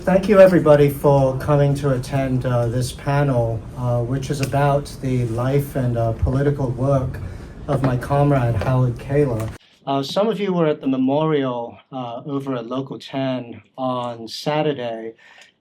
Thank you, everybody, for coming to attend this panel, which is about the life and political work of my comrade, Howard Keylor. Some of you were at the memorial over at Local 10 on Saturday,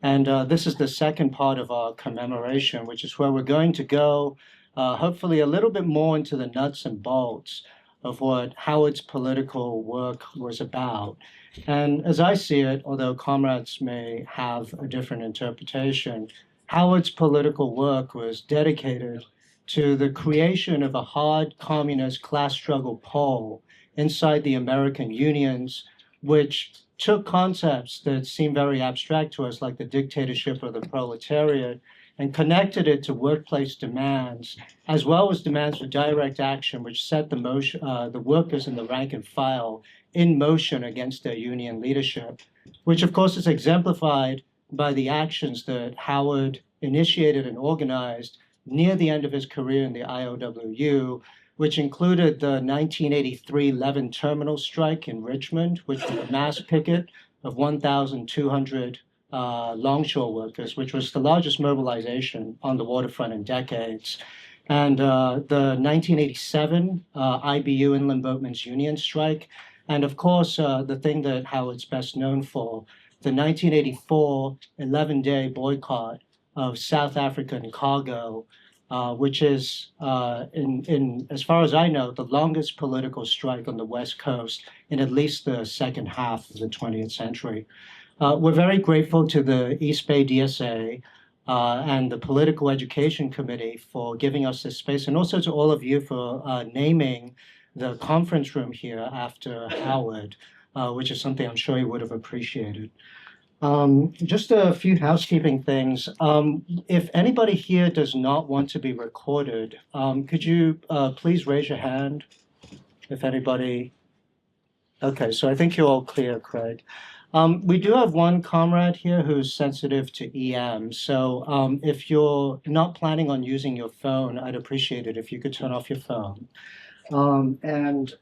and this is the second part of our commemoration, which is where we're going to go, hopefully a little bit more into the nuts and bolts of what Howard's political work was about. And as I see it, although comrades may have a different interpretation, Howard's political work was dedicated to the creation of a hard communist class struggle pole inside the American unions, which took concepts that seem very abstract to us, like the dictatorship of the proletariat, and connected it to workplace demands, as well as demands for direct action, which set the workers in the rank and file in motion against their union leadership, which of course is exemplified by the actions that Howard initiated and organized near the end of his career in the ILWU, which included the 1983 Levin Terminal strike in Richmond, which was a mass picket of 1,200 longshore workers, which was the largest mobilization on the waterfront in decades. And the 1987 IBU Inland Boatmen's Union strike, and of course, the thing that Howard's best known for, the 1984 11-day boycott of South African cargo, which is, as far as I know, the longest political strike on the West Coast in at least the second half of the 20th century. We're very grateful to the East Bay DSA and the Political Education Committee for giving us this space, and also to all of you for naming the conference room here after Howard, which is something I'm sure you would have appreciated. Just a few housekeeping things. If anybody here does not want to be recorded, could you please raise your hand if anybody? Okay, so I think you're all clear, Craig. We do have one comrade here who's sensitive to EM. So if you're not planning on using your phone, I'd appreciate it if you could turn off your phone. And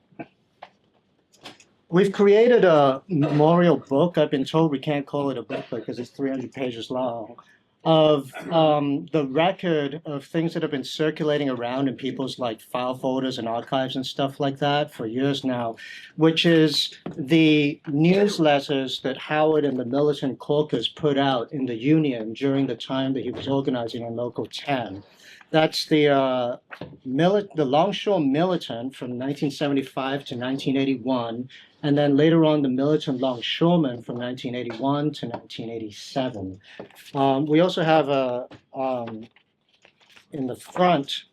we've created a memorial book. I've been told we can't call it a book because it's 300 pages long, of the record of things that have been circulating around in people's like file folders and archives and stuff like that for years now, which is the newsletters that Howard and the militant caucus put out in the union during the time that he was organizing on Local 10. That's the Longshore Militant from 1975 to 1981, and then later on the Militant Longshoreman from 1981 to 1987. We also have in the front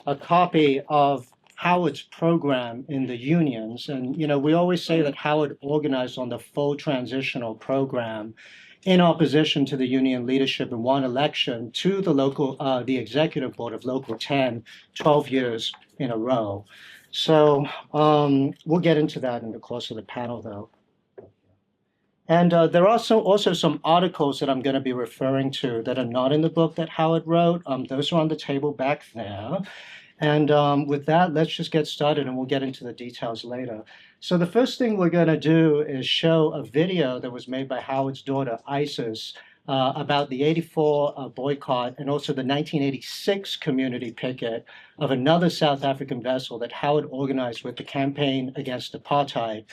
a copy of Howard's program in the unions. And, you know, we always say that Howard organized on the full transitional program in opposition to the union leadership and won election to the executive board of Local 10, 12 years in a row. So we'll get into that in the course of the panel, though. And there are also some articles that I'm going to be referring to that are not in the book that Howard wrote. Those are on the table back there. And with that, let's just get started, and we'll get into the details later. So the first thing we're going to do is show a video that was made by Howard's daughter, Isis, about the 84 boycott and also the 1986 community picket of another South African vessel that Howard organized with the Campaign Against Apartheid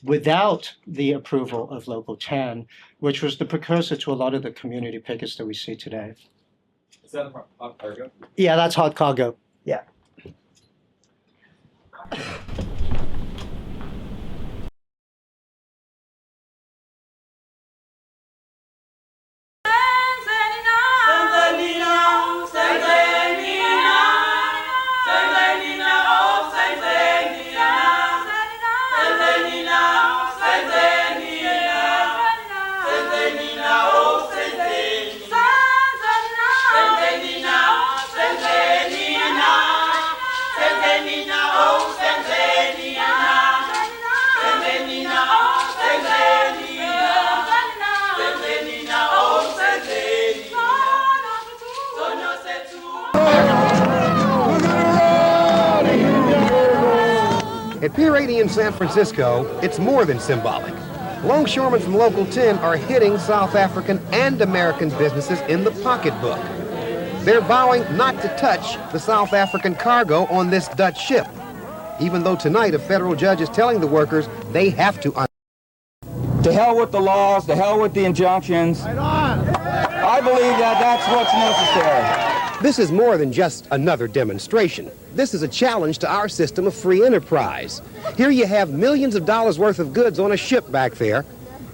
without the approval of Local 10, which was the precursor to a lot of the community pickets that we see today. Is that hot cargo? Yeah, that's hot cargo. Yeah. At Pier 80 in San Francisco, it's more than symbolic. Longshoremen from Local 10 are hitting South African and American businesses in the pocketbook. They're vowing not to touch the South African cargo on this Dutch ship, even though tonight a federal judge is telling the workers they have to. To hell with the laws, to hell with the injunctions. I believe that that's what's necessary. This is more than just another demonstration. This is a challenge to our system of free enterprise. Here you have millions of dollars worth of goods on a ship back there,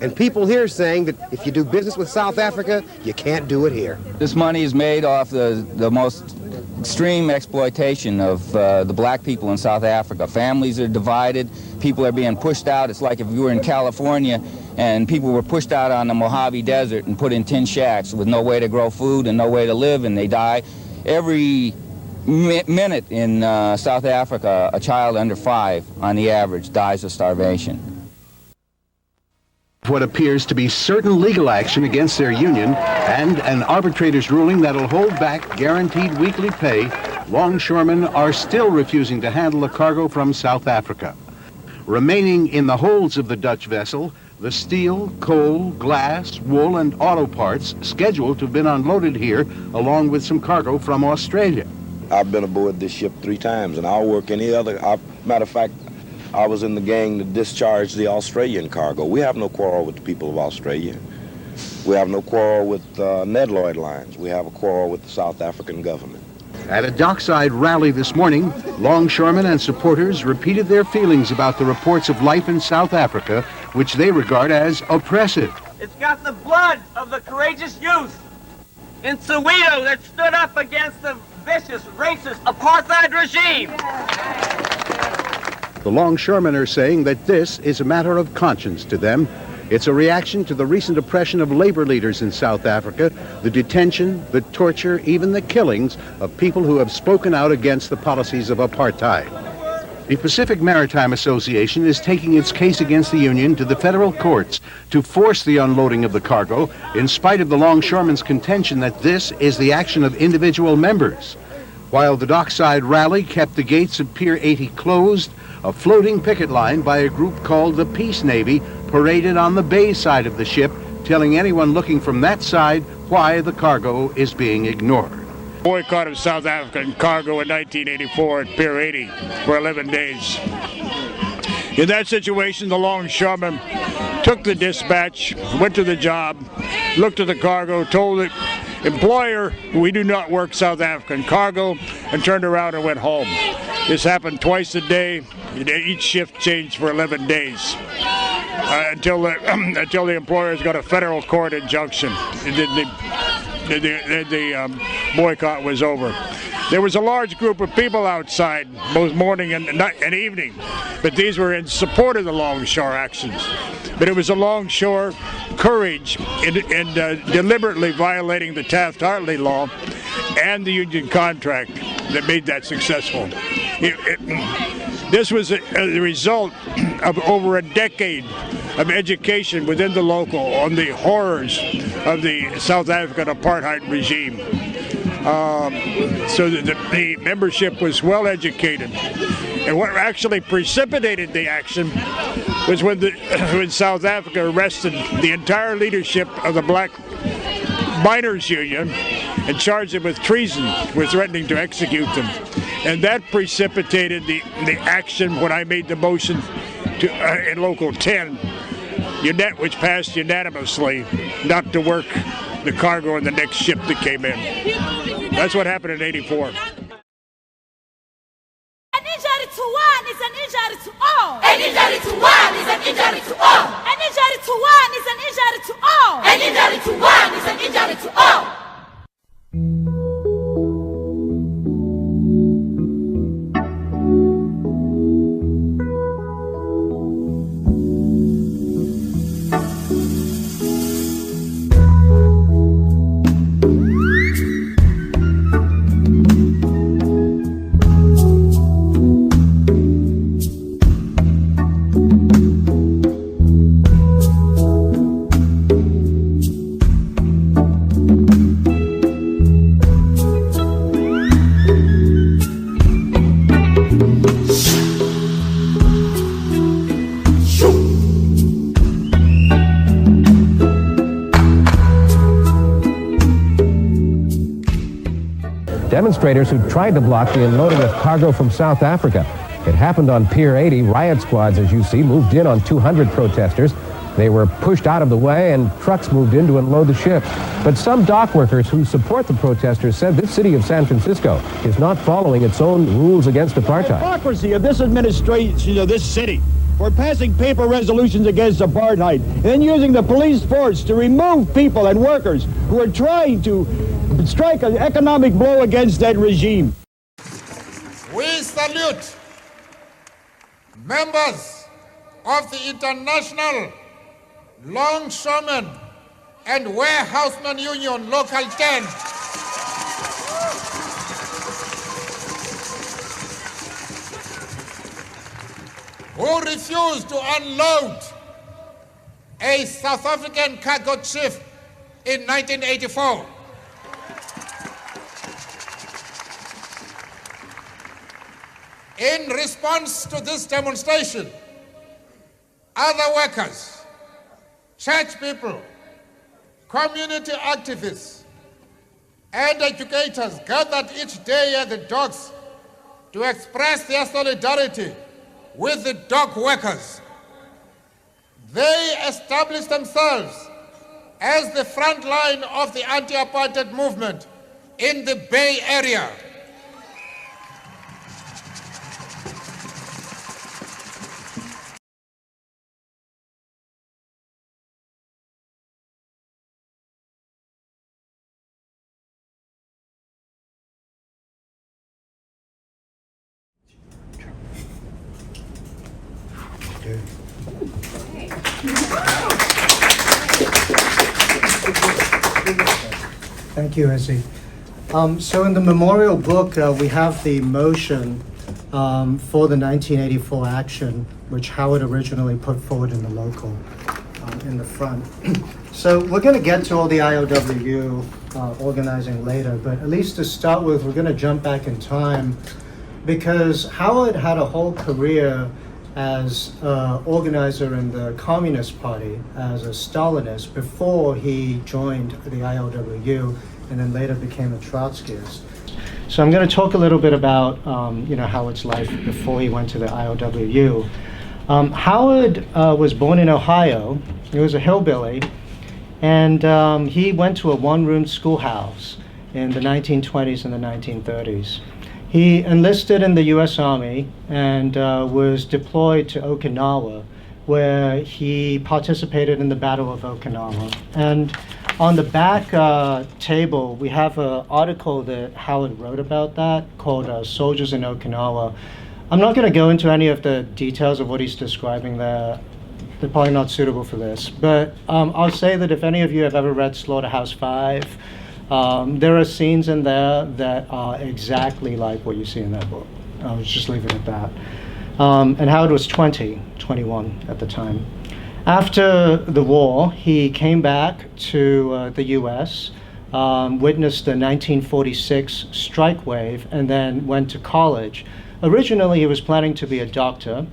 and people here saying that if you do business with South Africa, you can't do it here. This money is made off the most extreme exploitation of the black people in South Africa. Families are divided, people are being pushed out. It's like if you were in California and people were pushed out on the Mojave Desert and put in tin shacks with no way to grow food and no way to live, and they die. Every minute in South Africa, a child under 5, on the average, dies of starvation. What appears to be certain legal action against their union and an arbitrator's ruling that'll hold back guaranteed weekly pay, longshoremen are still refusing to handle the cargo from South Africa. Remaining in the holds of the Dutch vessel, the steel, coal, glass, wool, and auto parts scheduled to have been unloaded here, along with some cargo from Australia. I've been aboard this ship 3 times, and I'll work any other. Matter of fact, I was in the gang to discharge the Australian cargo. We have no quarrel with the people of Australia. We have no quarrel with Ned Lloyd Lines. We have a quarrel with the South African government. At a dockside rally this morning, longshoremen and supporters repeated their feelings about the reports of life in South Africa, which they regard as oppressive. It's got the blood of the courageous youth in Soweto that stood up against the vicious, racist apartheid regime. The longshoremen are saying that this is a matter of conscience to them. It's a reaction to the recent oppression of labor leaders in South Africa, the detention, the torture, even the killings of people who have spoken out against the policies of apartheid. The Pacific Maritime Association is taking its case against the union to the federal courts to force the unloading of the cargo, in spite of the longshoremen's contention that this is the action of individual members. While the dockside rally kept the gates of Pier 80 closed, a floating picket line by a group called the Peace Navy paraded on the bay side of the ship, telling anyone looking from that side why the cargo is being ignored. Boycott of South African cargo in 1984 at Pier 80 for 11 days. In that situation, the longshoremen took the dispatch, went to the job, looked at the cargo, told the employer, we do not work South African cargo, and turned around and went home. This happened twice a day. Each shift changed for 11 days until the employers got a federal court injunction. The boycott was over. There was a large group of people outside both morning and evening, but these were in support of the longshore actions. But it was a longshore courage in deliberately violating the Taft-Hartley law and the union contract that made that successful. This was the result of over a decade of education within the local on the horrors of the South African apartheid regime. So the membership was well educated. And what actually precipitated the action was when South Africa arrested the entire leadership of the Black Miners Union and charged them with treason, with threatening to execute them. And that precipitated the action when I made the motion in Local 10, which passed unanimously, not to work the cargo on the next ship that came in. That's what happened in '84. An injury to one is an injury to all. An injury to one is an injury to all. An injury to one is an injury to all. An injury to one is an injury to all. demonstrators who tried to block the unloading of cargo from South Africa. It happened on Pier 80. Riot squads, as you see, moved in on 200 protesters. They were pushed out of the way, and trucks moved in to unload the ship. But some dock workers who support the protesters said this city of San Francisco is not following its own rules against apartheid. The hypocrisy of this administration of this city for passing paper resolutions against apartheid and then using the police force to remove people and workers who are trying to strike an economic blow against that regime. We salute members of the International Longshoremen and Warehousemen Union Local 10 who refused to unload a South African cargo ship in 1984. In response to this demonstration, other workers, church people, community activists, and educators gathered each day at the docks to express their solidarity with the dock workers. They established themselves as the front line of the anti-apartheid movement in the Bay Area. Thank you, Ezzy. So in the memorial book, we have the motion for the 1984 action, which Howard originally put forward in the local, in the front. So we're going to get to all the ILWU organizing later, but at least to start with, we're going to jump back in time because Howard had a whole career as organizer in the Communist Party, as a Stalinist, before he joined the ILWU and then later became a Trotskyist. So I'm going to talk a little bit about Howard's life before he went to the ILWU. Howard was born in Ohio. He was a hillbilly, and he went to a one-room schoolhouse in the 1920s and the 1930s. He enlisted in the U.S. Army and was deployed to Okinawa, where he participated in the Battle of Okinawa. And on the back table, we have an article that Howard wrote about that called Soldiers in Okinawa. I'm not going to go into any of the details of what he's describing there. They're probably not suitable for this. But I'll say that if any of you have ever read Slaughterhouse-Five, there are scenes in there that are exactly like what you see in that book. I'll just leave it at that. And Howard was 21 at the time. After the war, he came back to the U.S., witnessed the 1946 strike wave, and then went to college. Originally, he was planning to be a doctor,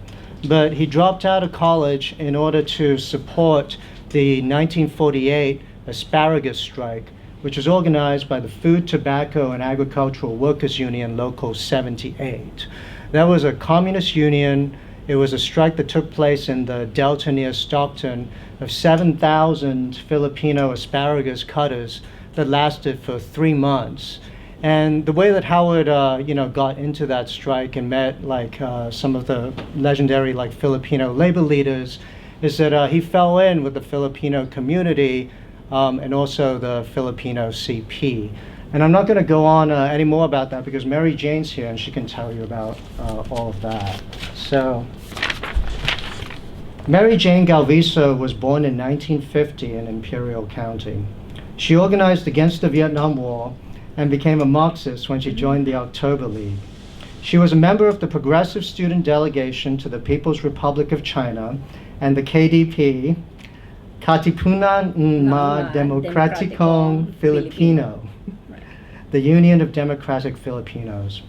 but he dropped out of college in order to support the 1948 asparagus strike, which was organized by the Food, Tobacco, and Agricultural Workers Union Local 78. That was a communist union. It was a strike that took place in the Delta near Stockton of 7,000 Filipino asparagus cutters that lasted for 3 months. And the way that Howard, got into that strike and met some of the legendary Filipino labor leaders is that he fell in with the Filipino community and also the Filipino CP. And I'm not going to go on any more about that because Mary Jane's here and she can tell you about all of that. So, Mary Jane Galviso was born in 1950 in Imperial County. She organized against the Vietnam War and became a Marxist when she joined the October League. She was a member of the Progressive Student Delegation to the People's Republic of China and the KDP, Katipunan Mga Demokratikong Filipino, the Union of Democratic Filipinos.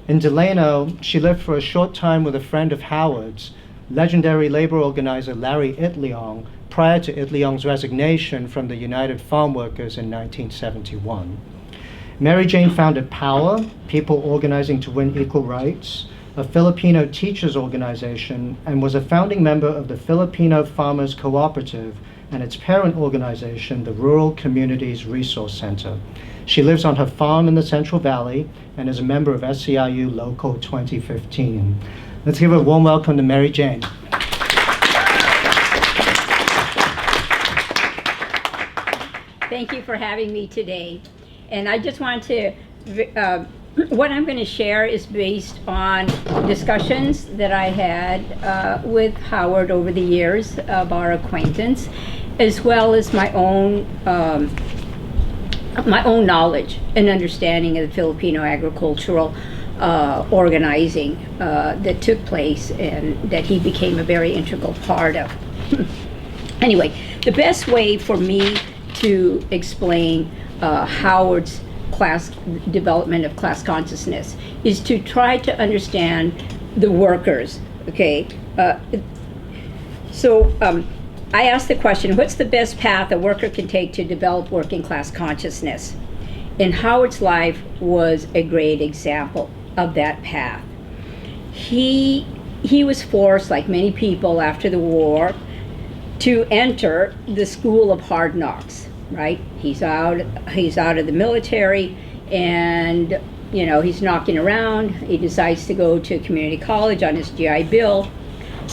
In Delano, she lived for a short time with a friend of Howard's, legendary labor organizer Larry Itliong, prior to Itliong's resignation from the United Farm Workers in 1971. Mary Jane founded POWER, People Organizing to Win Equal Rights, a Filipino teachers organization, and was a founding member of the Filipino Farmers Cooperative and its parent organization, the Rural Communities Resource Center. She lives on her farm in the Central Valley and is a member of SEIU Local 2015. Let's give a warm welcome to Mary Jane. Thank you for having me today. And I just want to, what I'm going to share is based on discussions that I had with Howard over the years of our acquaintance, as well as my own knowledge and understanding of the Filipino agricultural organizing that took place and that he became a very integral part of. Anyway, the best way for me to explain Howard's development of class consciousness is to try to understand the workers, okay? So I asked the question, what's the best path a worker can take to develop working class consciousness? And Howard's life was a great example of that path. He was forced, like many people after the war, to enter the school of hard knocks, right? He's out of the military, and he's knocking around. He decides to go to community college on his GI Bill,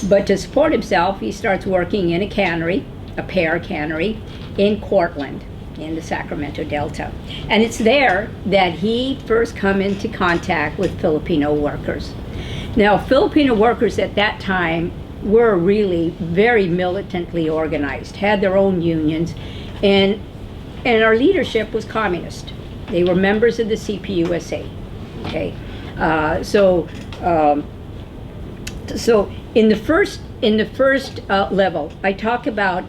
but to support himself, he starts working in a cannery, a pear cannery, in Cortland, in the Sacramento Delta. And it's there that he first come into contact with Filipino workers. Now, Filipino workers at that time were really very militantly organized, had their own unions, and our leadership was communist. They were members of the CPUSA. Okay, so in the first level, I talk about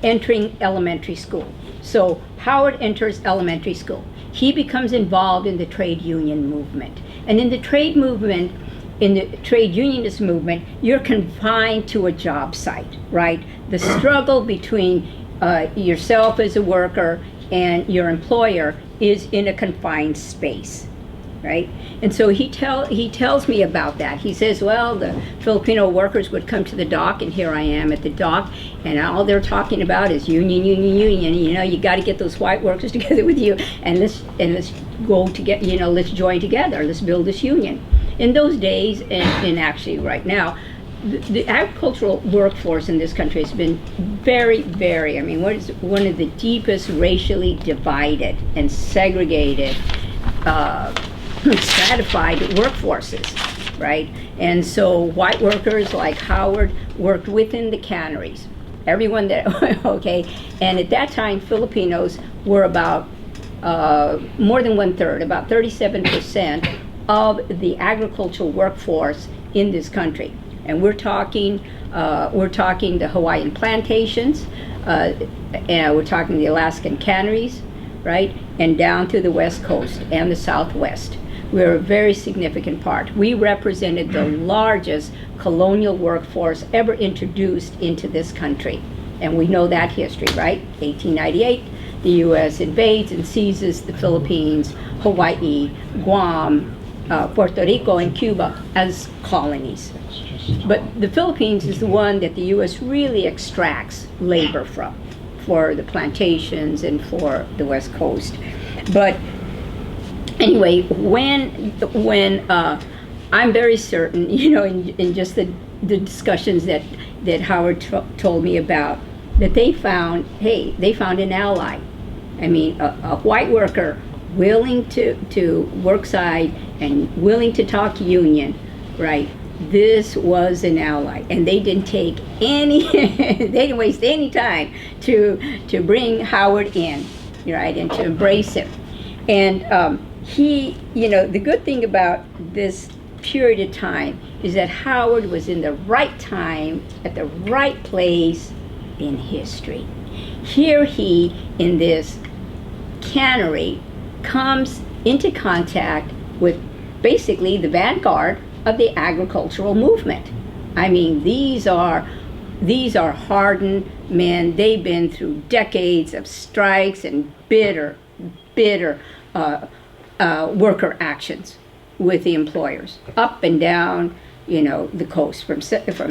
entering elementary school. So Howard enters elementary school. He becomes involved in the trade union movement, and in the trade movement. In the trade unionist movement, you're confined to a job site, right? The struggle between yourself as a worker and your employer is in a confined space, right? And so he tells me about that. He says, well, the Filipino workers would come to the dock, and here I am at the dock, and all they're talking about is union, union, union. You got to get those white workers together with you, and let's go to get, let's join together, let's build this union. In those days, and actually right now, the agricultural workforce in this country has been very, very, one of the deepest racially divided and segregated, stratified workforces, right? And so white workers like Howard worked within the canneries. Everyone that, okay, and at that time, Filipinos were about more than 1/3, about 37% of the agricultural workforce in this country. And we're talking the Hawaiian plantations, and we're talking the Alaskan canneries, right? And down to the West Coast and the Southwest. We're a very significant part. We represented the largest colonial workforce ever introduced into this country. And we know that history, right? 1898, the U.S. invades and seizes the Philippines, Hawaii, Guam, Puerto Rico, and Cuba as colonies. But the Philippines is the one that the U.S. really extracts labor from, for the plantations and for the West Coast. But anyway, when I'm very certain, in just the discussions that Howard told me about, that they found an ally. A white worker willing to work side and willing to talk union, right? This was an ally, and they didn't take they didn't waste any time to bring Howard in, right, and to embrace him. And he, the good thing about this period of time is that Howard was in the right time at the right place in history. Here he, in this cannery, comes into contact with basically the vanguard of the agricultural movement. These are hardened men. They've been through decades of strikes and bitter worker actions with the employers, up and down, the coast, from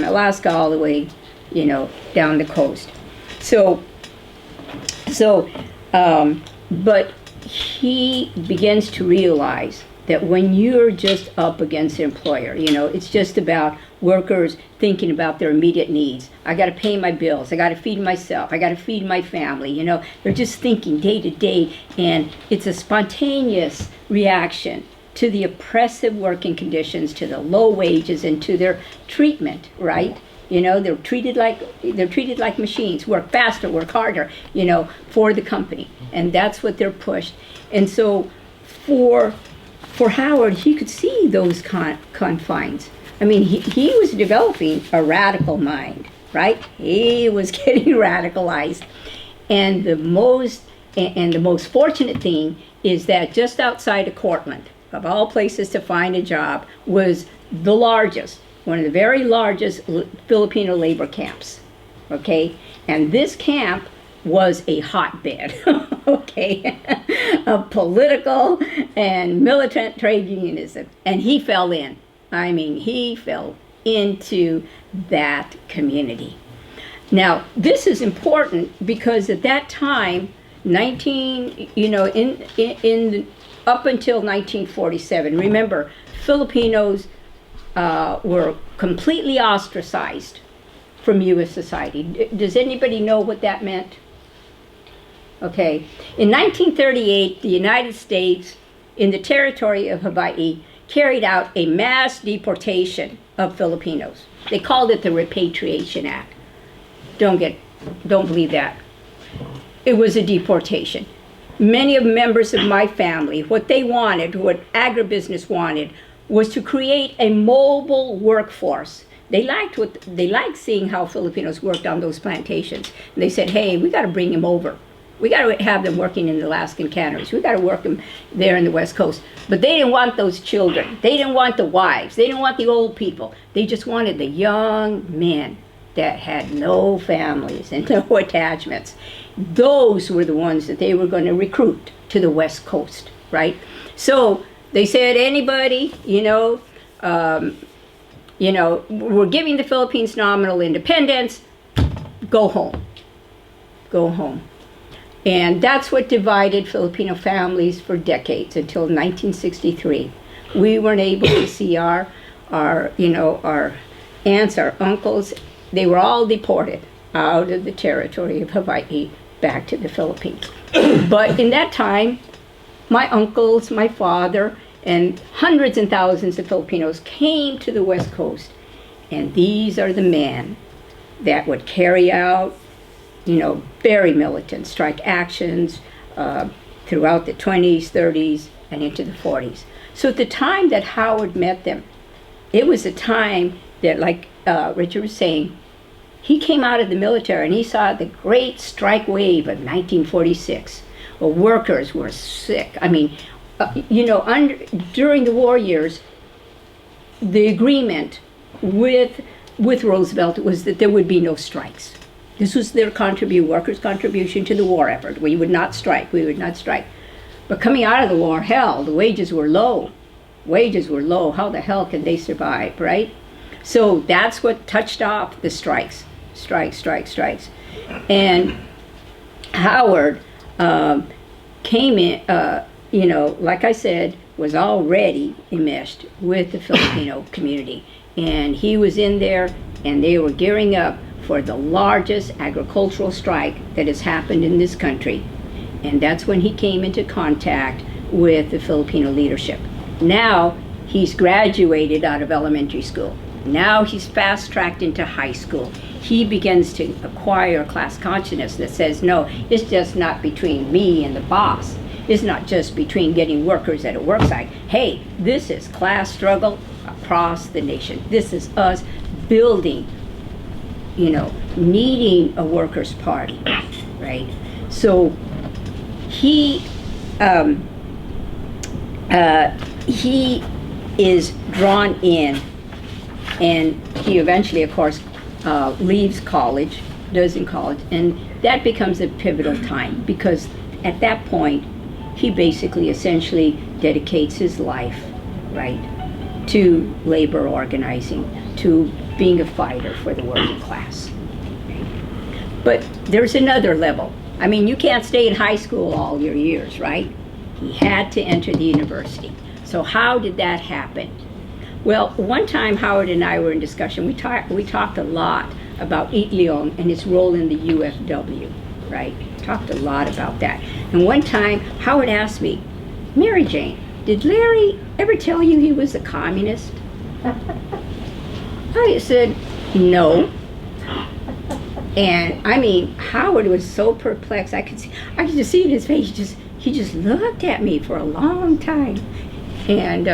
Alaska all the way, down the coast. But he begins to realize that when you're just up against the employer, it's just about workers thinking about their immediate needs. I got to pay my bills. I got to feed myself. I got to feed my family. They're just thinking day to day, and it's a spontaneous reaction to the oppressive working conditions, to the low wages, and to their treatment, right? They're treated like machines, work faster, work harder, for the company. And that's what they're pushed. And so for Howard, he could see those confines. I mean, he was developing a radical mind, right? He was getting radicalized. And the most fortunate thing is that just outside of Cortland, of all places to find a job, was the largest, one of the very largest Filipino labor camps, okay? And this camp was a hotbed, okay, of political and militant trade unionism. And he fell in. I mean, he fell into that community. Now, this is important because at that time, up until 1947, remember, Filipinos were completely ostracized from U.S. society. Does anybody know what that meant? Okay. In 1938, the United States, in the territory of Hawaii, carried out a mass deportation of Filipinos. They called it the Repatriation Act. Don't believe that. It was a deportation. Many of members of my family, what they wanted, what agribusiness wanted, was to create a mobile workforce. They liked seeing how Filipinos worked on those plantations. And they said, hey, we got to bring them over. We got to have them working in the Alaskan canneries. We got to work them there in the West Coast. But they didn't want those children. They didn't want the wives. They didn't want the old people. They just wanted the young men that had no families and no attachments. Those were the ones that they were going to recruit to the West Coast, right? So they said, anybody, we're giving the Philippines nominal independence, go home. Go home. And that's what divided Filipino families for decades until 1963. We weren't able to see our aunts, our uncles. They were all deported out of the territory of Hawaii back to the Philippines. But in that time, my uncles, my father, and hundreds and thousands of Filipinos came to the West Coast. And these are the men that would carry out very militant strike actions throughout the 20s, 30s, and into the 40s. So at the time that Howard met them, it was a time that, like Richard was saying, he came out of the military and he saw the great strike wave of 1946. Well, workers were sick. I mean, during the war years, the agreement with Roosevelt was that there would be no strikes. This was their workers' contribution to the war effort. We would not strike. But coming out of the war, hell, the wages were low. How the hell can they survive, right? So that's what touched off the strikes. And Howard came in, like I said, was already enmeshed with the Filipino community. And he was in there, and they were gearing up for the largest agricultural strike that has happened in this country. And that's when he came into contact with the Filipino leadership. Now he's graduated out of elementary school. Now he's fast-tracked into high school. He begins to acquire a class consciousness that says, no, it's just not between me and the boss. It's not just between getting workers at a work site. Hey, this is class struggle across the nation. This is us building, needing a workers' party, right? So he is drawn in, and he eventually, of course, leaves college, does in college, and that becomes a pivotal time because at that point he basically essentially dedicates his life, right, to labor organizing, to being a fighter for the working class. But there's another level. I mean, you can't stay in high school all your years, right? He had to enter the university. So how did that happen? Well, one time Howard and I were in discussion. We talked a lot about ILWU and his role in the UFW, right? Talked a lot about that. And one time Howard asked me, Mary Jane, did Larry ever tell you he was a communist? I said, no. And I mean, Howard was so perplexed. I could just see in his face. He just looked at me for a long time, and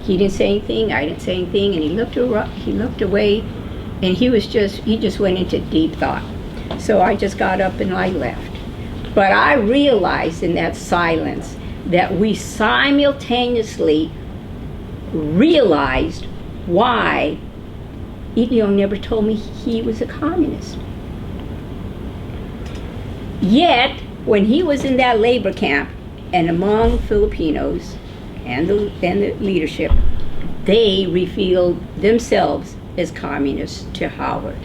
he didn't say anything. I didn't say anything, and he looked away, and he just went into deep thought. So I just got up and I left. But I realized in that silence that we simultaneously realized why ILWU never told me he was a communist. Yet, when he was in that labor camp and among Filipinos and the leadership, they revealed themselves as communists to Howard.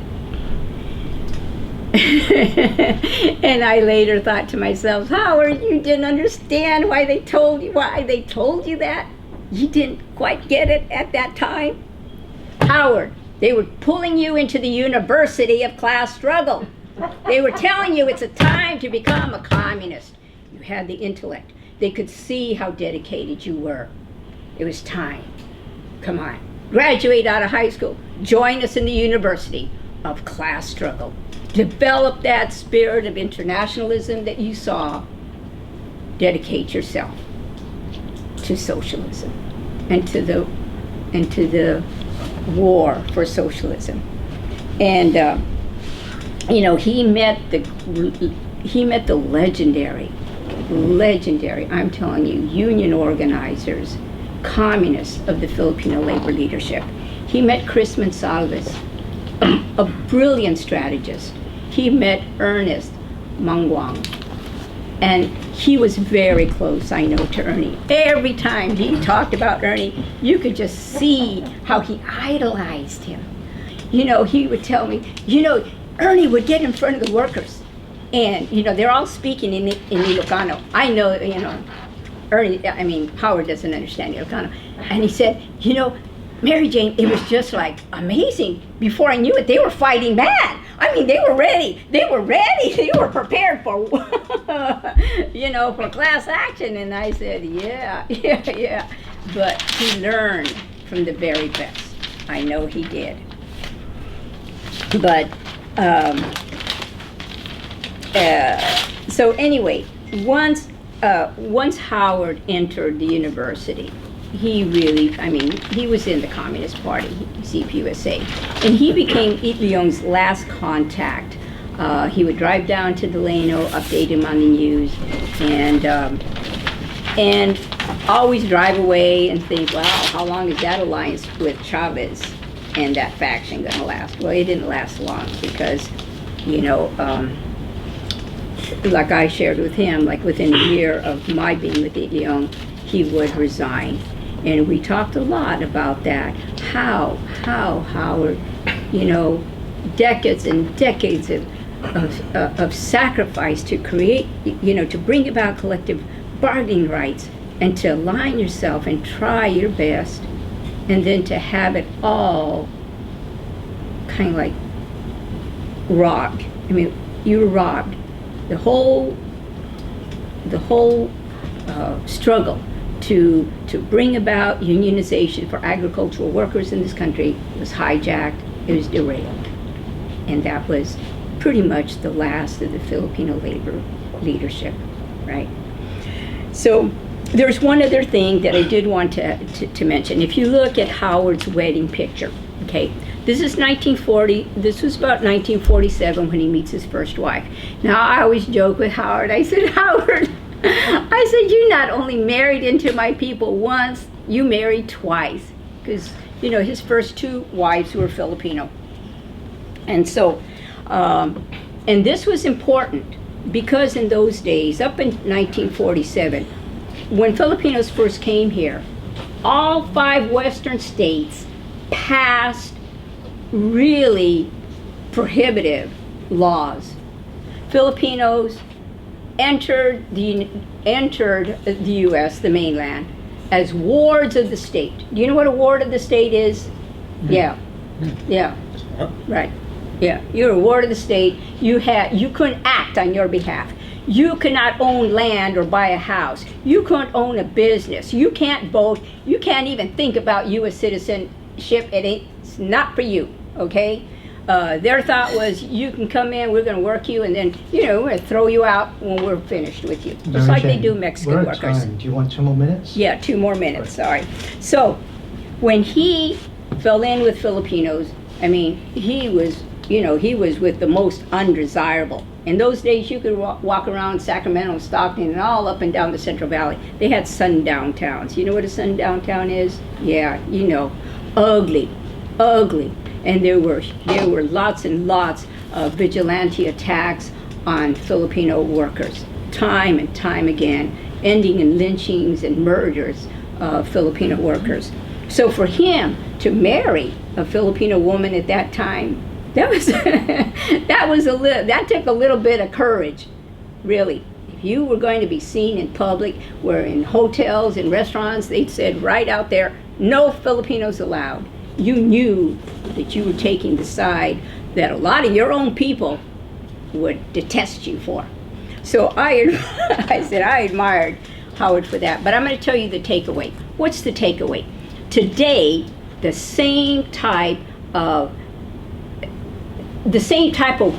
And I later thought to myself, Howard, you didn't understand why they told you that? You didn't quite get it at that time? Howard, they were pulling you into the university of class struggle. They were telling you it's a time to become a communist. You had the intellect. They could see how dedicated you were. It was time. Come on. Graduate out of high school. Join us in the university of class struggle. Develop that spirit of internationalism that you saw. Dedicate yourself to socialism and to the war for socialism. And he met the legendary, I'm telling you, union organizers, communists of the Filipino labor leadership. He met Chris Monsalves, a brilliant strategist. He met Ernest Mangwang, and he was very close, I know, to Ernie. Every time he talked about Ernie, you could just see how he idolized him. He would tell me, Ernie would get in front of the workers, and they're all speaking in Ilocano. I know, Howard doesn't understand Ilocano, and he said, Mary Jane, it was just like amazing. Before I knew it, they were fighting back. I mean, they were ready. They were prepared for, for class action. And I said, yeah. But he learned from the very best. I know he did. But, so anyway, once Howard entered the university, he was in the Communist Party, CPUSA, and he became ILWU's last contact. He would drive down to Delano, update him on the news, and always drive away and think, wow, how long is that alliance with Chavez and that faction going to last? Well, it didn't last long because, like I shared with him, like within a year of my being with ILWU, he would resign. And we talked a lot about that, how Howard, decades and decades of sacrifice to create, to bring about collective bargaining rights and to align yourself and try your best, and then to have it all kind of like robbed. I mean, you were robbed. The whole struggle to bring about unionization for agricultural workers in this country was hijacked, it was derailed. And that was pretty much the last of the Filipino labor leadership, right? So there's one other thing that I did want to mention. If you look at Howard's wedding picture, okay, this is 1940, this was about 1947 when he meets his first wife. Now I always joke with Howard, I said, Howard, you not only married into my people once, you married twice. Because, his first two wives were Filipino. And so, and this was important because in those days, up in 1947, when Filipinos first came here, all 5 Western states passed really prohibitive laws. Filipinos entered the U.S., the mainland, as wards of the state. Do you know what a ward of the state is? Yeah, right. Yeah, you're a ward of the state. You couldn't act on your behalf. You cannot own land or buy a house. You couldn't own a business. You can't vote. You can't even think about U.S. citizenship. It's not for you, okay? Their thought was, you can come in, we're going to work you, and then, we're going to throw you out when we're finished with you. Just like they do Mexican workers. Do you want 2 more minutes? Yeah, 2 more minutes, sorry. So, when he fell in with Filipinos, I mean, he was with the most undesirable. In those days, you could walk around Sacramento, Stockton, and all up and down the Central Valley. They had sundown towns. You know what a sundown town is? Yeah, ugly. And there were lots and lots of vigilante attacks on Filipino workers, time and time again, ending in lynchings and murders of Filipino workers. So for him to marry a Filipino woman at that time, that took a little bit of courage, really. If you were going to be seen in public, where in hotels and restaurants, they'd said right out there, no Filipinos allowed. You knew that you were taking the side that a lot of your own people would detest you for. So I said I admired Howard for that. But I'm going to tell you the takeaway. What's the takeaway? Today, the same type of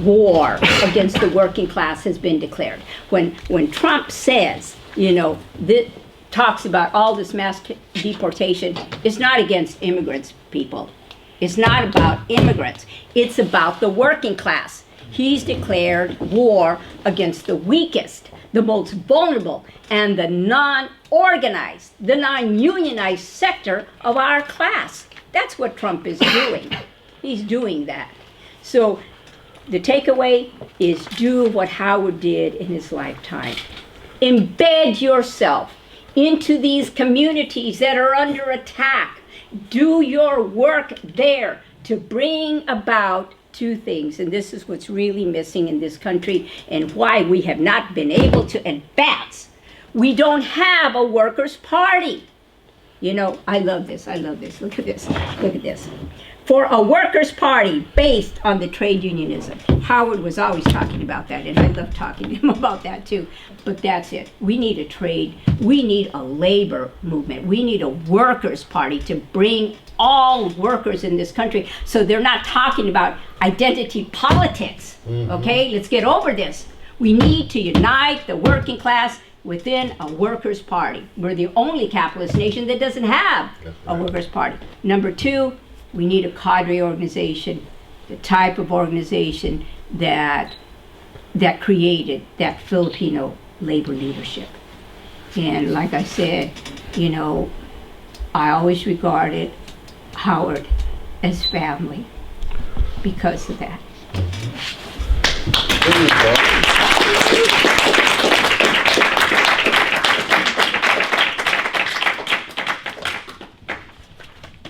war against the working class has been declared. When Trump says, that talks about all this mass deportation, it's not against immigrants, people. It's not about immigrants. It's about the working class. He's declared war against the weakest, the most vulnerable, and the non-organized, the non-unionized sector of our class. That's what Trump is doing. He's doing that. So the takeaway is do what Howard did in his lifetime. Embed yourself into these communities that are under attack. Do your work there to bring about 2 things. And this is what's really missing in this country and why we have not been able to advance. We don't have a workers' party. I love this. Look at this. For a workers' party based on the trade unionism. Howard was always talking about that, and I love talking to him about that too. But that's it. We need a trade. We need a labor movement. We need a workers' party to bring all workers in this country so they're not talking about identity politics. Okay? Let's get over this. We need to unite the working class within a workers' party. We're the only capitalist nation that doesn't have a workers' party. Number 2, we need a cadre organization, the type of organization that created that Filipino labor leadership. And like I said, I always regarded Howard as family because of that.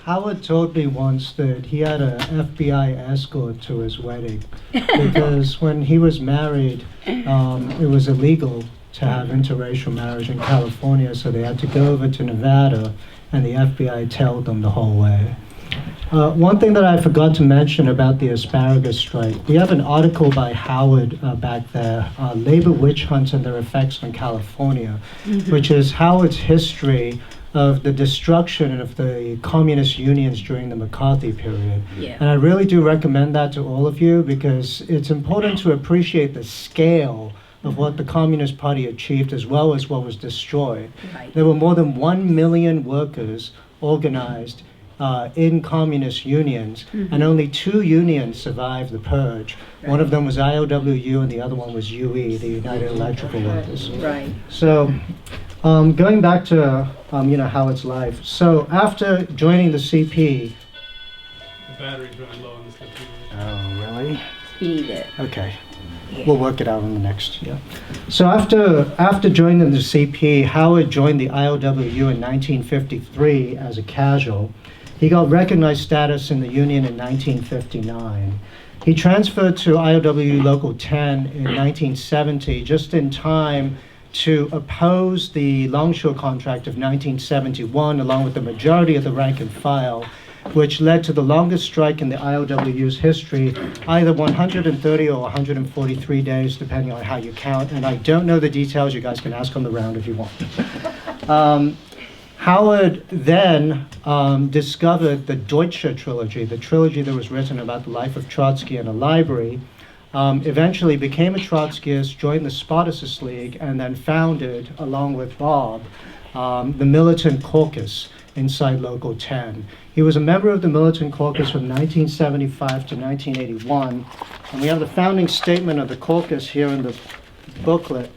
Howard told me once that he had an FBI escort to his wedding because when he was married, it was illegal to have interracial marriage in California, so they had to go over to Nevada, and the FBI tailed them the whole way. One thing that I forgot to mention about the asparagus strike, we have an article by Howard back there, Labor Witch Hunts and Their Effects on California, which is Howard's history of the destruction of the communist unions during the McCarthy period. Yeah. And I really do recommend that to all of you because it's important to appreciate the scale of what the Communist Party achieved as well as what was destroyed. Right. There were more than 1 million workers organized in communist unions, and only 2 unions survived the purge. Right. One of them was ILWU and the other one was UE, the United Electrical Workers. Right. So going back to Howard's life. So after joining the CP, The battery's running low on this computer. oh really? Eat it. Okay. We'll work it out in the next year. So after joining the CP, Howard joined the ILWU in 1953 as a casual. He got recognized status in the Union in 1959. He transferred to ILWU Local 10 in 1970, just in time to oppose the Longshore Contract of 1971, along with the majority of the rank and file, which led to the longest strike in the ILWU's history, either 130 or 143 days, depending on how you count. And I don't know the details. You guys can ask on the round if you want. Howard then discovered the Deutsche trilogy, the trilogy that was written about the life of Trotsky in a library, eventually became a Trotskyist, joined the Spartacist League, and then founded, along with Bob, the Militant Caucus inside Local 10. He was a member of the Militant Caucus from 1975 to 1981, and we have the founding statement of the caucus here in the booklet.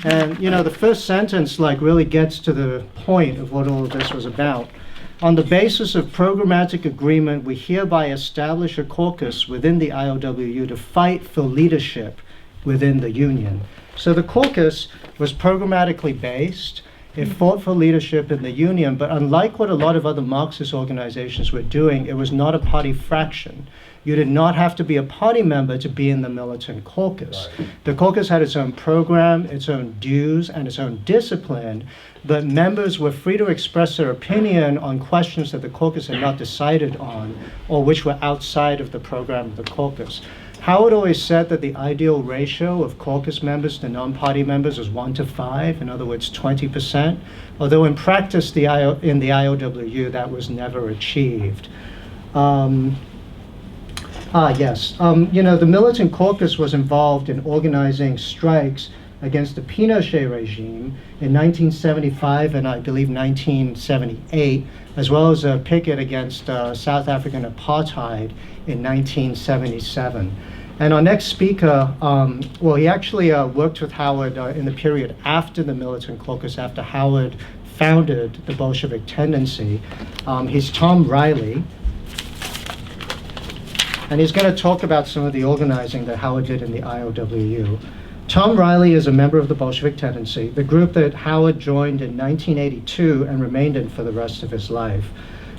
And, you know, the first sentence, like, really gets to the point of what all of this was about. On the basis of programmatic agreement, we hereby establish a caucus within the ILWU to fight for leadership within the union. So the caucus was programmatically based. It fought for leadership in the union, but unlike what a lot of other Marxist organizations were doing, it was not a party fraction. You did not have to be a party member to be in the Militant Caucus. Right. The caucus had its own program, its own dues, and its own discipline, but members were free to express their opinion on questions that the caucus had not decided on, or which were outside of the program of the caucus. Howard always said that the ideal ratio of caucus members to non-party members was 1 to 5, in other words, 20%, although in practice in the ILWU that was never achieved. You know, the Militant Caucus was involved in organizing strikes against the Pinochet regime in 1975 and I believe 1978, as well as a picket against South African apartheid in 1977. And our next speaker, well, he actually worked with Howard in the period after the Militant Caucus, after Howard founded the Bolshevik tendency. He's Tom Riley. And he's going to talk about some of the organizing that Howard did in the ILWU. Tom Riley is a member of the Bolshevik Tendency, the group that Howard joined in 1982 and remained in for the rest of his life.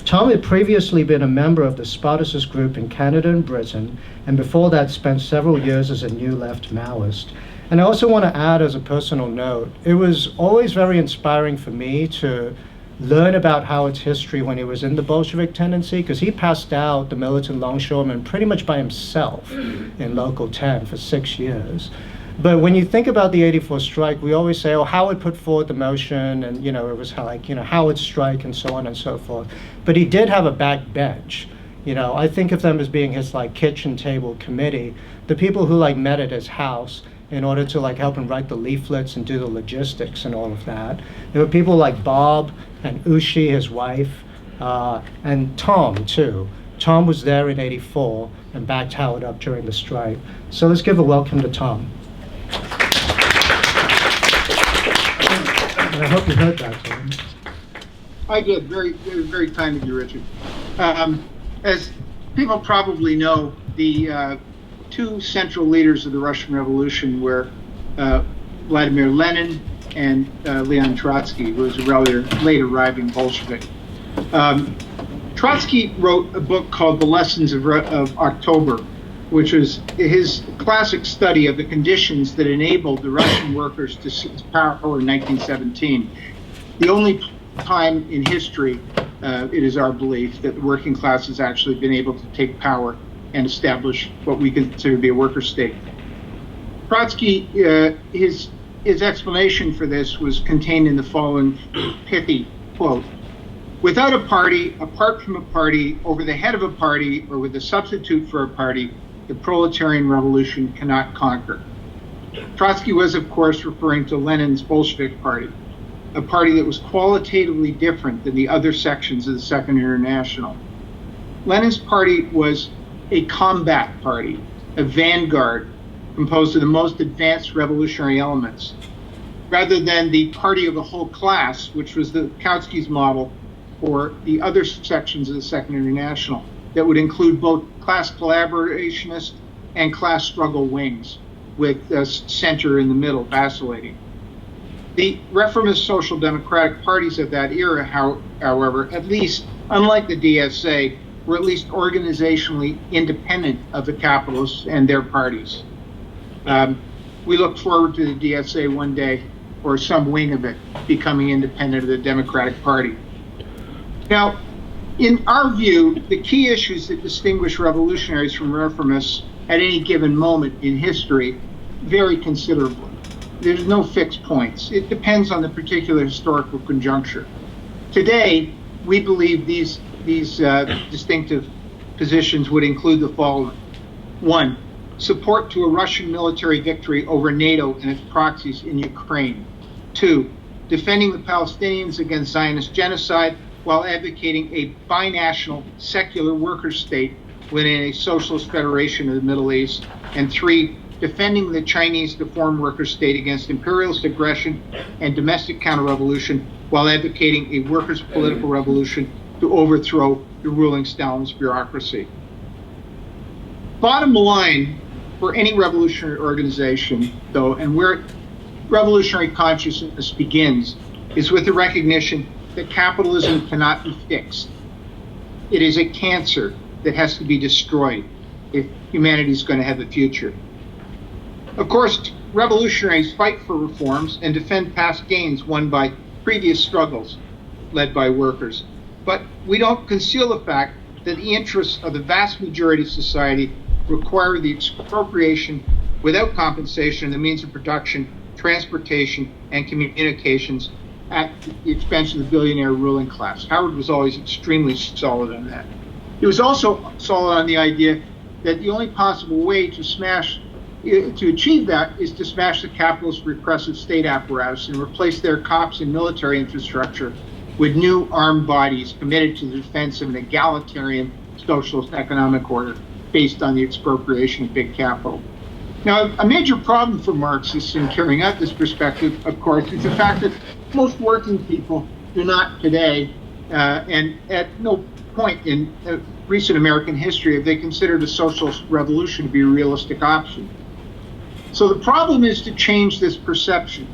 Tom had previously been a member of the Spartacist group in Canada and Britain, and before that spent several years as a New Left Maoist. And I also want to add as a personal note, it was always very inspiring for me to learn about Howard's history when he was in the Bolshevik Tendency, because he passed out the militant longshoremen pretty much by himself in Local 10 for 6 years. But when you think about the '84 strike, we always say, oh, Howard put forward the motion, and, you know, it was like, you know, Howard's strike and so on and so forth. But he did have a backbench. You know, I think of them as being his, like, kitchen table committee, the people who, like, met at his house in order to, like, help him write the leaflets and do the logistics and all of that. There were people like Bob and Ushi, his wife, and Tom, too. Tom was there in '84 and backed Howard up during the strike. So let's give a welcome to Tom. And I hope you heard that, Tom. I did. Very, very, very kind of you, Richard. As people probably know, the two central leaders of the Russian Revolution were Vladimir Lenin and Leon Trotsky, who was a rather late arriving Bolshevik. Trotsky wrote a book called The Lessons of October, which was his classic study of the conditions that enabled the Russian workers to seize power in 1917. The only time in history, it is our belief, that the working class has actually been able to take power and establish what we consider to be a worker state. Trotsky, his explanation for this was contained in the following pithy quote: "Without a party, apart from a party, over the head of a party, or with a substitute for a party, the proletarian revolution cannot conquer." Trotsky was, of course, referring to Lenin's Bolshevik Party, a party that was qualitatively different than the other sections of the Second International. Lenin's party was a combat party, a vanguard composed of the most advanced revolutionary elements, rather than the party of the whole class, which was the Kautsky's model for the other sections of the Second International, that would include both class collaborationist and class struggle wings. with center in the middle vacillating. The reformist social democratic parties of that era, however, at least, unlike the DSA, were at least organizationally independent of the capitalists and their parties. We look forward to the DSA one day, or some wing of it, becoming independent of the Democratic Party. Now, in our view, the key issues that distinguish revolutionaries from reformists at any given moment in history vary considerably. There's no fixed points. It depends on the particular historical conjuncture. Today, we believe these distinctive positions would include the following. 1, support to a Russian military victory over NATO and its proxies in Ukraine. 2, defending the Palestinians against Zionist genocide while advocating a binational secular workers' state within a socialist federation of the Middle East. And 3, defending the Chinese deformed workers' state against imperialist aggression and domestic counter-revolution while advocating a workers' political revolution to overthrow the ruling Stalinist bureaucracy. Bottom line for any revolutionary organization, though, and where revolutionary consciousness begins, is with the recognition that capitalism cannot be fixed. It is a cancer that has to be destroyed if humanity is going to have a future. Of course, revolutionaries fight for reforms and defend past gains won by previous struggles led by workers. But we don't conceal the fact that the interests of the vast majority of society require the expropriation without compensation of the means of production, transportation, and communications at the expense of the billionaire ruling class. Howard was always extremely solid on that. He was also solid on the idea that the only possible way to achieve that is to smash the capitalist repressive state apparatus and replace their cops and military infrastructure with new armed bodies committed to the defense of an egalitarian socialist economic order based on the expropriation of big capital. Now, a major problem for Marxists in carrying out this perspective, of course, is the fact that most working people do not today, and at no point in recent American history have they considered a socialist revolution to be a realistic option. So the problem is to change this perception.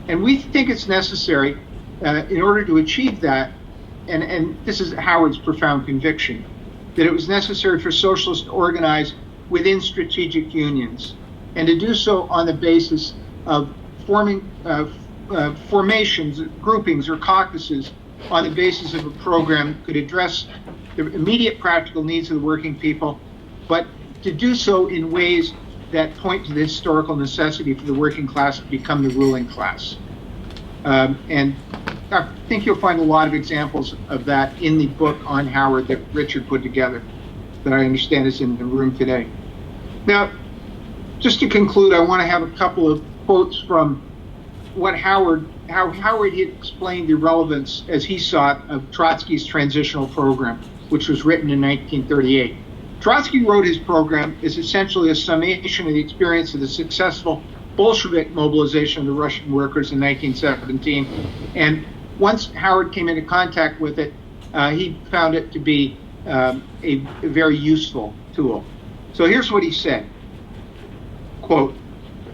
And we think it's necessary in order to achieve that, and this is Howard's profound conviction, that it was necessary for socialists to organize within strategic unions and to do so on the basis of forming formations, groupings, or caucuses on the basis of a program that could address the immediate practical needs of the working people, but to do so in ways that point to the historical necessity for the working class to become the ruling class. And I think you'll find a lot of examples of that in the book on Howard that Richard put together, that I understand is in the room today. Now, just to conclude, I want to have a couple of quotes from how Howard had explained the relevance, as he saw it, of Trotsky's transitional program, which was written in 1938. Trotsky wrote his program as essentially a summation of the experience of the successful Bolshevik mobilization of the Russian workers in 1917. And once Howard came into contact with it, he found it to be a very useful tool. So here's what he said, quote,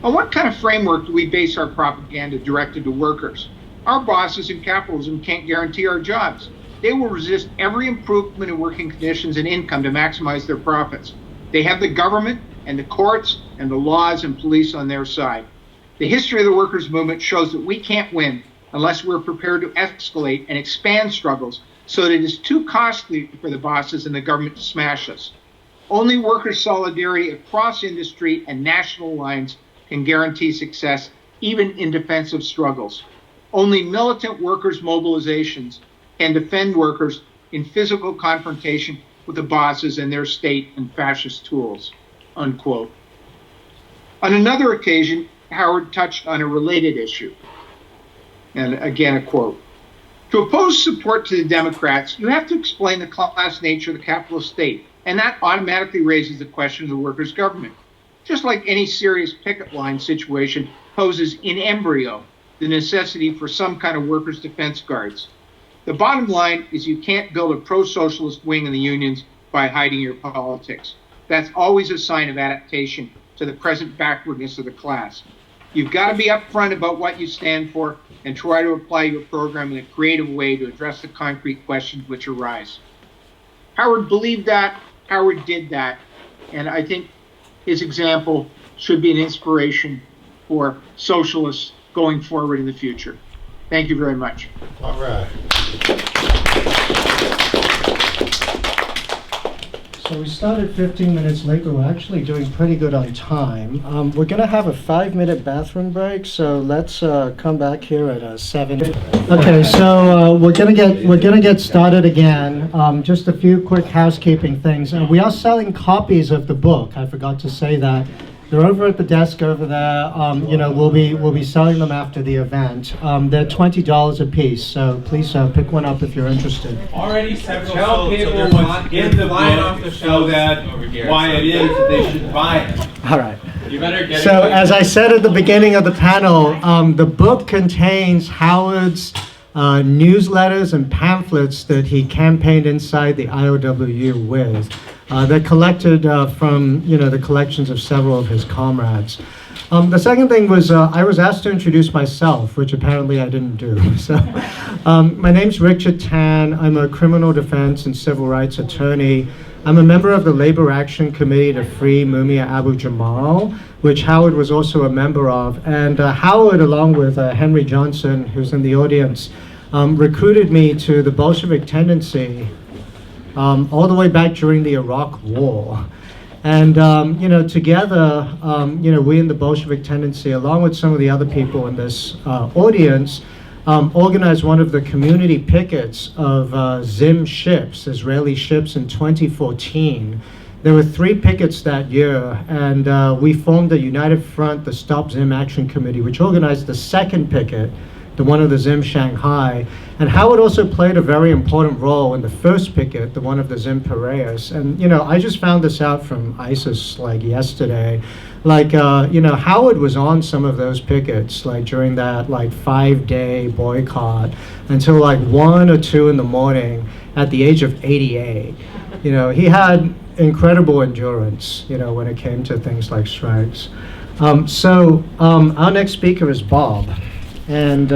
"On what kind of framework do we base our propaganda directed to workers? Our bosses in capitalism can't guarantee our jobs. They will resist every improvement in working conditions and income to maximize their profits. They have the government and the courts and the laws and police on their side. The history of the workers' movement shows that we can't win unless we're prepared to escalate and expand struggles so that it is too costly for the bosses and the government to smash us. Only workers' solidarity across industry and national lines can guarantee success, even in defensive struggles. Only militant workers' mobilizations can defend workers in physical confrontation with the bosses and their state and fascist tools," unquote. On another occasion, Howard touched on a related issue. And again, a quote, "To oppose support to the Democrats, you have to explain the class nature of the capitalist state, and that automatically raises the question of the workers' government. Just like any serious picket line situation poses in embryo the necessity for some kind of workers' defense guards. The bottom line is you can't build a pro-socialist wing in the unions by hiding your politics. That's always a sign of adaptation to the present backwardness of the class. You've got to be upfront about what you stand for and try to apply your program in a creative way to address the concrete questions which arise. Howard believed that, Howard did that, and I think his example should be an inspiration for socialists going forward in the future. Thank you very much. All right. So we started 15 minutes late, but we're actually doing pretty good on time. We're going to have a 5-minute bathroom break, so let's come back here at 7. Okay, so we're going to get started again. Just a few quick housekeeping things. We are selling copies of the book. I forgot to say that. They're over at the desk over there. We'll be selling them after the event. They're $20 a piece, so please pick one up if you're interested. Already several people want in the book to show that why it is that they should buy it. All right. You better get So as I said at the beginning of the panel, the book contains Howard's newsletters and pamphlets that he campaigned inside the ILWU with. They're collected from the collections of several of his comrades. The second thing was I was asked to introduce myself, which apparently I didn't do. So my name's Richard Tan. I'm a criminal defense and civil rights attorney. I'm a member of the Labor Action Committee to free Mumia Abu-Jamal, which Howard was also a member of. And Howard, along with Henry Johnson, who's in the audience, recruited me to the Bolshevik tendency all the way back during the Iraq War. And, together, we in the Bolshevik tendency, along with some of the other people in this audience, organized one of the community pickets of Zim ships, Israeli ships, in 2014. There were 3 pickets that year, and we formed the United Front, the Stop Zim Action Committee, which organized the second picket, the one of the Zim Shanghai. And Howard also played a very important role in the first picket, the one of the Zim Piraeus. And, I just found this out from ISIS like yesterday. Like, Howard was on some of those pickets, like during that 5-day boycott until 1 or 2 in the morning at the age of 88. He had incredible endurance, when it came to things like strikes. Our next speaker is Bob. And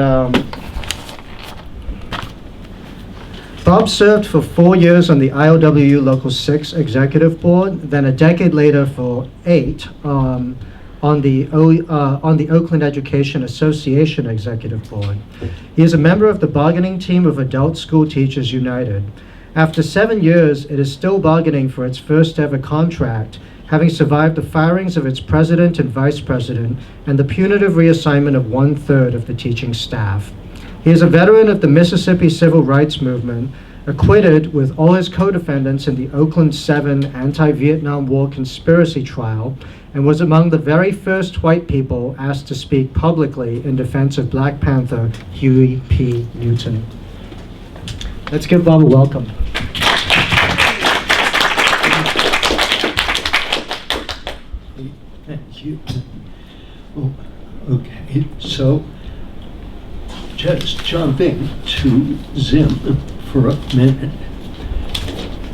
Bob served for 4 years on the ILWU Local 6 Executive Board, then a decade later for 8 on the Oakland Education Association Executive Board. He is a member of the bargaining team of Adult School Teachers United. After 7 years, it is still bargaining for its first ever contract, having survived the firings of its president and vice president and the punitive reassignment of 1/3 of the teaching staff. He is a veteran of the Mississippi Civil Rights Movement, acquitted with all his co-defendants in the Oakland 7 anti-Vietnam War conspiracy trial, and was among the very first white people asked to speak publicly in defense of Black Panther Huey P. Newton. Let's give Bob a welcome. Thank you. Oh, okay, so just jumping to Zim for a minute.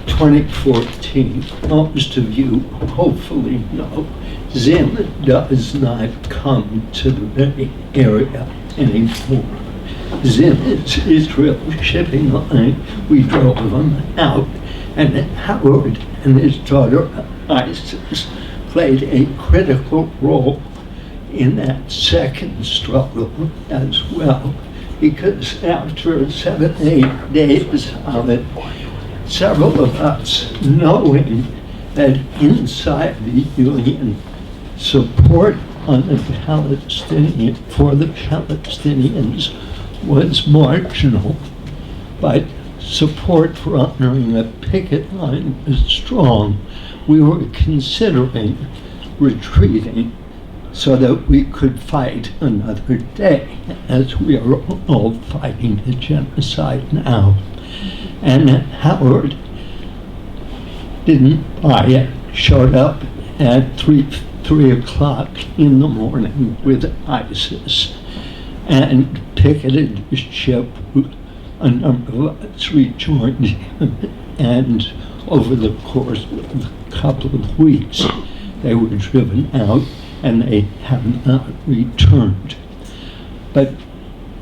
2014, most of you hopefully know, Zim does not come to the Bay Area anymore. Zim is Israel shipping line. We drove them out, and Howard and his daughter Isis played a critical role in that second struggle as well, because after 7, 8 days of it, several of us, knowing that inside the Union, support on the Palestinian, for the Palestinians was marginal, but support for honoring a picket line was strong. We were considering retreating so that we could fight another day, as we are all fighting the genocide now. And Howard didn't buy it, showed up at 3 o'clock in the morning with ISIS and picketed the ship. A number of us rejoined him, and over the course of a couple of weeks, they were driven out and they have not returned. But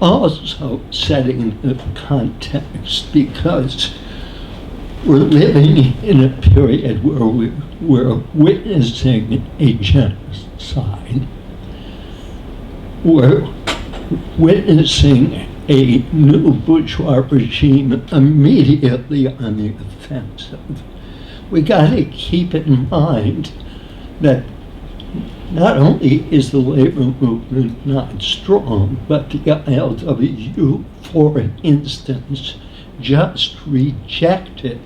also setting the context, because we're living in a period where we're witnessing a genocide. We're witnessing a new bourgeois regime immediately on the offensive. We got to keep in mind that not only is the labor movement not strong, but the ILWU, for instance, just rejected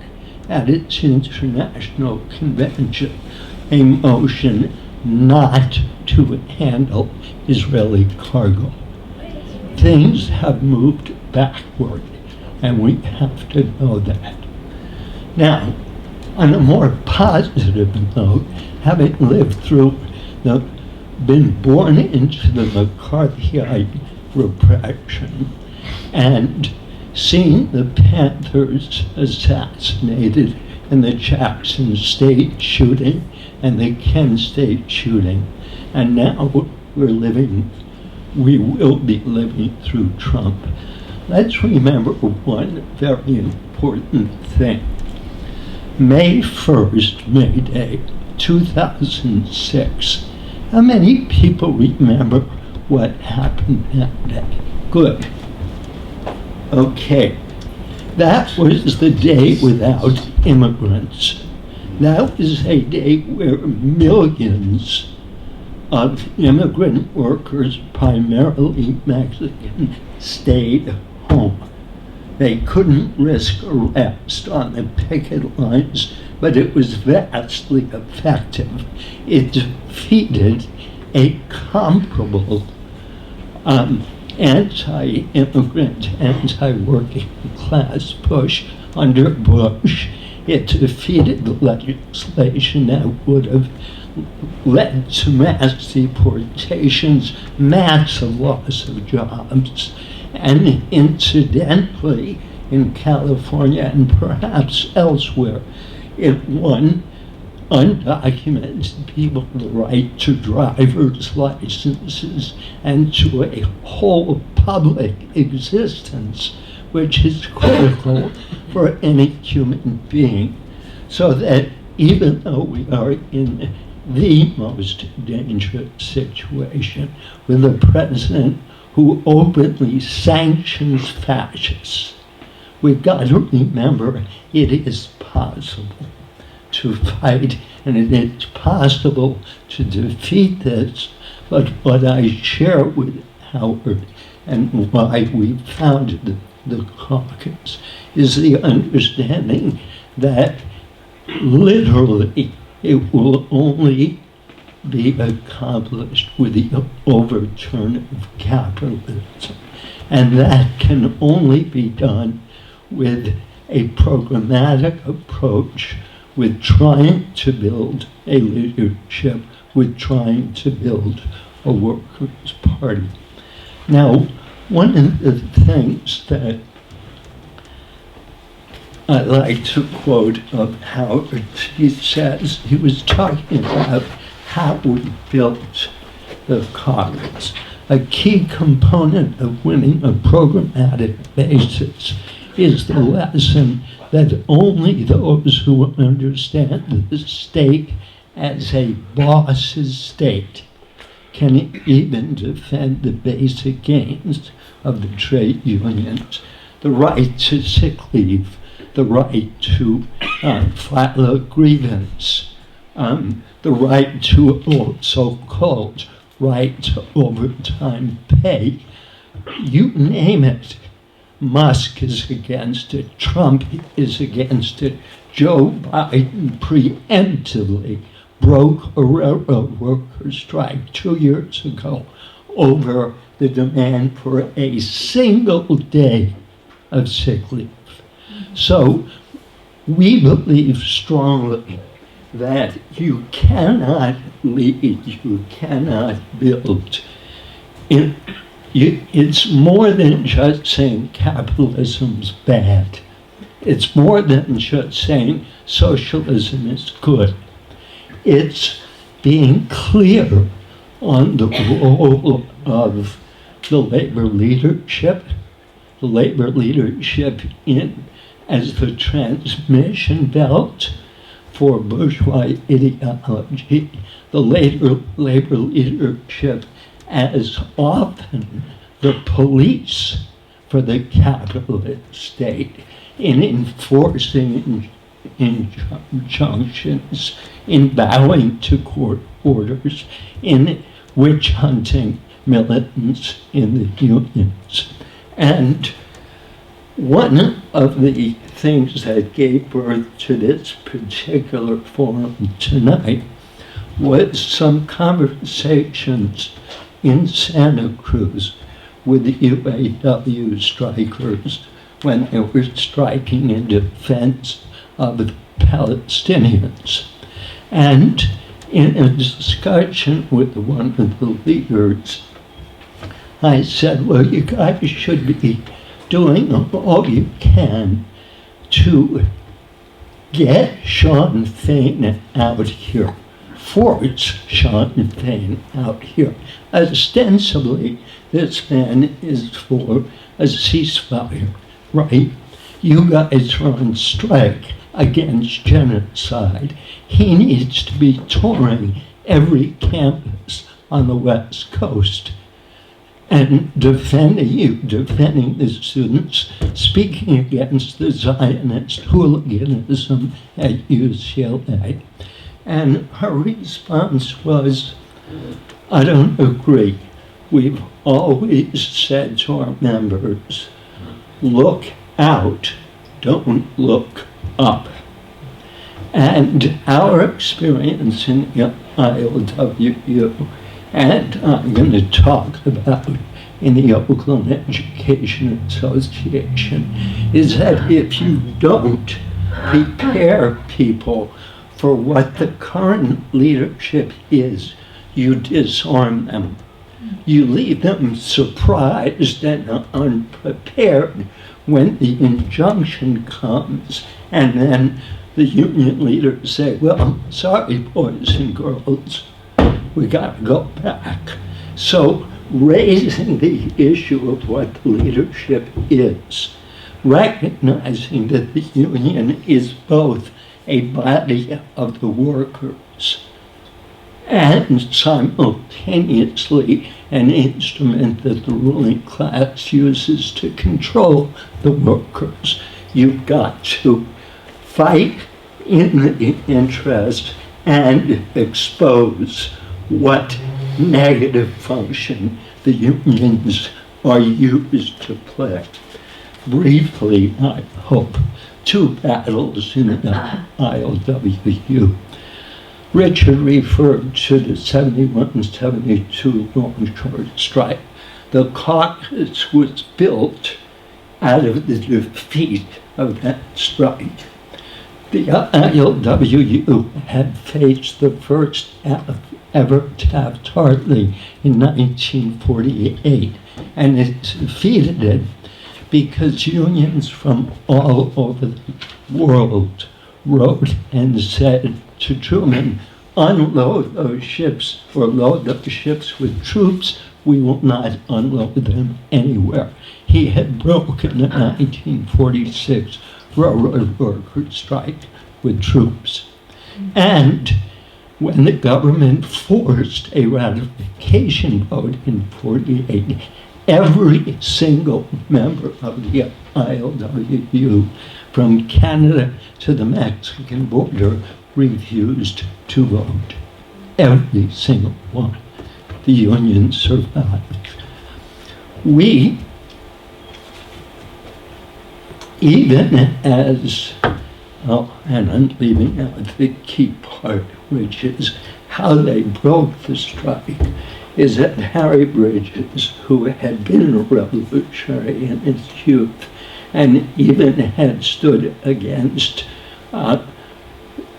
at its international convention a motion not to handle Israeli cargo. Things have moved backward, and we have to know that. Now, on a more positive note, having lived through been born into the McCarthyite repression and seen the Panthers assassinated in the Jackson State shooting and the Kent State shooting, and now we will be living through Trump. Let's remember one very important thing. May 1st, May Day, 2006. How many people remember what happened that day? Good. Okay. That was the day without immigrants. That was a day where millions of immigrant workers, primarily Mexican, stayed home. They couldn't risk arrest on the picket lines, but it was vastly effective. It defeated a comparable anti-immigrant, anti-working class push under Bush. It defeated the legislation that would have led to mass deportations, massive loss of jobs, and incidentally, in California and perhaps elsewhere, it won undocumented people the right to driver's licenses and to a whole public existence, which is critical for any human being. So that even though we are in the most dangerous situation with a president who openly sanctions fascists, we've got to remember it is possible to fight, and it is possible to defeat this. But what I share with Howard and why we founded the caucus is the understanding that literally it will only be accomplished with the overturn of capitalism. And that can only be done with a programmatic approach, with trying to build a leadership, with trying to build a workers' party. Now, one of the things that I like to quote of Howard, he says, he was talking about how we built the caucus. A key component of winning a programmatic basis is the lesson that only those who understand the state as a boss's state can even defend the basic gains of the trade unions, the right to sick leave, the right to file a grievance, the right to so-called right to overtime pay. You name it. Musk is against it. Trump is against it. Joe Biden preemptively broke a railroad workers' strike 2 years ago over the demand for a single day of sick leave. So we believe strongly that you cannot lead, you cannot build. It's more than just saying capitalism's bad. It's more than just saying socialism is good. It's being clear on the role of the labor leadership in as the transmission belt for bourgeois ideology, the labor leadership as often the police for the capitalist state in enforcing injunctions, in bowing to court orders, in witch hunting militants in the unions. And one of the things that gave birth to this particular forum tonight was some conversations in Santa Cruz with the UAW strikers when they were striking in defense of the Palestinians. And in a discussion with one of the leaders, I said, well, you guys should be doing all you can to get Sean Fain out here, force Sean Fain out here. Ostensibly, this man is for a ceasefire, right? You guys are on strike against genocide. He needs to be touring every campus on the West Coast and defending the students, speaking against the Zionist hooliganism at UCLA. And her response was, I don't agree. We've always said to our members, look out, don't look up. And our experience in the ILWU, and I'm going to talk about in the Oakland Education Association, is that if you don't prepare people for what the current leadership is, you disarm them. You leave them surprised and unprepared when the injunction comes, and then the union leaders say, well, sorry, boys and girls, we got to go back. So raising the issue of what the leadership is, recognizing that the union is both a body of the workers and simultaneously an instrument that the ruling class uses to control the workers. You've got to fight in the interest and expose what negative function the unions are used to play. Briefly, I hope, two battles in the ILWU. Richard referred to the 71-72 longshore strike. The caucus was built out of the defeat of that strike. The ILWU had faced the first ever Taft-Hartley in 1948, and it defeated it because unions from all over the world wrote and said to Truman, unload those ships or load up the ships with troops. We will not unload them anywhere. He had broken the 1946 railroad workers' strike with troops. And when the government forced a ratification vote in 48, every single member of the ILWU, from Canada to the Mexican border, refused to vote. Every single one. The union survived. We, even as, and I'm leaving out the key part, which is how they broke the strike, is that Harry Bridges, who had been a revolutionary in his youth, and even had stood against the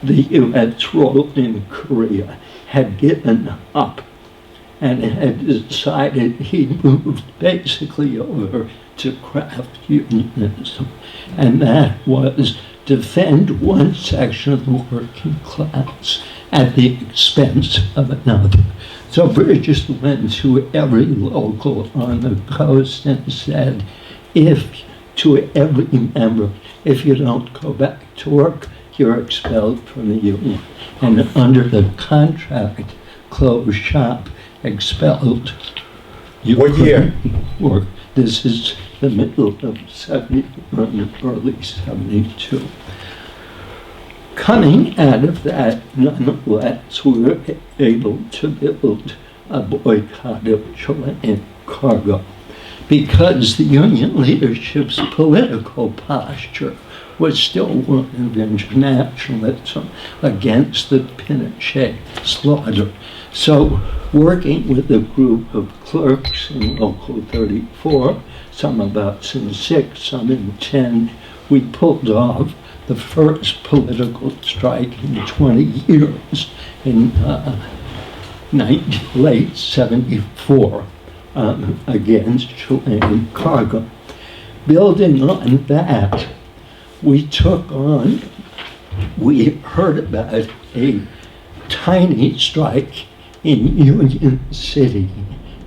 U.S. role in Korea, had given up and had decided he moved basically over to craft unionism. And that was defend one section of the working class at the expense of another. So Bridges went to every local on the coast and said, to every member, if you don't go back to work, you're expelled from the union. And under the contract, closed shop, expelled. What year? Work. This is the middle of 71, early 72. Coming out of that, nonetheless, we were able to build a boycott of Chilean cargo because the union leadership's political posture was still one of internationalism against the Pinochet slaughter. So, working with a group of clerks in Local 34, some of us in 6, some in 10, we pulled off the first political strike in 20 years in late 74 against Chilean cargo. Building on that, we heard about a tiny strike in Union City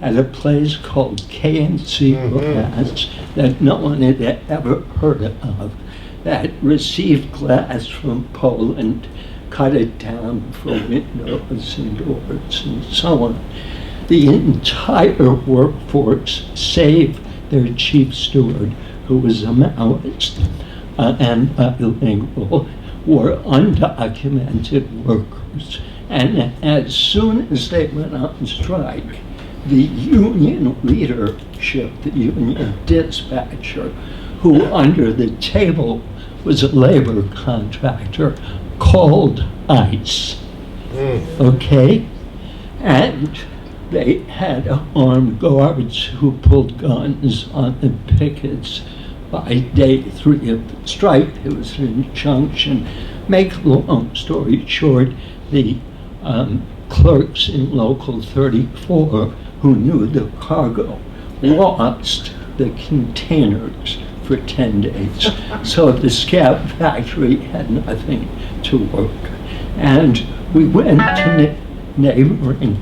at a place called KNC Glass that no one had ever heard of, that received glass from Poland, cut it down for windows and doors and so on. The entire workforce, save their chief steward, who was a Maoist and bilingual, were undocumented workers. And as soon as they went on strike, the union leadership, the union dispatcher, who under the table was a labor contractor, called ICE. Okay? And they had armed guards who pulled guns on the pickets. By day 3 of the strike, there was an injunction. Make a long story short, the clerks in Local 34 who knew the cargo lost the containers for 10 days. So the scab factory had nothing to work. And we went to neighboring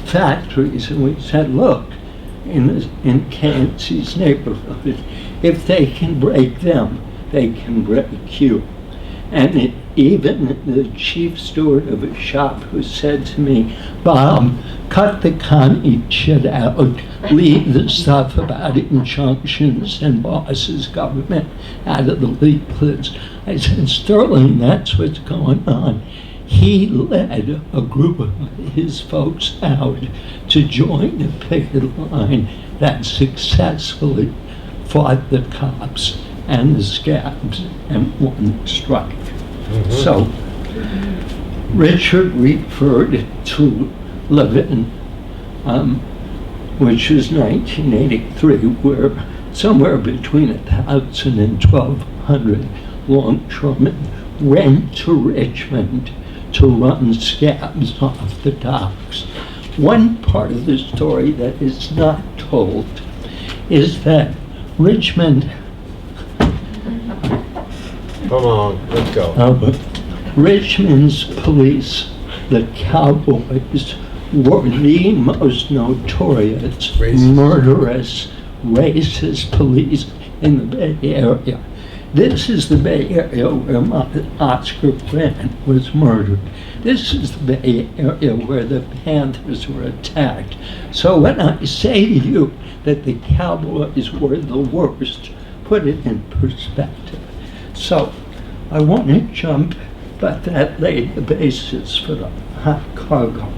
factories and we said, look, in Kansas neighborhood, if they can break them, they can break you. And even the chief steward of a shop who said to me, Bob, cut the commie shit out, leave the stuff about injunctions and bosses, government out of the leaflets. I said, Sterling, that's what's going on. He led a group of his folks out to join the picket line that successfully fought the cops and the scabs and won the strike. So Richard referred to Levin, which was 1983, where somewhere between 1,000 and 1,200 longshoremen went to Richmond to run scabs off the docks. One part of the story that is not told is that Richmond... Come on, let's go. Richmond's police, the Cowboys, were the most notorious, murderous, racist police in the Bay Area. This is the Bay Area where Oscar Grant was murdered. This is the Bay Area where the Panthers were attacked. So when I say to you that the Cowboys were the worst, put it in perspective. So I want to jump, but that laid the basis for the hot cargo.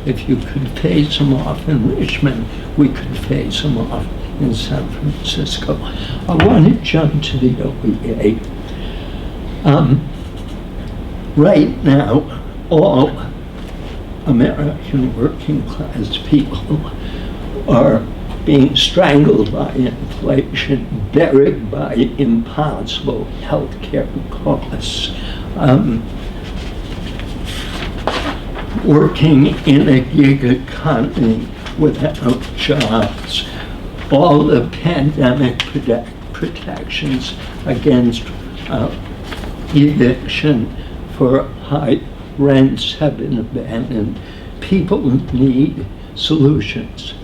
If you could phase them off in Richmond, we could phase them off in San Francisco. I want to jump to the OEA. Right now, all American working class people are being strangled by inflation, buried by impossible healthcare costs, working in a gig economy without jobs. All the pandemic protections against eviction for high rents have been abandoned. People need solutions.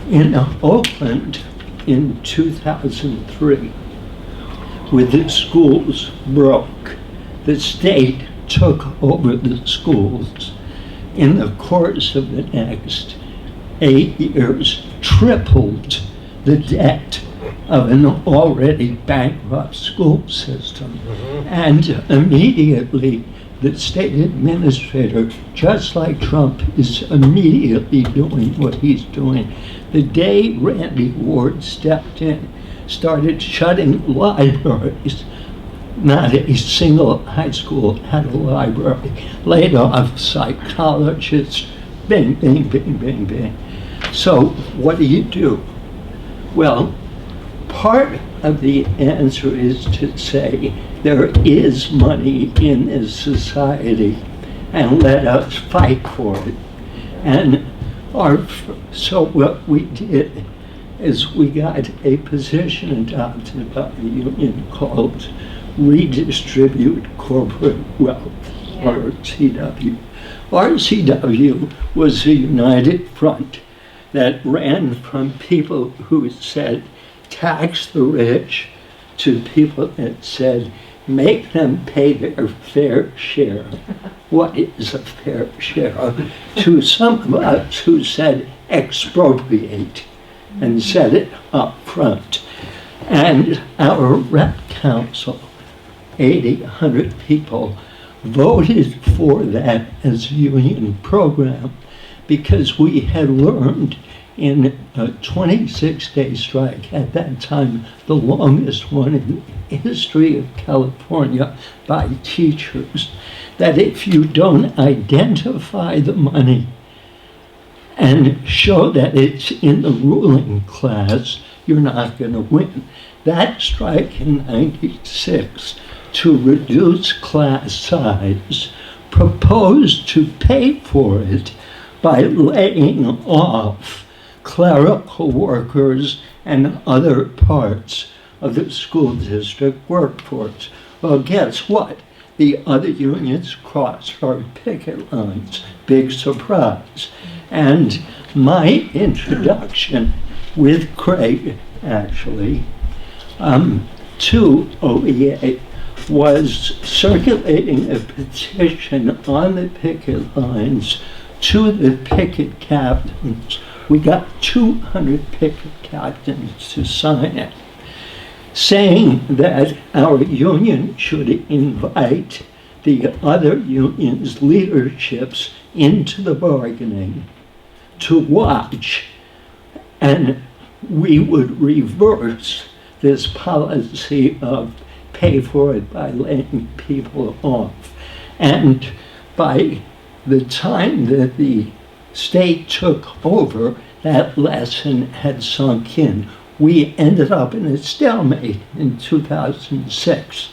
In Oakland in 2003, when the schools broke, the state took over the schools. In the course of the next 8 years, tripled the debt of an already bankrupt school system. And immediately, the state administrator, just like Trump, is immediately doing what he's doing. The day Randy Ward stepped in, started shutting libraries. Not a single high school had a library. Laid off psychologists, bing, bing, bing, bing, bing. So what do? Well, part of the answer is to say there is money in this society and let us fight for it. And so what we did is we got a position adopted by the union called Redistribute Corporate Wealth, RCW. RCW was a united front that ran from people who said tax the rich to people that said make them pay their fair share. What is a fair share? To some of us who said expropriate and said it up front. And our rep council, 80, 100 people, voted for that as a union program because we had learned in a 26-day strike, at that time the longest one in the history of California by teachers, that if you don't identify the money and show that it's in the ruling class, you're not going to win. That strike in '96 to reduce class size proposed to pay for it by laying off clerical workers and other parts of the school district workforce. Well, guess what? The other unions crossed our picket lines. Big surprise. And my introduction with Craig, actually, to OEA was circulating a petition on the picket lines to the picket captains. We got 200 picket captains to sign it, saying that our union should invite the other unions' leaderships into the bargaining to watch, and we would reverse this policy of pay for it by laying people off. And by the time that the state took over, that lesson had sunk in. We ended up in a stalemate in 2006.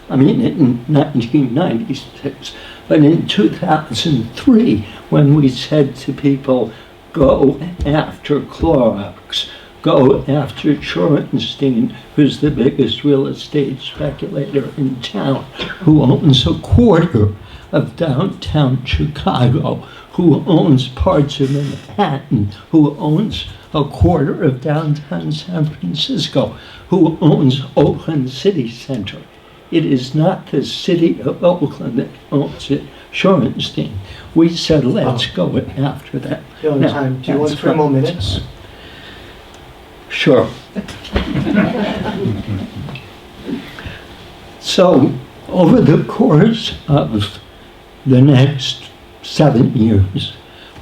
I mean, in 1996. But in 2003, when we said to people, go after Clorox, go after Shorenstein, who's the biggest real estate speculator in town, who owns a quarter of downtown Chicago, who owns parts of Manhattan, who owns a quarter of downtown San Francisco, who owns Oakland City Center. It is not the city of Oakland that owns it, Shorenstein. We said, let's go after that. Do you want 3 more minutes? Sure. So, over the course of the next 7 years,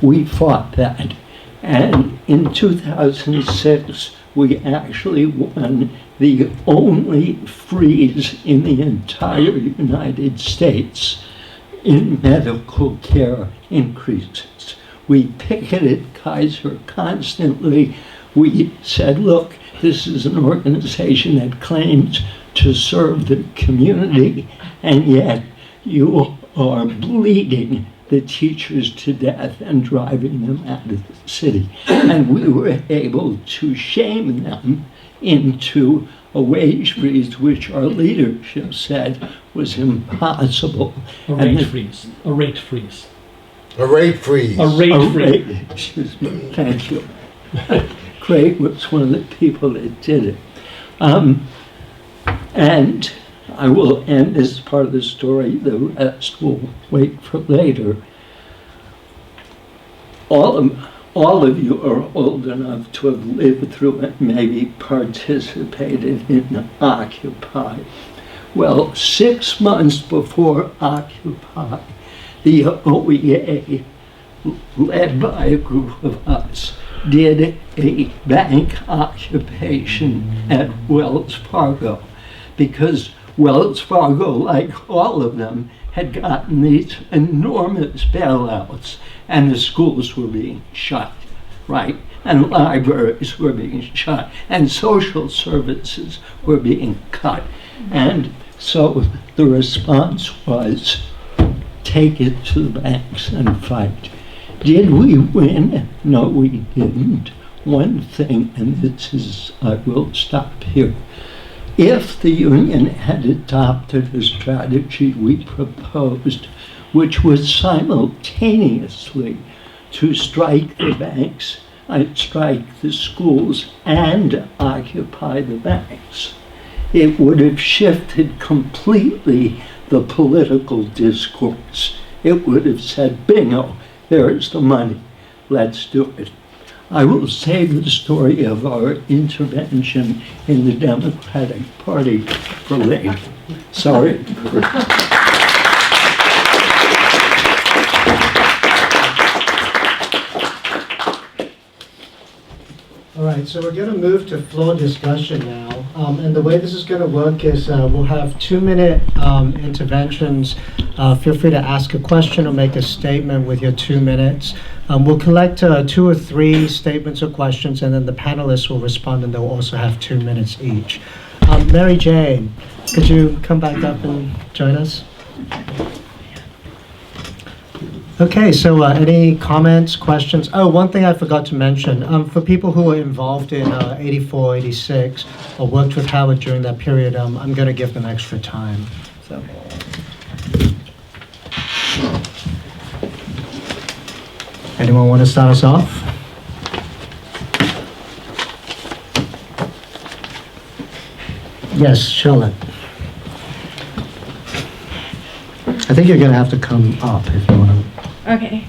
we fought that. And in 2006, we actually won the only freeze in the entire United States in medical care increases. We picketed Kaiser constantly. We said, look, this is an organization that claims to serve the community, and yet you are bleeding the teachers to death and driving them out of the city. And we were able to shame them into a wage freeze, which our leadership said was impossible. A rate freeze. A rate freeze. A rate freeze. A rate freeze. Excuse me. Thank you. Craig was one of the people that did it. And I will end this part of the story. The rest will wait for later. All of you are old enough to have lived through and maybe participated in Occupy. Well, 6 months before Occupy, the OEA, led by a group of us, did a bank occupation at Wells Fargo, because Wells Fargo, like all of them, had gotten these enormous bailouts, and the schools were being shut, right? And libraries were being shut, and social services were being cut. And so the response was, take it to the banks and fight. Did we win? No, we didn't. One thing, and this is, I will stop here. If the union had adopted a strategy we proposed, which was simultaneously to strike the banks, strike the schools, and occupy the banks, it would have shifted completely the political discourse. It would have said, bingo, there's the money, let's do it. I will save the story of our intervention in the Democratic Party for later. Sorry. All right, so we're going to move to floor discussion now. And the way this is going to work is we'll have 2-minute interventions. Feel free to ask a question or make a statement with your 2 minutes. We'll collect 2 or 3 statements or questions, and then the panelists will respond, and they'll also have 2 minutes each. Mary Jane, could you come back up and join us? Okay, so any comments, questions? Oh, one thing I forgot to mention. For people who are involved in 84, 86, or worked with Howard during that period, I'm going to give them extra time. So. Anyone want to start us off? Yes, Charlotte. I think you're going to have to come up if you want to. Okay.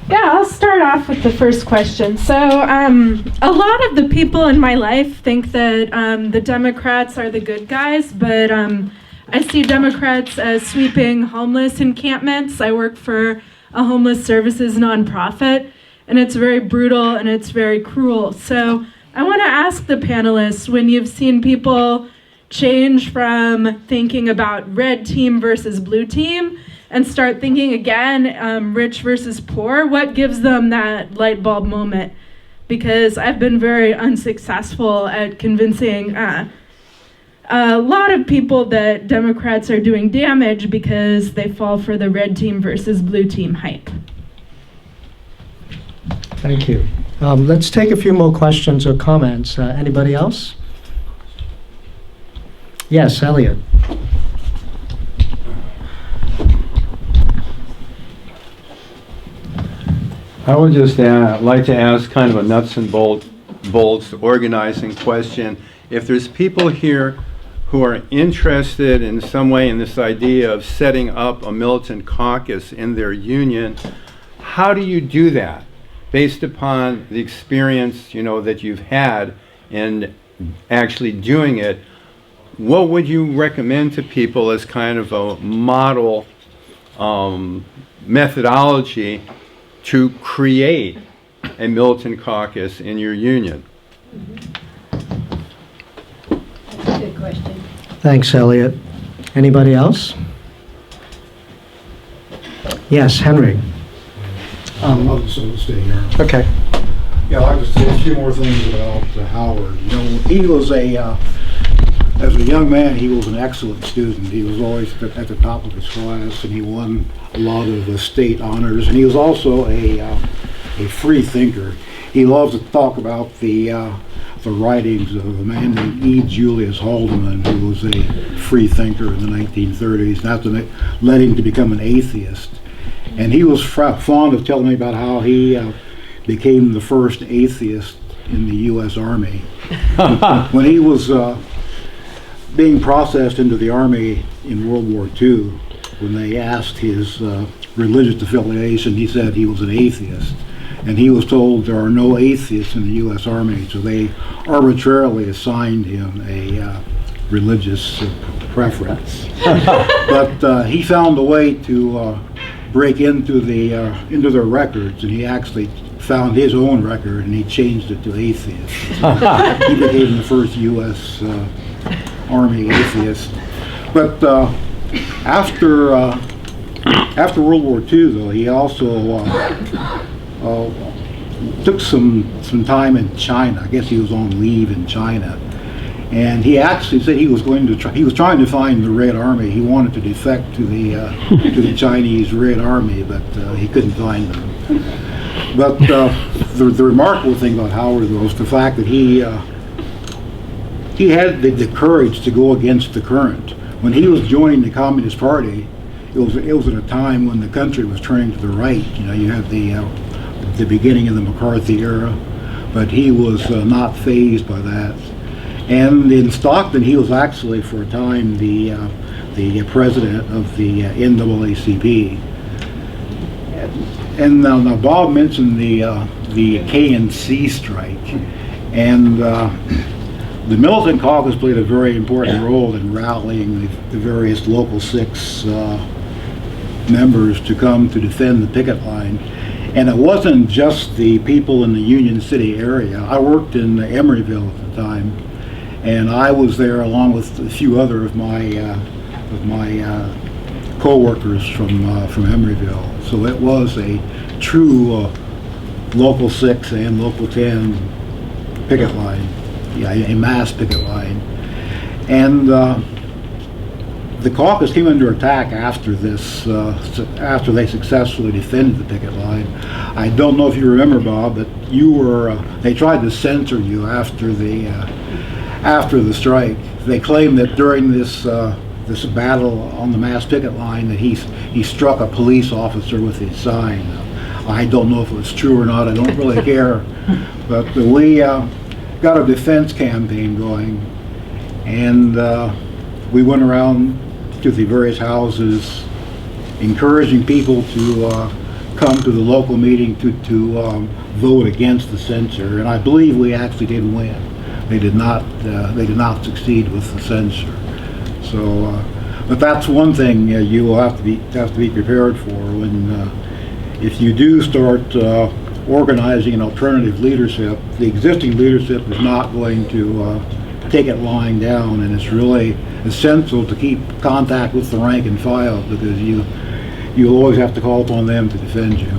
Yeah, I'll start off with the first question. So a lot of the people in my life think that the Democrats are the good guys, but I see Democrats as sweeping homeless encampments. I work for a homeless services nonprofit, and it's very brutal and it's very cruel. So I want to ask the panelists, when you've seen people change from thinking about red team versus blue team and start thinking again, rich versus poor, what gives them that light bulb moment? Because I've been very unsuccessful at convincing a lot of people that Democrats are doing damage because they fall for the red team versus blue team hype. Thank you. Let's take a few more questions or comments. Anybody else? Yes, Elliot. I would just like to ask kind of a nuts and bolts organizing question. If there's people here who are interested in some way in this idea of setting up a militant caucus in their union, how do you do that based upon the experience, that you've had in actually doing it? What would you recommend to people as kind of a model methodology to create a militant caucus in your union? That's a good question. Thanks, Elliot. Anybody else? Yes, Henry. I'll just stay here. Okay. Yeah, I'd like to say a few more things about Howard. He was as a young man, he was an excellent student. He was always at the top of his class, and he won a lot of the state honors. And he was also a free thinker. He loved to talk about the the writings of a man named E. Julius Haldeman, who was a free thinker in the 1930s, and after that led him to become an atheist. And he was fond of telling me about how he became the first atheist in the U.S. Army. When he was being processed into the Army in World War II, when they asked his religious affiliation, he said he was an atheist. And he was told there are no atheists in the U.S. Army, so they arbitrarily assigned him a religious preference. But he found a way to break into their records, and he actually found his own record, and he changed it to atheist. So he became the first U.S. Army atheist. But after World War II, though, he also took some time in China. I guess he was on leave in China, and he actually said he was going to he was trying to find the Red Army. He wanted to defect to the Chinese Red Army, but he couldn't find them. But the remarkable thing about Howard, though, was the fact that he had the courage to go against the current. When he was joining the Communist Party, it was at a time when the country was turning to the right. You know, you had the beginning of the McCarthy era, but he was not fazed by that. And in Stockton, he was actually for a time the president of the NAACP. And now Bob mentioned the KNC strike, and the Militant Caucus played a very important role in rallying the various Local 6 members to come to defend the picket line. And it wasn't just the people in the Union City area. I worked in Emeryville at the time, and I was there along with a few other of my co-workers from Emeryville. So it was a true Local 6 and Local 10 picket line, yeah, a mass picket line. And the caucus came under attack after this, after they successfully defended the picket line. I don't know if you remember, Bob, but you were, they tried to censor you after the strike. They claimed that during this battle on the mass picket line that he struck a police officer with his sign. I don't know if it was true or not, I don't really care. But we got a defense campaign going, and we went around to the various houses encouraging people to come to the local meeting to vote against the censure, and I believe we actually did win. They did not succeed with the censure. So, but that's one thing you will have to be prepared for when, if you do start organizing an alternative leadership. The existing leadership is not going to take it lying down, and it's really essential to keep contact with the rank and file, because you always have to call upon them to defend you.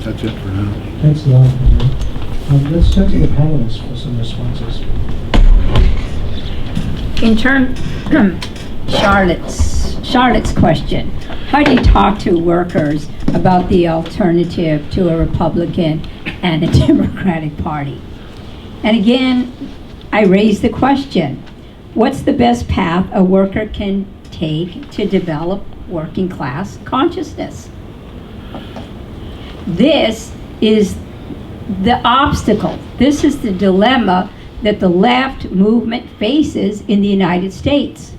So that's it for now. Thanks a lot. Let's turn to the panelists for some responses. In turn, Charlotte's question, how do you talk to workers about the alternative to a Republican and a Democratic Party? And again, I raise the question, what's the best path a worker can take to develop working class consciousness? This is the obstacle. This is the dilemma that the left movement faces in the United States,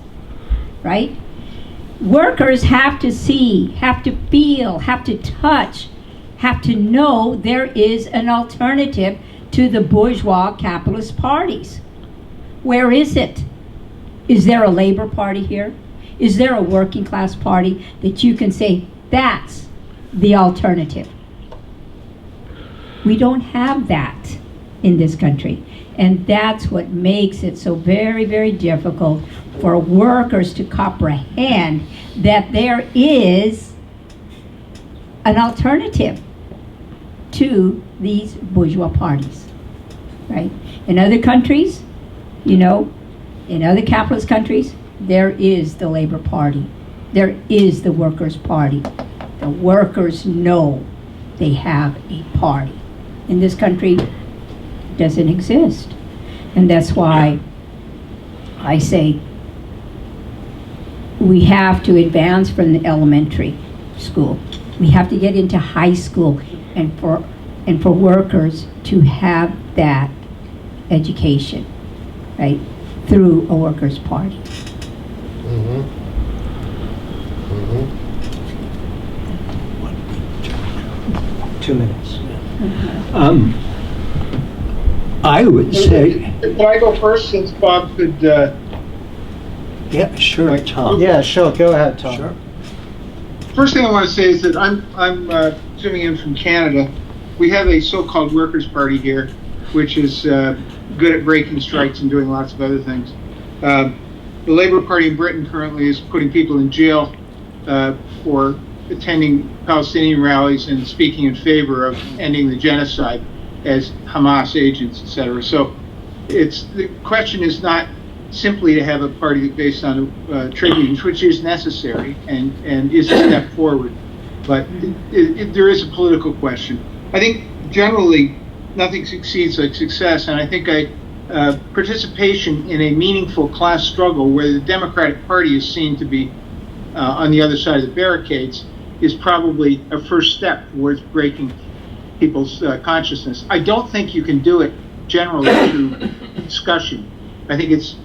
right? Workers have to see, have to feel, have to touch, have to know there is an alternative to the bourgeois capitalist parties. Where is it? Is there a Labor Party here? Is there a working class party that you can say, that's the alternative? We don't have that in this country. And that's what makes it so very, very difficult for workers to comprehend that there is an alternative to these bourgeois parties, right? In other countries, you know, in other capitalist countries, there is the Labor Party. There is the Workers' Party. The workers know they have a party. In this country, doesn't exist. And that's why I say we have to advance from the elementary school. We have to get into high school, and for workers to have that education, right, through a workers' party. Mm-hmm. Mm-hmm. 2 minutes. I would say, Can I go first, since Bob could? yeah, sure, Tom. Yeah, sure. Go ahead, Tom. Sure. First thing I want to say is that I'm zooming in from Canada. We have a so-called workers' party here, which is good at breaking strikes and doing lots of other things. The Labour Party in Britain currently is putting people in jail for attending Palestinian rallies and speaking in favor of ending the genocide as Hamas agents, etc. So the question is not simply to have a party based on trade unions, which is necessary and is a step forward, but there is a political question. I think generally nothing succeeds like success, and I think participation in a meaningful class struggle where the Democratic Party is seen to be on the other side of the barricades is probably a first step towards breaking people's consciousness. I don't think you can do it generally through discussion. I think it's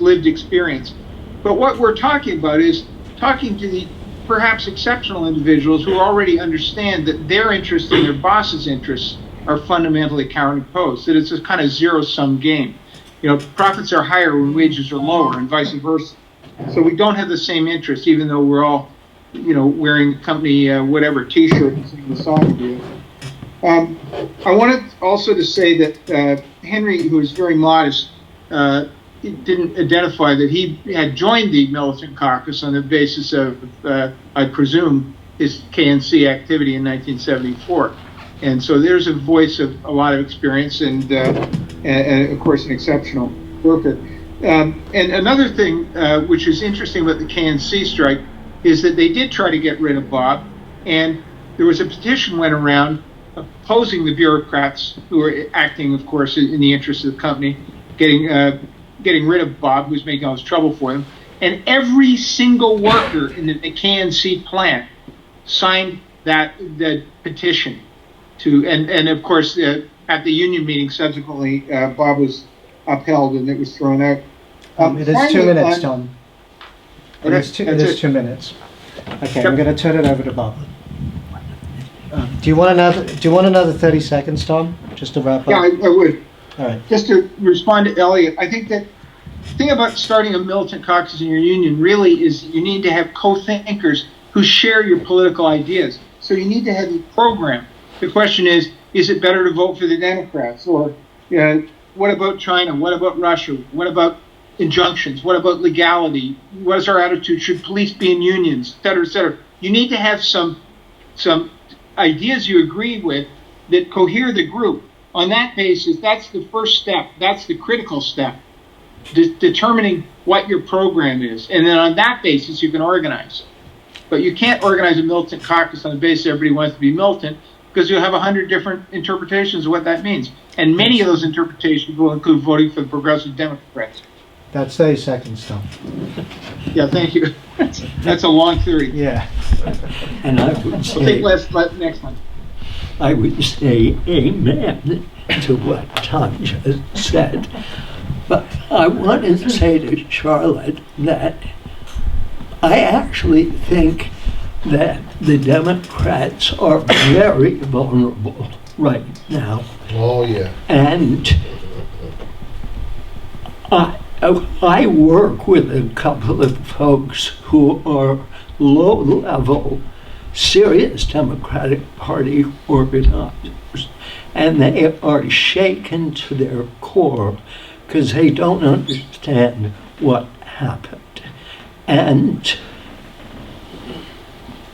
lived experience. But what we're talking about is talking to the perhaps exceptional individuals who already understand that their interests and their boss's interests are fundamentally counterposed, that it's a kind of zero-sum game. Profits are higher when wages are lower and vice versa. So we don't have the same interest, even though we're all, wearing company whatever T-shirt and singing the song deal. I wanted also to say that Henry, who is very modest, didn't identify that he had joined the Militant Caucus on the basis of, I presume, his KNC activity in 1974. And so there's a voice of a lot of experience and of course, an exceptional worker. And another thing which is interesting about the KNC strike is that they did try to get rid of Bob, and there was a petition went around opposing the bureaucrats who were acting, of course, in the interest of the company, getting rid of Bob, who was making all this trouble for them. And every single worker in the KNC plant signed that petition and of course, at the union meeting subsequently, Bob was upheld and it was thrown out. It is 2 minutes, Tom. It is 2 minutes. Okay, I'm going to turn it over to Bob. Do you want another 30 seconds, Tom, just to wrap up? Yeah, I would. All right. Just to respond to Elliot, I think that the thing about starting a militant caucus in your union really is you need to have co-thinkers who share your political ideas. So you need to have a program. The question is it better to vote for the Democrats? Or what about China? What about Russia? What about injunctions? What about legality? What is our attitude? Should police be in unions? Et cetera, et cetera. You need to have some ideas you agree with that cohere the group. On that basis, that's the first step. That's the critical step, determining what your program is. And then on that basis, you can organize. But you can't organize a militant caucus on the basis everybody wants to be militant, because you'll have 100 different interpretations of what that means. And many of those interpretations will include voting for the Progressive Democrats. That's 30 seconds, Tom. Yeah, thank you. That's a long 30. Yeah. And I would say, I'll take next one. I would say amen to what Tom just said. But I want to say to Charlotte that I actually think that the Democrats are very vulnerable right now. Oh, yeah. And I work with a couple of folks who are low-level, serious Democratic Party organizers, and they are shaken to their core because they don't understand what happened. And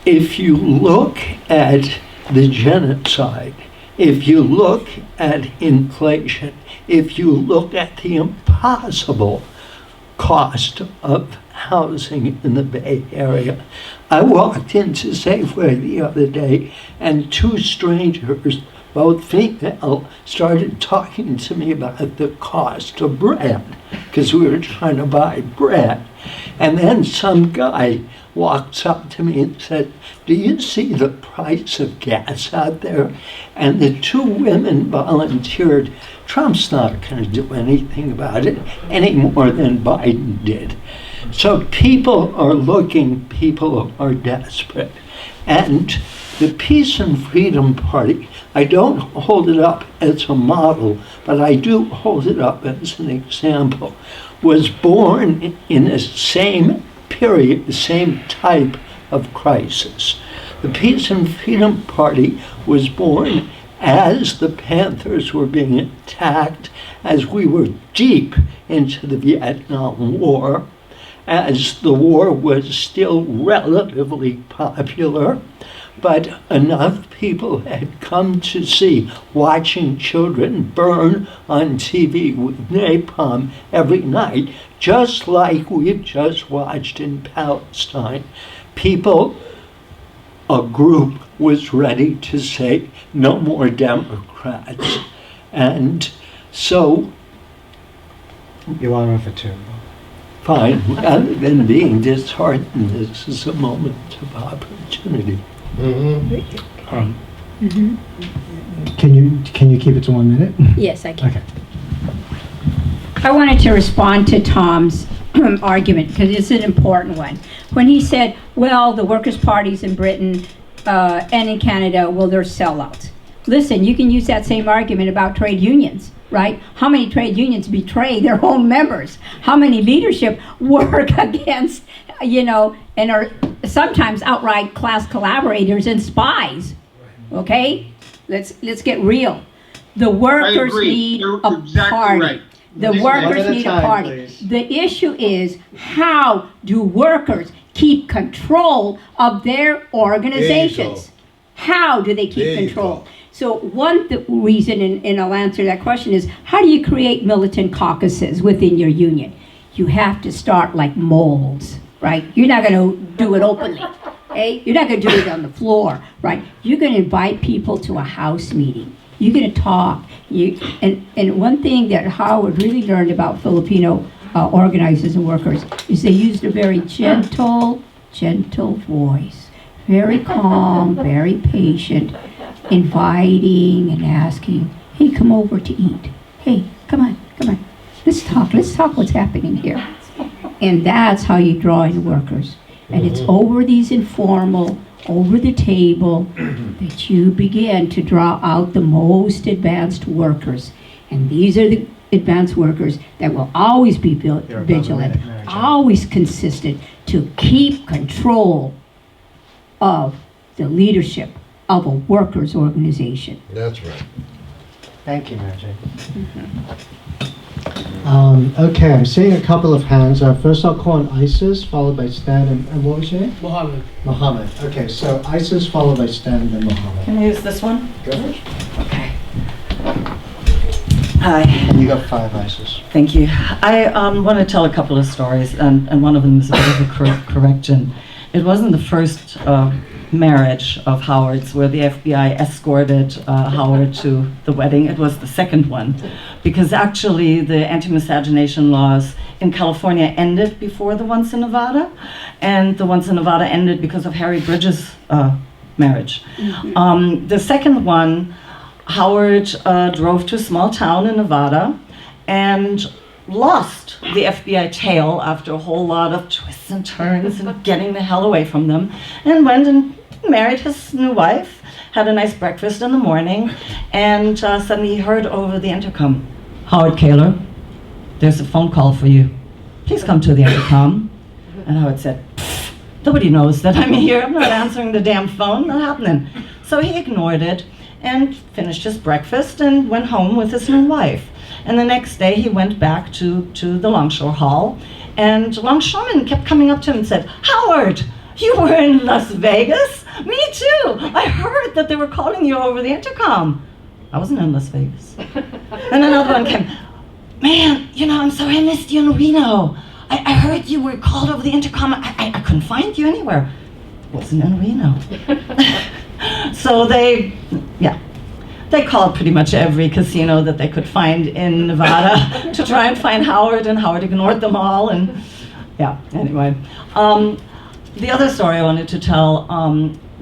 if you look at the genocide, if you look at inflation, if you look at the impossible cost of housing in the Bay Area. I walked into Safeway the other day and two strangers both female, started talking to me about the cost of bread, because we were trying to buy bread. And then some guy walks up to me and said, "Do you see the price of gas out there?" And the two women volunteered, "Trump's not going to do anything about it any more than Biden did." So people are looking, people are desperate. And the Peace and Freedom Party, I don't hold it up as a model, but I do hold it up as an example, was born in the same period, the same type of crisis. The Peace and Freedom Party was born as the Panthers were being attacked, as we were deep into the Vietnam War, as the war was still relatively popular, but enough people had come to see watching children burn on TV with napalm every night, just like we've just watched in Palestine. People, a group was ready to say, no more Democrats. And so... You are over two. Fine. Rather than being disheartened, this is a moment of opportunity. Can you keep it to 1 minute? Yes, I can. Okay. I wanted to respond to Tom's argument because it's an important one. When he said, well, the workers' parties in Britain and in Canada, well, they're sellouts. Listen, you can use that same argument about trade unions, right? How many trade unions betray their own members? How many leadership work against, and are sometimes outright class collaborators and spies? Okay? Let's get real. The workers need a party. Right. The workers need a party. Please. The issue is, how do workers keep control of their organizations? How do they keep control? So one reason, and I'll answer that question, is how do you create militant caucuses within your union? You have to start like molds, right? You're not going to do it openly. Okay? You're not going to do it on the floor, right? You're going to invite people to a house meeting. You're going to talk. And one thing that Howard really learned about Filipino organizers and workers is they used a very gentle voice. Very calm, very patient, inviting and asking, hey, come over to eat. Hey, come on. Let's talk what's happening here. And that's how you draw in workers. And it's over these informal, over the table, that you begin to draw out the most advanced workers. And these are the advanced workers that will always be vigilant, always consistent, to keep control of the leadership of a workers' organization. That's right. Thank you, Mary Jane. Okay, I'm seeing a couple of hands. First I'll call on Isis, followed by Stan, and what was your name? Mohammed. Okay, so Isis, followed by Stan, and then Mohammed. Can I use this one? Go ahead. Okay. Hi. And you got 5, Isis. Thank you. I want to tell a couple of stories, and one of them is a bit of a correction. It wasn't the first marriage of Howard's where the FBI escorted Howard to the wedding. It was the second one, because actually the anti-miscegenation laws in California ended before the ones in Nevada, and the ones in Nevada ended because of Harry Bridges' marriage. The second one, Howard drove to a small town in Nevada and lost the FBI tail after a whole lot of twists and turns and getting the hell away from them, and went and married his new wife, had a nice breakfast in the morning, and suddenly he heard over the intercom, Howard Keylor, there's a phone call for you. Please come to the intercom. And Howard said, nobody knows that I'm here. I'm not answering the damn phone. Not happening. So he ignored it and finished his breakfast and went home with his new wife. And the next day he went back to the Longshore Hall, and longshoremen kept coming up to him and said, Howard, you were in Las Vegas? Me too. I heard that they were calling you over the intercom. I wasn't in Las Vegas. And another one came, man, I'm sorry I missed you in Reno. I heard you were called over the intercom. I couldn't find you anywhere. Wasn't in Reno. So then they called pretty much every casino that they could find in Nevada to try and find Howard, and Howard ignored them all. And yeah, anyway. The other story I wanted to tell,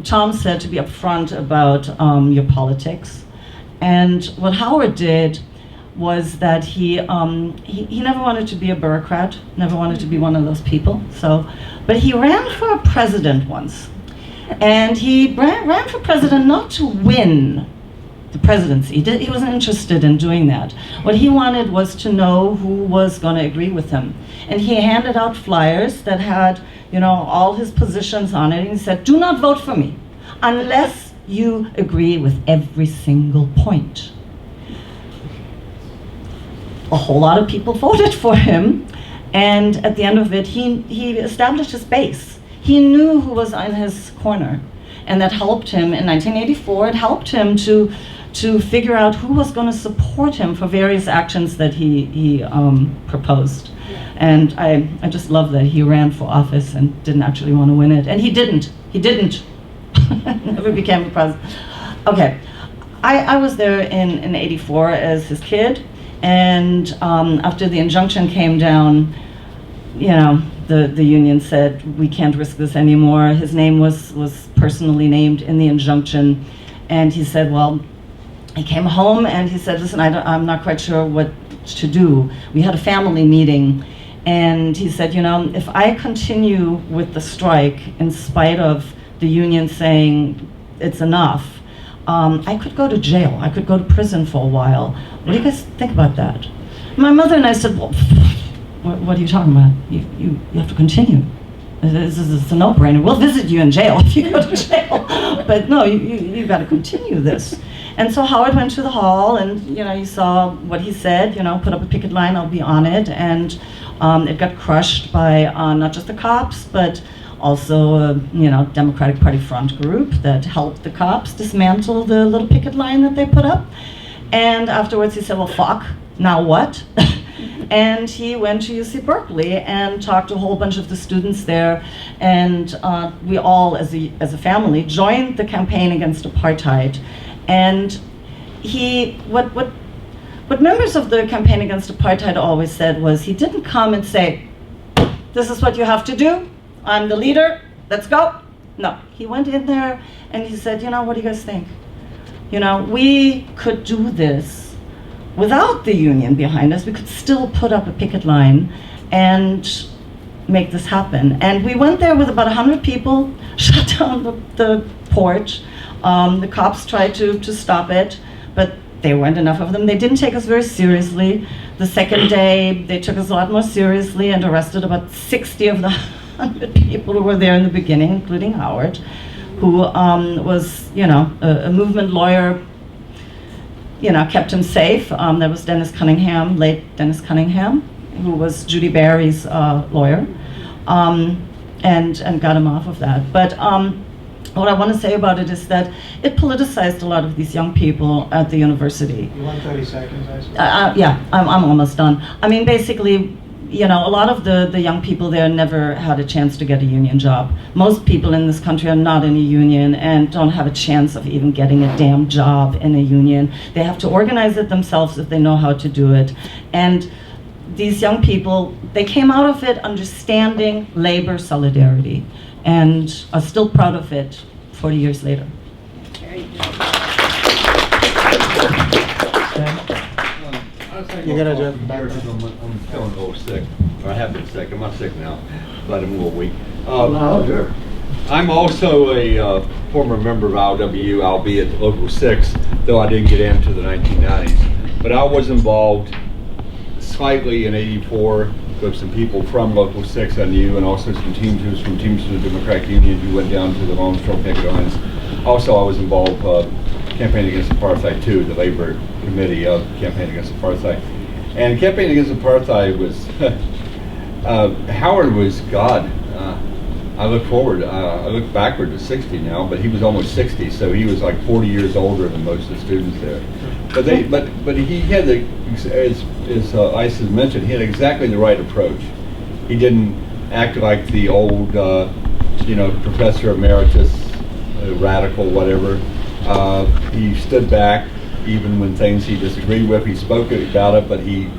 Tom said to be upfront about your politics. And what Howard did was that he never wanted to be a bureaucrat, never wanted to be one of those people. But he ran for president once. And he ran for president not to win the presidency. He wasn't interested in doing that. What he wanted was to know who was going to agree with him. And he handed out flyers that had, all his positions on it. And he said, do not vote for me unless you agree with every single point. A whole lot of people voted for him. And at the end of it, he established his base. He knew who was on his corner. And that helped him in 1984. It helped him to figure out who was going to support him for various actions that he proposed. And I just love that he ran for office and didn't actually want to win it. And he didn't. Never became a president. Okay, I was there in 84 as his kid. And after the injunction came down, the union said, we can't risk this anymore. His name was personally named in the injunction. And he said, well, he came home and he said, listen, I'm not quite sure what to do. We had a family meeting. And he said, if I continue with the strike in spite of the union saying it's enough, I could go to jail. I could go to prison for a while. What do you guys think about that? My mother and I said, well, what are you talking about? You have to continue. It's a no-brainer. We'll visit you in jail if you go to jail. But no, you've got to continue this. And so Howard went to the hall, and you saw what he said. Put up a picket line. I'll be on it. And it got crushed by not just the cops, but also a Democratic Party front group that helped the cops dismantle the little picket line that they put up. And afterwards he said, well, fuck, now what? And he went to UC Berkeley and talked to a whole bunch of the students there. And we all, as a family, joined the campaign against apartheid. And what members of the campaign against apartheid always said was, he didn't come and say, this is what you have to do. I'm the leader, let's go. No, he went in there and he said, what do you guys think? We could do this without the union behind us. We could still put up a picket line and make this happen. And we went there with about 100 people, shut down the porch. The cops tried to stop it, but there weren't enough of them. They didn't take us very seriously. The second day, they took us a lot more seriously and arrested about 60 of the 100 people who were there in the beginning, including Howard, who was, a movement lawyer, kept him safe. There was Dennis Cunningham, late Dennis Cunningham, who was Judy Barry's lawyer, and got him off of that. But what I want to say about it is that it politicized a lot of these young people at the university. You want 30 seconds, I suppose? Yeah, I'm almost done. I mean, basically, a lot of the young people there never had a chance to get a union job. Most people in this country are not in a union and don't have a chance of even getting a damn job in a union. They have to organize it themselves if they know how to do it. And these young people, they came out of it understanding labor solidarity and are still proud of it 40 years later. You're gonna do it. I'm feeling a little sick, or I have been sick. I'm not sick now, but I'm a little weak. Sure. I'm also a former member of ILWU, albeit Local 6, though I didn't get into the 1990s. But I was involved slightly in '84 with some people from Local 6 I knew, and also some Teamsters from Teamsters Democratic Union who went down to the Longstrom picket lines. Also, I was involved campaigning against apartheid too, the labor committee of Campaign Against Apartheid. And Campaign Against Apartheid was, Howard was God. I look backward to 60 now, but he was almost 60, so he was like 40 years older than most of the students there. But he had as Isis mentioned, he had exactly the right approach. He didn't act like the old, professor emeritus, radical, whatever. He stood back. even when things he disagreed with. He spoke about it, but he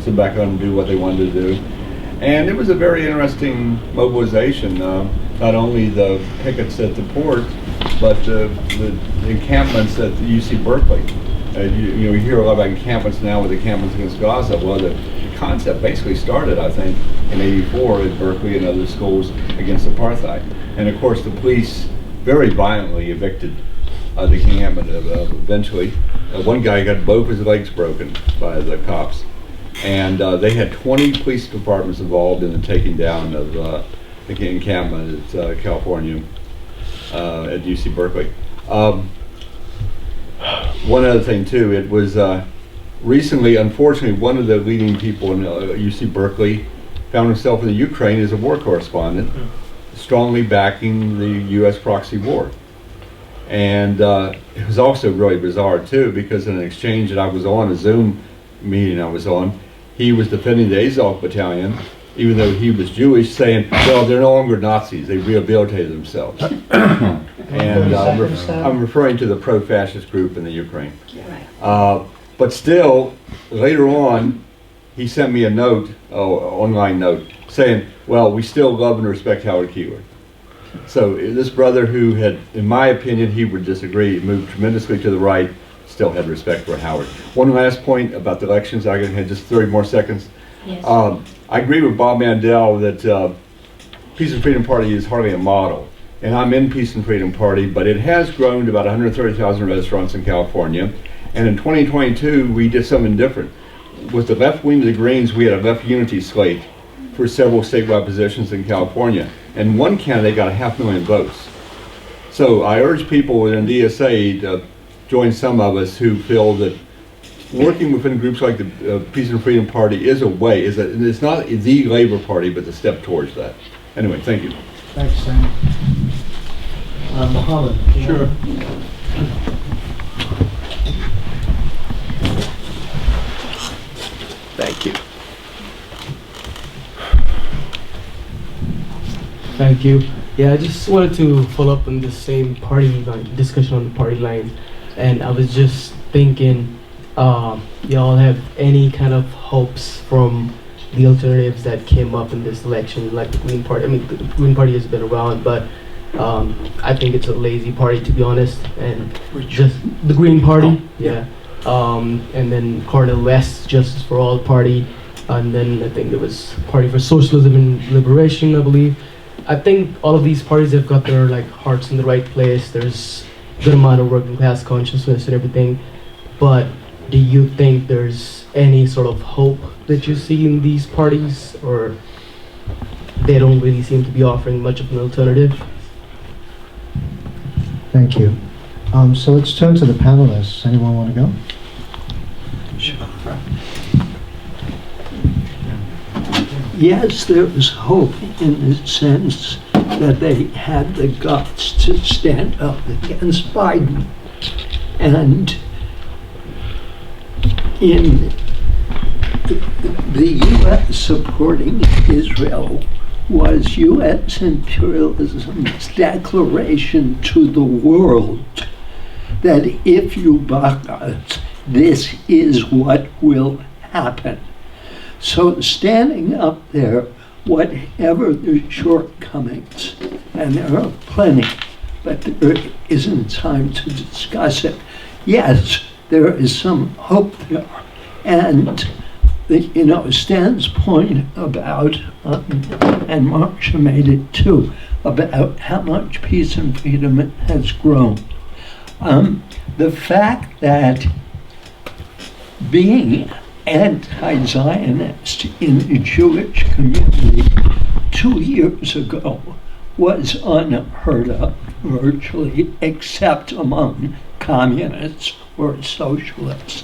stood back on and do what they wanted to do. And it was a very interesting mobilization. Not only the pickets at the port, but the encampments at the UC Berkeley. You hear a lot about encampments now with encampments against Gaza. Well, the concept basically started, I think, in '84 at Berkeley and other schools against apartheid. And of course, the police very violently evicted the encampment eventually. One guy got both his legs broken by the cops. And they had 20 police departments involved in the taking down of the encampment at California, at UC Berkeley. One other thing too, it was recently, unfortunately, one of the leading people in UC Berkeley found himself in the Ukraine as a war correspondent, strongly backing the U.S. proxy war. And it was also really bizarre too, because in an exchange that I was on, a Zoom meeting I was on, he was defending the Azov battalion, even though he was Jewish, saying, well, they're no longer Nazis, they rehabilitated themselves. And I'm referring to the pro-fascist group in the Ukraine. But still, later on, he sent me a note, online note, saying, well, we still love and respect Howard Keylor. So this brother who had, in my opinion, he would disagree, moved tremendously to the right, still had respect for Howard. One last point about the elections, I had just 30 more seconds. Yes. I agree with Bob Mandel that Peace and Freedom Party is hardly a model. And I'm in Peace and Freedom Party, but it has grown to about 130,000 restaurants in California. And in 2022, we did something different. With the left wing of the Greens, we had a left unity slate for several statewide positions in California. And one candidate got 500,000 votes. So I urge people within DSA to join some of us who feel that working within groups like the Peace and Freedom Party is a way, it's not the Labor Party, but the step towards that. Anyway, thank you. Thanks, Sam. Mohammed. Sure. Thank you. Thank you. Yeah, I just wanted to follow up on the same party line, discussion on the party line. And I was just thinking, y'all have any kind of hopes from the alternatives that came up in this election, like the Green Party? I mean, the Green Party has been around, but I think it's a lazy party, to be honest. And just the Green Party, yeah. And then Cornel West, Justice for All Party, and then I think there was Party for Socialism and Liberation, I believe. I think all of these parties have got their hearts in the right place. There's a good amount of working class consciousness and everything, but do you think there's any sort of hope that you see in these parties, or they don't really seem to be offering much of an alternative? Thank you. So let's turn to the panelists. Anyone want to go? Yes, there was hope in the sense that they had the guts to stand up against Biden. And in the U.S. supporting Israel was U.S. imperialism's declaration to the world that if you back us, this is what will happen. So standing up there, whatever the shortcomings, and there are plenty, but there isn't time to discuss it. Yes, there is some hope there. And Stan's point about, and Marsha made it too, about how much peace and freedom has grown. The fact that being anti-Zionist in the Jewish community 2 years ago was unheard of, virtually, except among communists or socialists.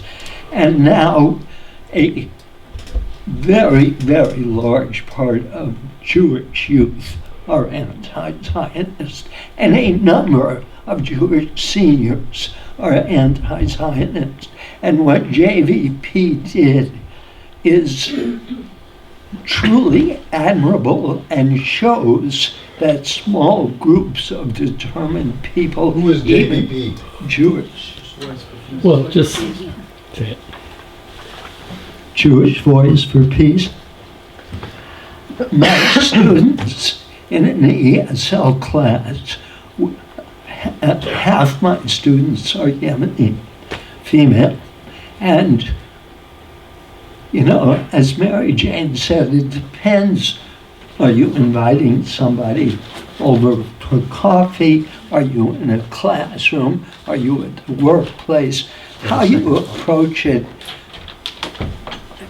And now a very, very large part of Jewish youth are anti-Zionist, and a number of Jewish seniors are anti-Zionist. And what JVP did is truly admirable and shows that small groups of determined people, who is even JVP? Jewish, Well, just say it. Jewish Voice for Peace. My students in an ESL class, half my students are Yemeni female, and you know, as Mary Jane said, it depends. Are you inviting somebody over for coffee? Are you in a classroom? Are you at the workplace? How you approach it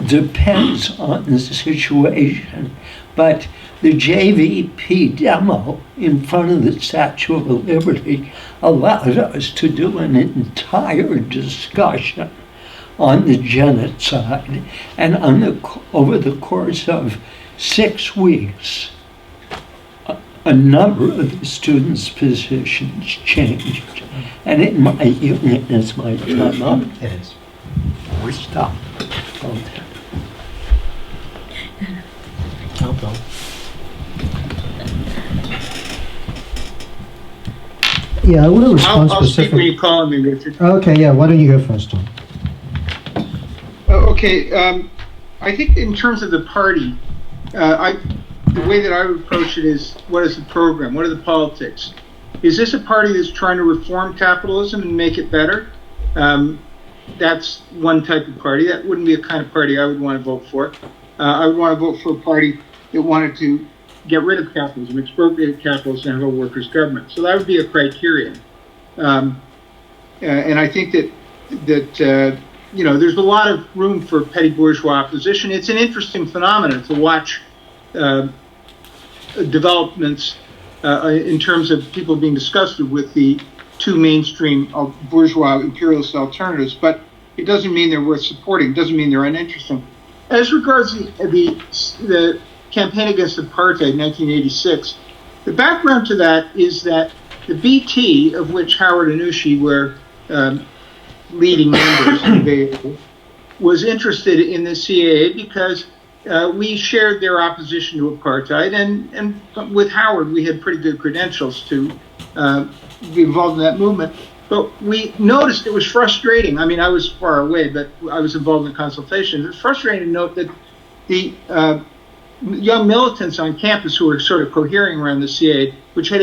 depends on the situation. But the JVP demo in front of the Statue of Liberty allowed us to do an entire discussion on the genocide, and over the course of 6 weeks, a number of the students' positions changed. And in my union, is my time up? It is. We're stopped. Yeah, I want to respond I'll speak when specifically. you call on me, Richard. Okay, yeah, why don't you go first, Tom? Okay, I think in terms of the party, the way that I would approach it is, what is the program? What are the politics? Is this a party that's trying to reform capitalism and make it better? That's one type of party. That wouldn't be a kind of party I would want to vote for. I would want to vote for a party that wanted to get rid of capitalism, expropriate capitalism, and have a workers' government. So that would be a criterion. And I think that you know, there's a lot of room for petty bourgeois opposition. It's an interesting phenomenon to watch developments in terms of people being disgusted with the two mainstream bourgeois imperialist alternatives, but it doesn't mean they're worth supporting. It doesn't mean they're uninteresting. As regards the campaign against apartheid in 1986, the background to that is that the BT, of which Howard and Ushi were leading members, was interested in the CAA because we shared their opposition to apartheid, and with Howard we had pretty good credentials to be involved in that movement. But we noticed it was frustrating. I mean, I was far away, but I was involved in the consultation. It was frustrating to note that the young militants on campus who were sort of cohering around the CAA, which had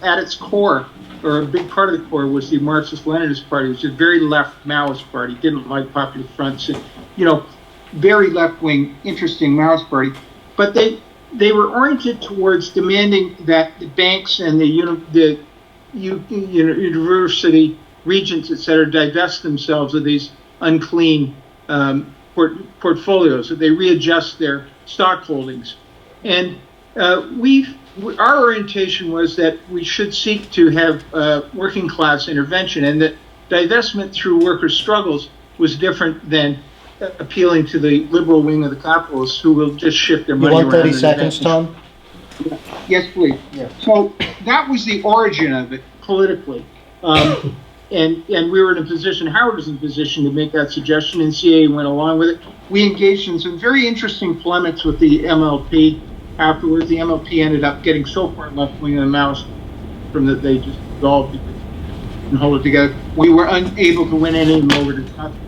at its core, or a big part of the core, was the Marxist-Leninist Party, which is a very left Maoist party, didn't like Popular Fronts, and, you know, very left-wing, interesting Maoist party. But they were oriented towards demanding that the banks and the university regents, et cetera, divest themselves of these unclean portfolios, that they readjust their stock holdings. And our orientation was that we should seek to have working class intervention, and that divestment through workers' struggles was different than appealing to the liberal wing of the capitalists who will just shift their money around. You want 30 seconds, Tom? Yes, please. Yeah. So that was the origin of it politically. And we were in a position, Howard was in a position to make that suggestion, and CAA went along with it. We engaged in some very interesting polemics with the MLP afterwards. The MLP ended up getting so far left-wing in the Maoist from that they just dissolved and hold it together. We were unable to win any of them over to the country.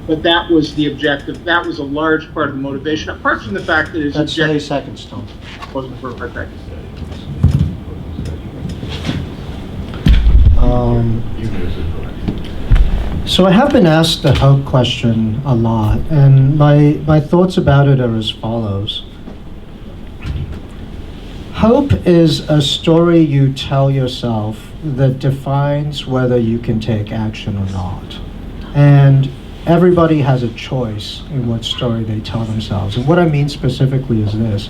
But that was the objective. That was a large part of the motivation, apart from the fact that his That's 30 objective seconds, Tom. wasn't for apartheid. So I have been asked the hope question a lot, and my thoughts about it are as follows. Hope is a story you tell yourself that defines whether you can take action or not. And everybody has a choice in what story they tell themselves. And what I mean specifically is this.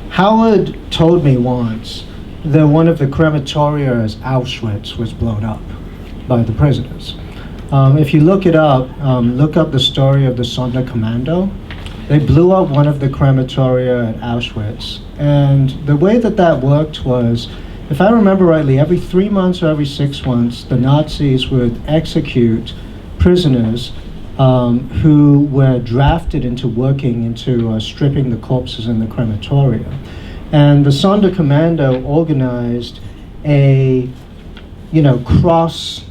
Howard told me once that one of the crematoria at Auschwitz was blown up by the prisoners. If you look it up, look up the story of the Sonderkommando. They blew up one of the crematoria at Auschwitz. And the way that worked was, if I remember rightly, every 3 months or every 6 months, the Nazis would execute prisoners who were drafted into working into stripping the corpses in the crematoria. And the Sonderkommando organized a, cross,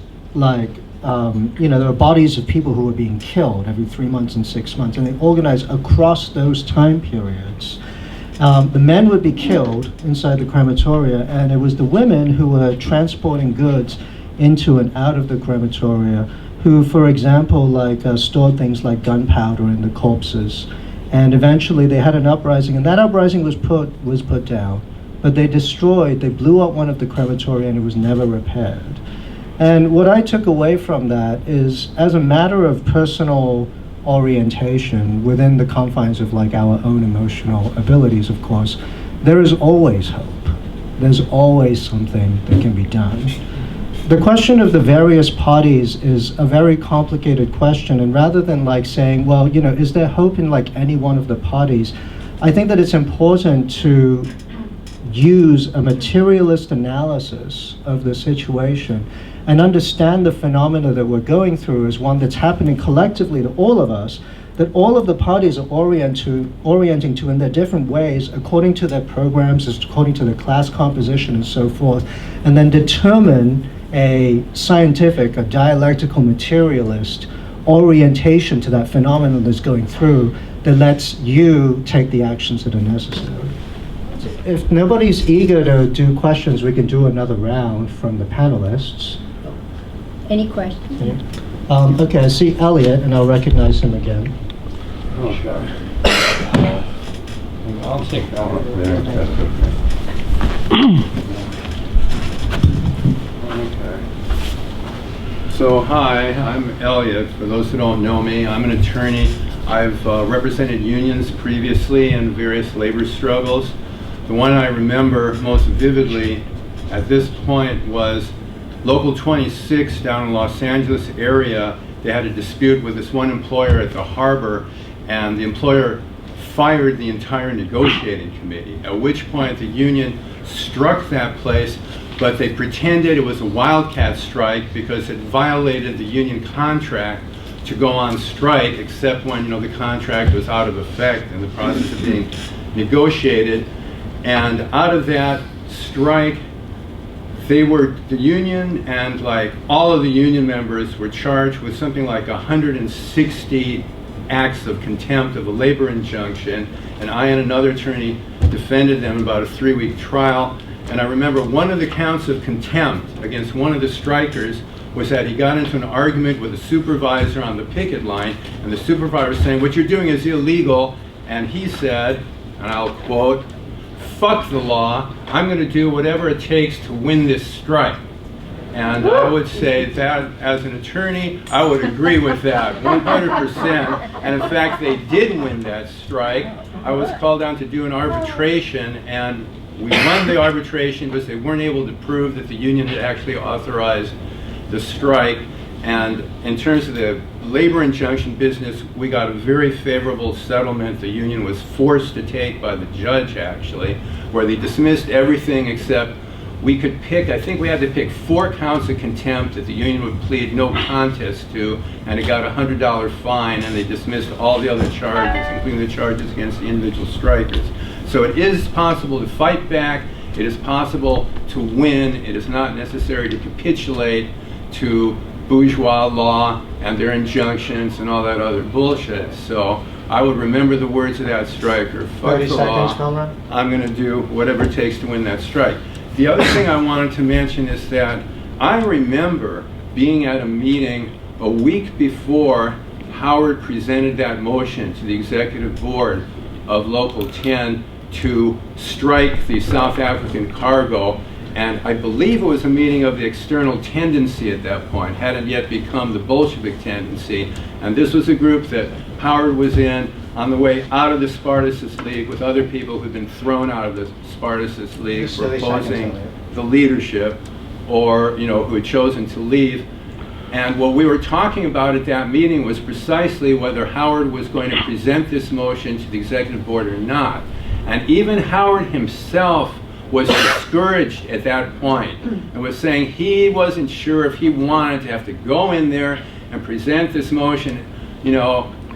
there were bodies of people who were being killed every 3 months and 6 months, and they organized across those time periods. The men would be killed inside the crematoria, and it was the women who were transporting goods into and out of the crematoria, who, for example, stored things like gunpowder in the corpses. And eventually they had an uprising, and that uprising was put down. But they blew up one of the crematoria, and it was never repaired. And what I took away from that is, as a matter of personal orientation within the confines of our own emotional abilities, of course, there is always hope. There's always something that can be done. The question of the various parties is a very complicated question, and rather than saying, well, is there hope in any one of the parties, I think that it's important to use a materialist analysis of the situation and understand the phenomena that we're going through as one that's happening collectively to all of us, that all of the parties are orienting to in their different ways according to their programs, according to their class composition and so forth, and then determine a scientific, a dialectical materialist orientation to that phenomenon that's going through that lets you take the actions that are necessary. If nobody's eager to do questions, we can do another round from the panelists. Any questions? Okay, I see Elliot, and I'll recognize him again. Okay. I'll take that one. Okay. So, hi, I'm Elliot. For those who don't know me, I'm an attorney. I've represented unions previously in various labor struggles. The one I remember most vividly at this point was Local 26 down in Los Angeles area. They had a dispute with this one employer at the harbor, and the employer fired the entire negotiating committee, at which point the union struck that place, but they pretended it was a wildcat strike because it violated the union contract to go on strike, except when the contract was out of effect in the process of being negotiated. And out of that strike, the union and all of the union members were charged with something like 160 acts of contempt of a labor injunction, and I and another attorney defended them in about a 3-week trial. And I remember one of the counts of contempt against one of the strikers was that he got into an argument with a supervisor on the picket line, and the supervisor was saying, "What you're doing is illegal," and he said, and I'll quote, "Fuck the law, I'm going to do whatever it takes to win this strike." And I would say that, as an attorney, I would agree with that 100%. And in fact, they did win that strike. I was called down to do an arbitration, and we won the arbitration because they weren't able to prove that the union had actually authorized the strike. And in terms of the labor injunction business, we got a very favorable settlement the union was forced to take by the judge, actually, where they dismissed everything except we could pick, I think we had to pick 4 counts of contempt that the union would plead no contest to, and it got a $100 fine, and they dismissed all the other charges, including the charges against the individual strikers. So it is possible to fight back, it is possible to win, it is not necessary to capitulate to bourgeois law and their injunctions and all that other bullshit. So I would remember the words of that striker, fuck the law, I'm going to do whatever it takes to win that strike. The other thing I wanted to mention is that I remember being at a meeting a week before Howard presented that motion to the executive board of Local 10 to strike the South African cargo, and I believe it was a meeting of the external tendency at that point, hadn't yet become the Bolshevik tendency, and this was a group that Howard was in on the way out of the Spartacist League with other people who'd been thrown out of the Spartacist League for opposing the leadership, or who had chosen to leave. And what we were talking about at that meeting was precisely whether Howard was going to present this motion to the executive board or not. And even Howard himself was discouraged at that point and was saying he wasn't sure if he wanted to have to go in there and present this motion,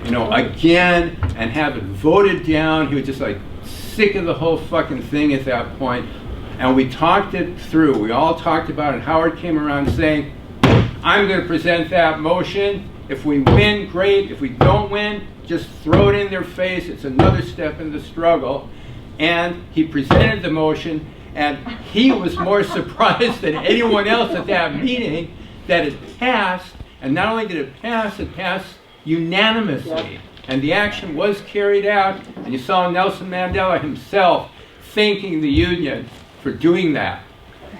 again, and have it voted down. He was just sick of the whole fucking thing at that point. And we talked it through. We all talked about it. Howard came around saying, I'm going to present that motion. If we win, great. If we don't win, just throw it in their face. It's another step in the struggle. And he presented the motion, and he was more surprised than anyone else at that meeting that it passed. And not only did it passed unanimously. And the action was carried out, and you saw Nelson Mandela himself thanking the Union for doing that.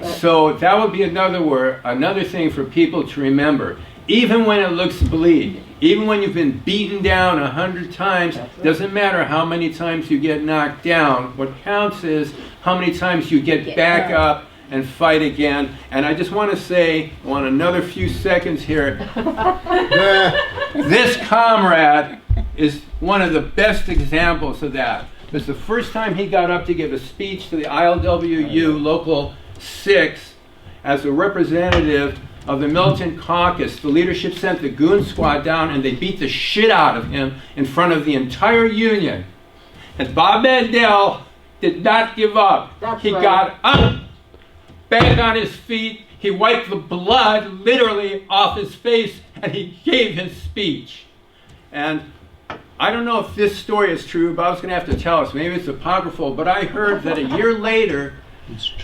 So that would be another thing for people to remember. Even when it looks bleak, even when you've been beaten down 100 times, doesn't matter how many times you get knocked down. What counts is how many times you get back up and fight again. And I just want to say, I want another few seconds here. This comrade is one of the best examples of that. It was the first time he got up to give a speech to the ILWU Local 6 as a representative of the Militant Caucus. The leadership sent the goon squad down and they beat the shit out of him in front of the entire union. And Bob Mandel did not give up. He got up, back on his feet, he wiped the blood literally off his face, and he gave his speech. And I don't know if this story is true, Bob's going to have to tell us. Maybe it's apocryphal, but I heard that a year later,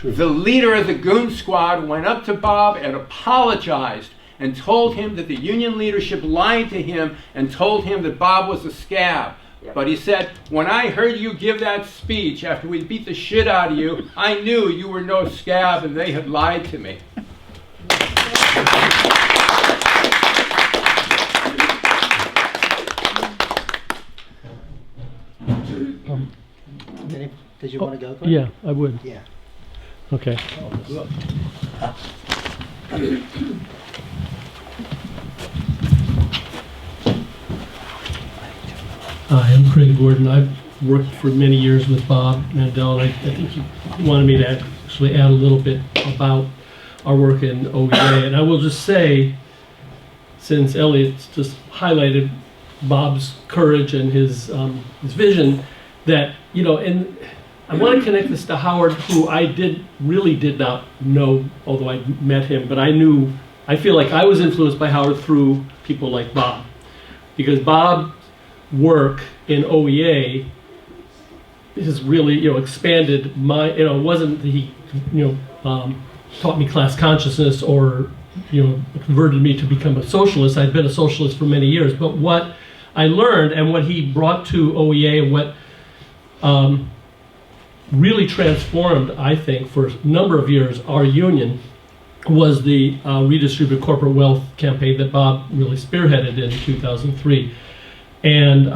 the leader of the goon squad went up to Bob and apologized and told him that the union leadership lied to him and told him that Bob was a scab. But he said, when I heard you give that speech after we beat the shit out of you, I knew you were no scab and they had lied to me. Did you want to go? Yeah, I would. Yeah. Okay. Hi, I'm Craig Gordon. I've worked for many years with Bob Mandel, and I think he wanted me to actually add a little bit about our work in OEA. And I will just say, since Elliot's just highlighted Bob's courage and his vision, that, you know, and I want to connect this to Howard, who I really did not know, although I met him, but I feel like I was influenced by Howard through people like Bob. Because Bob's work in OEA has really, you know, expanded my, you know, it wasn't that he, you know, taught me class consciousness or, you know, converted me to become a socialist. I'd been a socialist for many years, but what I learned and what he brought to OEA and what really transformed, I think, for a number of years, our union was the Redistribute Corporate Wealth campaign that Bob really spearheaded in 2003. And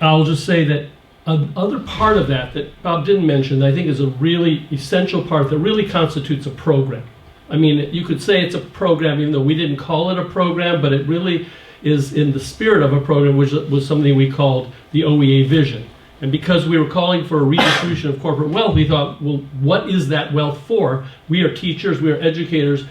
I'll just say that another part of that Bob didn't mention, that I think is a really essential part that really constitutes a program. I mean, you could say it's a program, even though we didn't call it a program, but it really is in the spirit of a program, which was something we called the OEA vision. And because we were calling for a redistribution of corporate wealth, we thought, well, what is that wealth for? We are teachers, we are educators.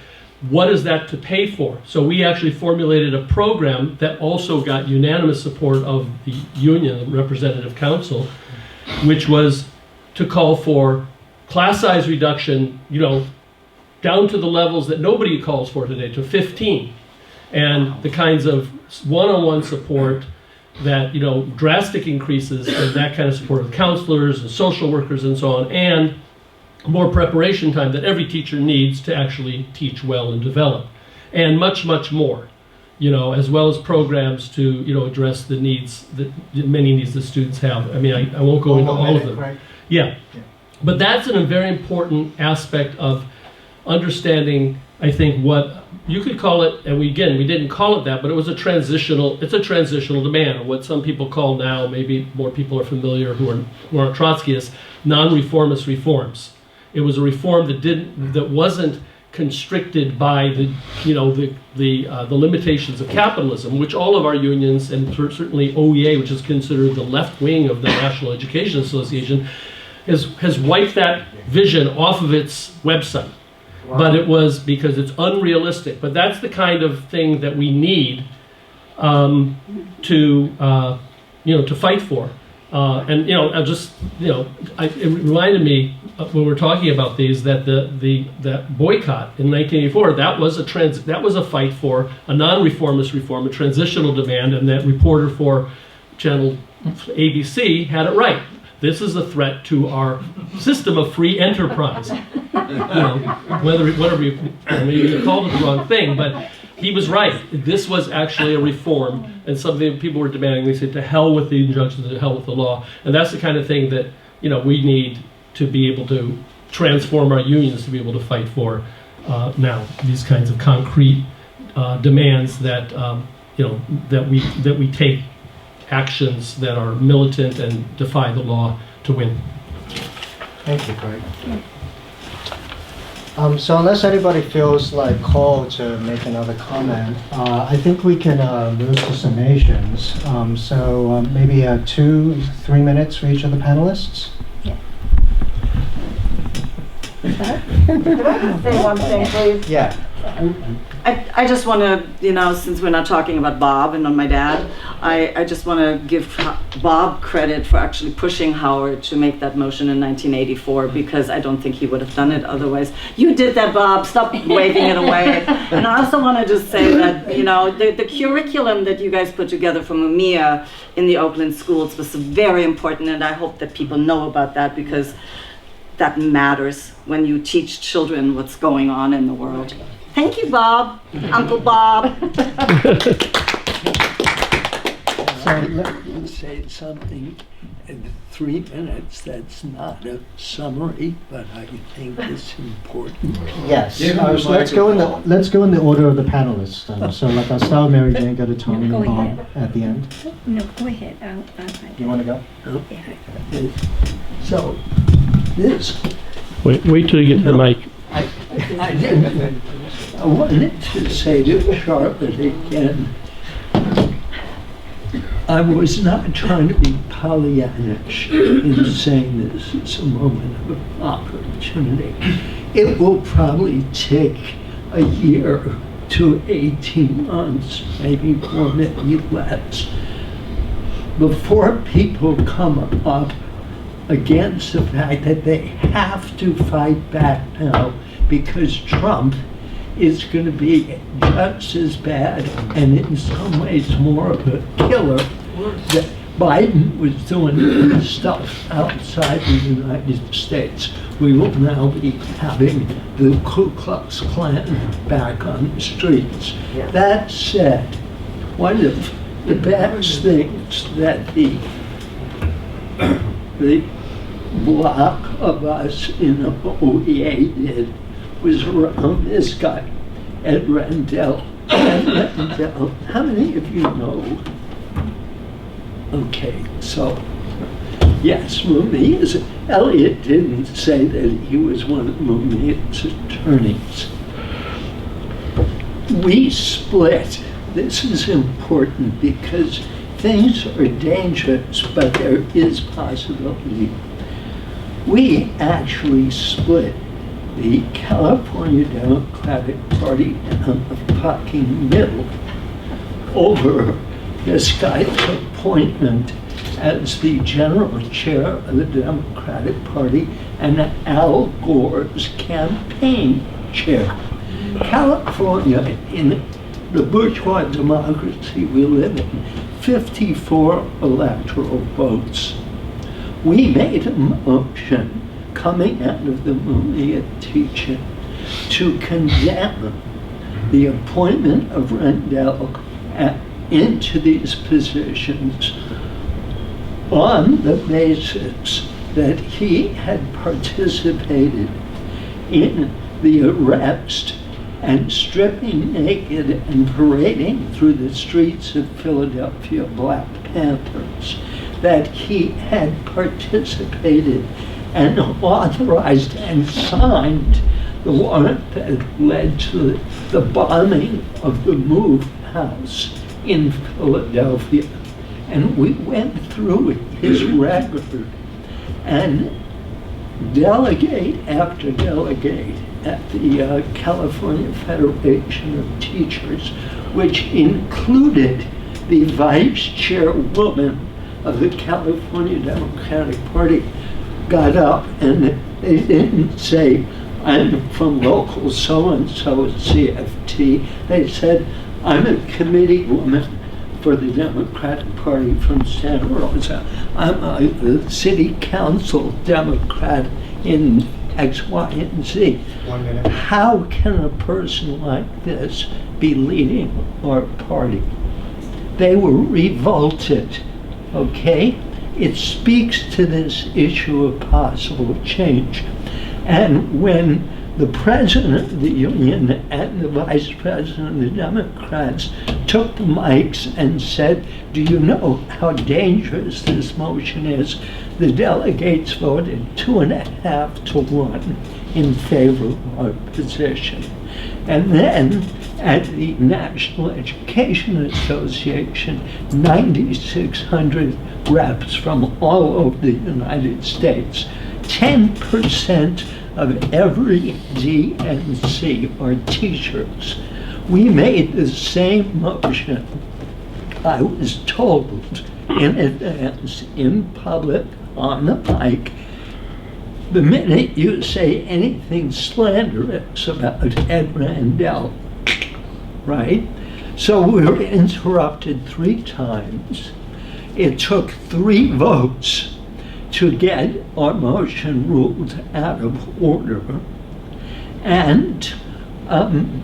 What is that to pay for? So we actually formulated a program that also got unanimous support of the union, the representative council, which was to call for class size reduction, you know, down to the levels that nobody calls for today, to 15. And the kinds of one-on-one support that, you know, drastic increases in that kind of support of counselors and social workers and so on, and more preparation time that every teacher needs to actually teach well and develop, and much, much more, you know, as well as programs to, you know, address the needs, many needs that students have. I mean, I won't go into all of them. Right? Yeah. But that's a very important aspect of understanding, I think, what you could call it, and we didn't call it that, but it's a transitional demand, or what some people call now, maybe more people are familiar who aren't Trotskyists, non-reformist reforms. It was a reform that wasn't constricted by the limitations of capitalism, which all of our unions, and certainly OEA, which is considered the left wing of the National Education Association, has wiped that vision off of its website. Wow. But it was because it's unrealistic. But that's the kind of thing that we need to fight for. And it reminded me when we're talking about these that that boycott in 1984 that was a fight for a non-reformist reform, a transitional demand, and that reporter for channel ABC had it right. This is a threat to our system of free enterprise. Whatever maybe you called it the wrong thing, but he was right. This was actually a reform, and something people were demanding. They said, to hell with the injunctions, to hell with the law. And that's the kind of thing that we need to be able to transform our unions to be able to fight for now. These kinds of concrete demands that that we take actions that are militant and defy the law to win. Thank you, Craig. So unless anybody feels like called to make another comment, I think we can move to summations. So maybe 2-3 minutes for each of the panelists. Could I say one thing, please? Yeah. I just want to, since we're not talking about Bob and my dad, I just want to give Bob credit for actually pushing Howard to make that motion in 1984, because I don't think he would have done it otherwise. You did that, Bob. Stop waving it away. And I also want to just say that, the curriculum that you guys put together for Mumia in the Oakland schools was very important, and I hope that people know about that, because that matters when you teach children what's going on in the world. Thank you, Bob. Uncle Bob. Let's say something in 3 minutes that's not a summary, but I think it's important. Yes. So let's go in the order of the panelists. So I'll start with Mary Jane, go to Tony and Bob at the end. No, go ahead. You want to go? Okay. So this. Wait till you get to the mic. I wanted to say to Charlotte again, I was not trying to be Pollyannish in saying this is a moment of opportunity. It will probably take a year to 18 months, maybe more, maybe less, before people come up against the fact that they have to fight back now, because Trump is going to be just as bad and in some ways more of a killer that Biden was doing stuff outside the United States. We will now be having the Ku Klux Klan back on the streets. Yeah. That said, one of the best things that the block of us in OEA did was around this guy, Ed Rendell. Ed Rendell, how many of you know? Okay, so, yes, Mumia's, Elliot didn't say that he was one of Mumia's attorneys. We split. This is important because things are dangerous, but there is possibility. We actually split the California Democratic Party down the fucking middle over this guy's appointment as the general chair of the Democratic Party and Al Gore's campaign chair. California, in the bourgeois democracy we live in, 54 electoral votes. We made a motion coming out of the Mumia teaching to condemn the appointment of Rendell into these positions on the basis that he had participated in the arrest and stripping naked and parading through the streets of Philadelphia Black Panthers, that he had participated and authorized and signed the warrant that led to the bombing of the Move House in Philadelphia. And we went through his record, and delegate after delegate at the California Federation of Teachers, which included the vice chairwoman of the California Democratic Party got up and they didn't say, I'm from local so-and-so CFT. They said, I'm a committee woman for the Democratic Party from Santa Rosa. I'm a city council Democrat in X, Y, and Z. 1 minute. How can a person like this be leading our party? They were revolted, okay? It speaks to this issue of possible change. And when the president of the union and the vice president of the Democrats took the mics and said, do you know how dangerous this motion is? The delegates voted 2.5 to 1 in favor of our position. And then at the National Education Association, 9,600 reps from all over the United States, 10% of every DNC are teachers. We made the same motion. I was told in advance, in public, on the mic, the minute you say anything slanderous about Ed Randell, right? So we were interrupted 3 times. It took 3 votes to get our motion ruled out of order. And I'm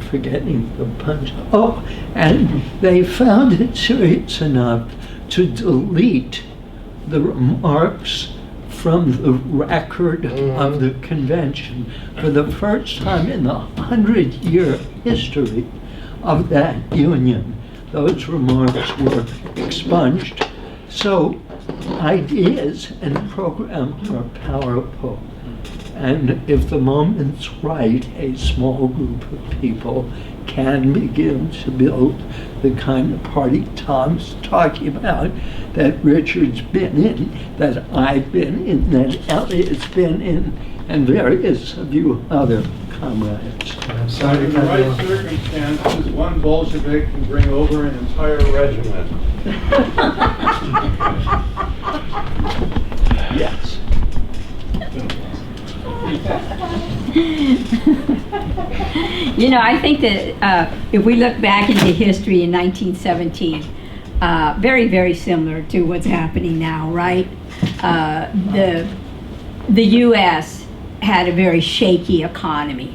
forgetting the punch. Oh, and they found it serious enough to delete the remarks from the record of the convention. For the first time in the 100-year history of that union, those remarks were expunged. So ideas and programs are powerful. And if the moment's right, a small group of people can begin to build the kind of party Tom's talking about, that Richard's been in, that I've been in, that Elliot's been in, and various of you other comrades. I'm sorry In to the cut you right off. circumstances, one Bolshevik can bring over an entire regiment. Yes. You know, I think that if we look back into history in 1917, very, very similar to what's happening now, right? The U.S. had a very shaky economy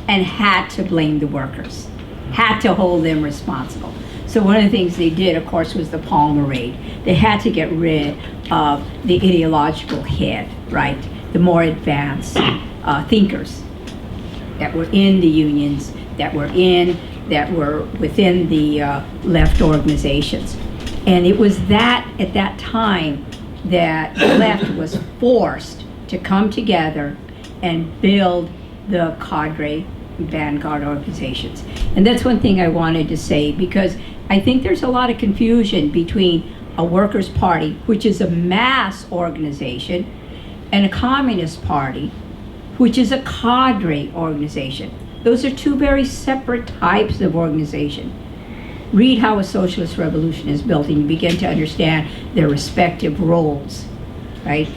and had to blame the workers, had to hold them responsible. So one of the things they did, of course, was the Palmer Raid. They had to get rid of the ideological head, right? The more advanced thinkers that were in the unions, that were within the left organizations. And it was that, at that time, that the left was forced to come together and build the cadre vanguard organizations. And that's one thing I wanted to say, because I think there's a lot of confusion between a workers' party, which is a mass organization, and a communist party, which is a cadre organization. Those are 2 very separate types of organization. Read how a socialist revolution is built and you begin to understand their respective roles, right?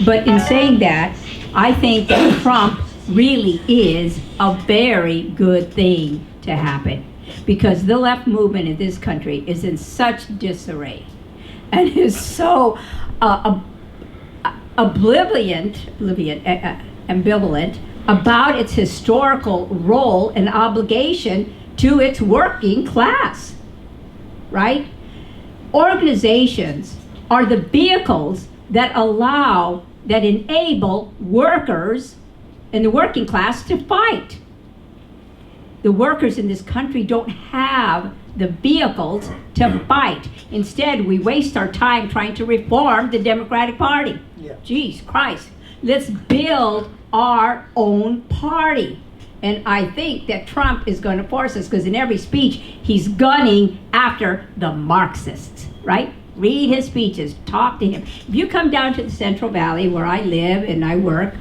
But in saying that, I think that Trump really is a very good thing to happen, because the left movement in this country is in such disarray and is so ambivalent about its historical role and obligation to its working class, right? Organizations are the vehicles that enable workers and the working class to fight. The workers in this country don't have the vehicles to fight. Instead, we waste our time trying to reform the Democratic Party. Yeah. Jeez Christ. Let's build our own party. And I think that Trump is going to force us, because in every speech, he's gunning after the Marxists, right? Read his speeches, talk to him. If you come down to the Central Valley where I live and I work,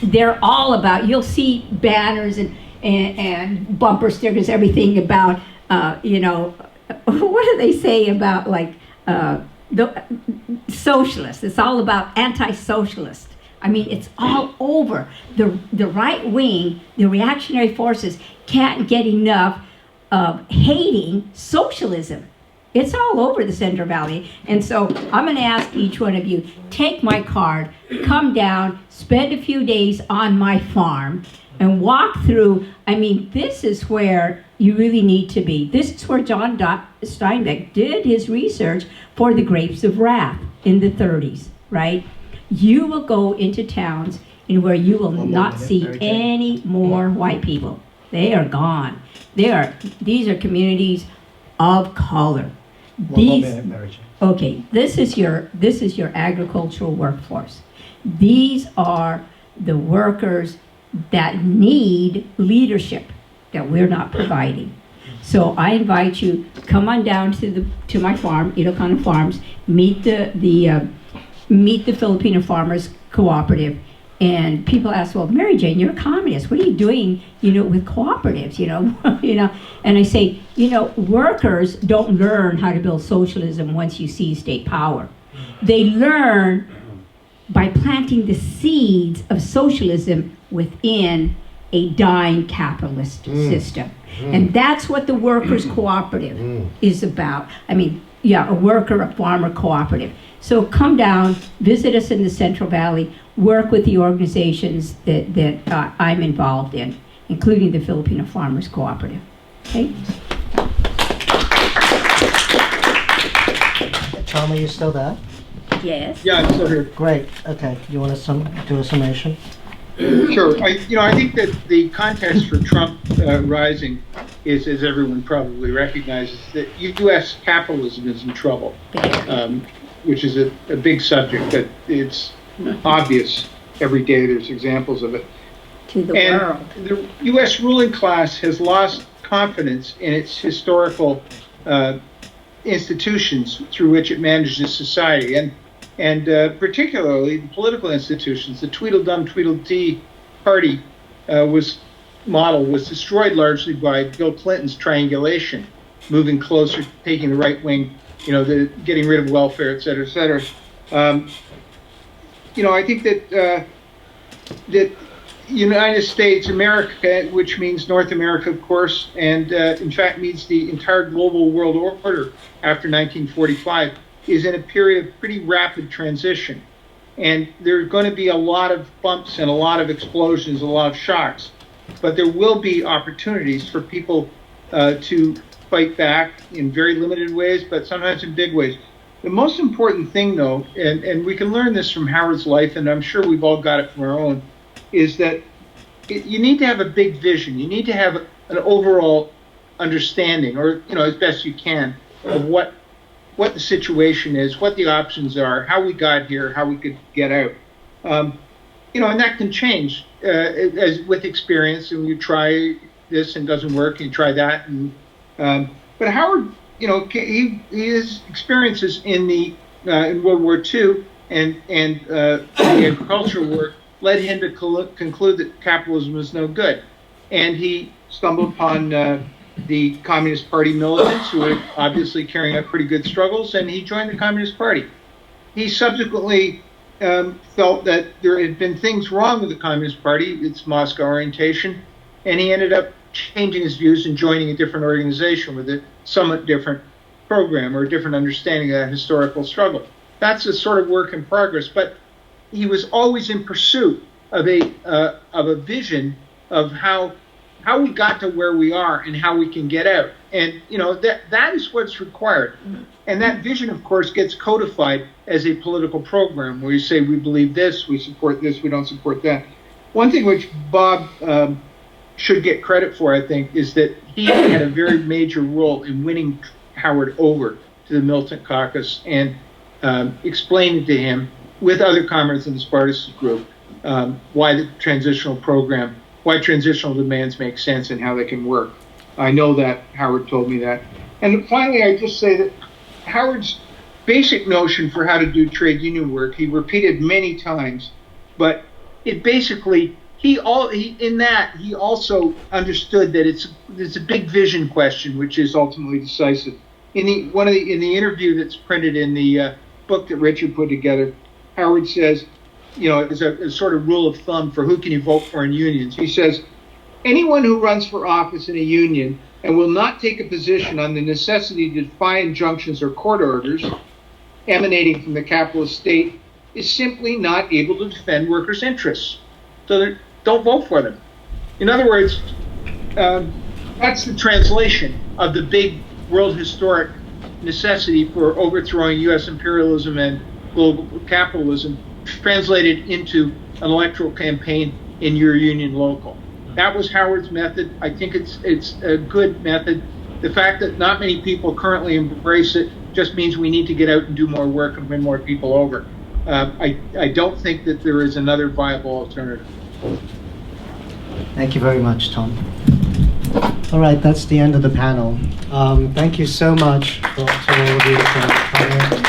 they're all about, you'll see banners and bumper stickers, everything about, what do they say about like the socialists? It's all about anti-socialist. I mean, it's all over. The right wing, the reactionary forces can't get enough of hating socialism. It's all over the Central Valley. And so I'm going to ask each one of you, take my card, come down, spend a few days on my farm, and walk through. I mean, this is where you really need to be. This is where John Steinbeck did his research for the Grapes of Wrath in the 30s, right? You will go into towns in where you will not see any more white people. They are gone. These are communities of color. Okay, this is your agricultural workforce. These are the workers that need leadership that we're not providing. So I invite you, come on down to my farm, Ilocano Farms, meet the Filipino Farmers Cooperative. And people ask, well, Mary Jane, you're a communist. What are you doing, with cooperatives, And I say, workers don't learn how to build socialism once you see state power. They learn by planting the seeds of socialism within a dying capitalist system. And that's what the workers' cooperative is about. I mean, a farmer cooperative. So come down, visit us in the Central Valley, work with the organizations that I'm involved in, including the Filipino Farmers Cooperative. Okay? Tom, are you still there? Yes. Yeah, I'm still here. Great. Okay. You want to do a summation? Sure. I think that the context for Trump rising is, as everyone probably recognizes, that U.S. capitalism is in trouble, which is a big subject, but it's obvious every day. There's examples of it. To the world. The U.S. ruling class has lost confidence in its historical institutions through which it manages society, and particularly the political institutions. The Tweedledum Tweedledee party was destroyed largely by Bill Clinton's triangulation, moving closer, taking the right wing, getting rid of welfare, et cetera, et cetera. I think that that United States, America, which means North America, of course, and in fact means the entire global world order after 1945, is in a period of pretty rapid transition. And there's going to be a lot of bumps and a lot of explosions, a lot of shocks. But there will be opportunities for people to fight back in very limited ways, but sometimes in big ways. The most important thing, though, and we can learn this from Howard's life, and I'm sure we've all got it from our own, is that you need to have a big vision. You need to have an overall understanding, or as best you can, of what the situation is, what the options are, how we got here, how we could get out. And that can change as with experience. And you try this and it doesn't work, and you try that. But Howard, his experiences in World War II and the agricultural work led him to conclude that capitalism was no good, and he stumbled upon the Communist Party militants, who were obviously carrying out pretty good struggles, and he joined the Communist Party. He subsequently felt that there had been things wrong with the Communist Party, its Moscow orientation, and he ended up changing his views and joining a different organization with a somewhat different program or a different understanding of that historical struggle. That's a sort of work in progress, but he was always in pursuit of a vision of how we got to where we are and how we can get out. And that is what's required. And that vision, of course, gets codified as a political program where you say, we believe this, we support this, we don't support that. One thing which Bob should get credit for, I think, is that he had a very major role in winning Howard over to the Militant Caucus and explaining to him, with other comrades in the Spartacus group, why the transitional program, why transitional demands make sense and how they can work. I know that Howard told me that. And finally, I just say that Howard's basic notion for how to do trade union work, he repeated many times, but it basically, he also understood that it's a big vision question, which is ultimately decisive. in the interview that's printed in the book that Richard put together, Howard says, as a sort of rule of thumb for who can you vote for in unions, he says, anyone who runs for office in a union and will not take a position on the necessity to defy injunctions or court orders emanating from the capitalist state is simply not able to defend workers' interests. So don't vote for them. In other words, that's the translation of the big world historic necessity for overthrowing U.S. imperialism and global capitalism, translated into an electoral campaign in your union local. That was Howard's method. I think it's a good method. The fact that not many people currently embrace it just means we need to get out and do more work and win more people over. I don't think that there is another viable alternative. Thank you very much, Tom. All right, that's the end of the panel. Thank you so much to all of you for coming.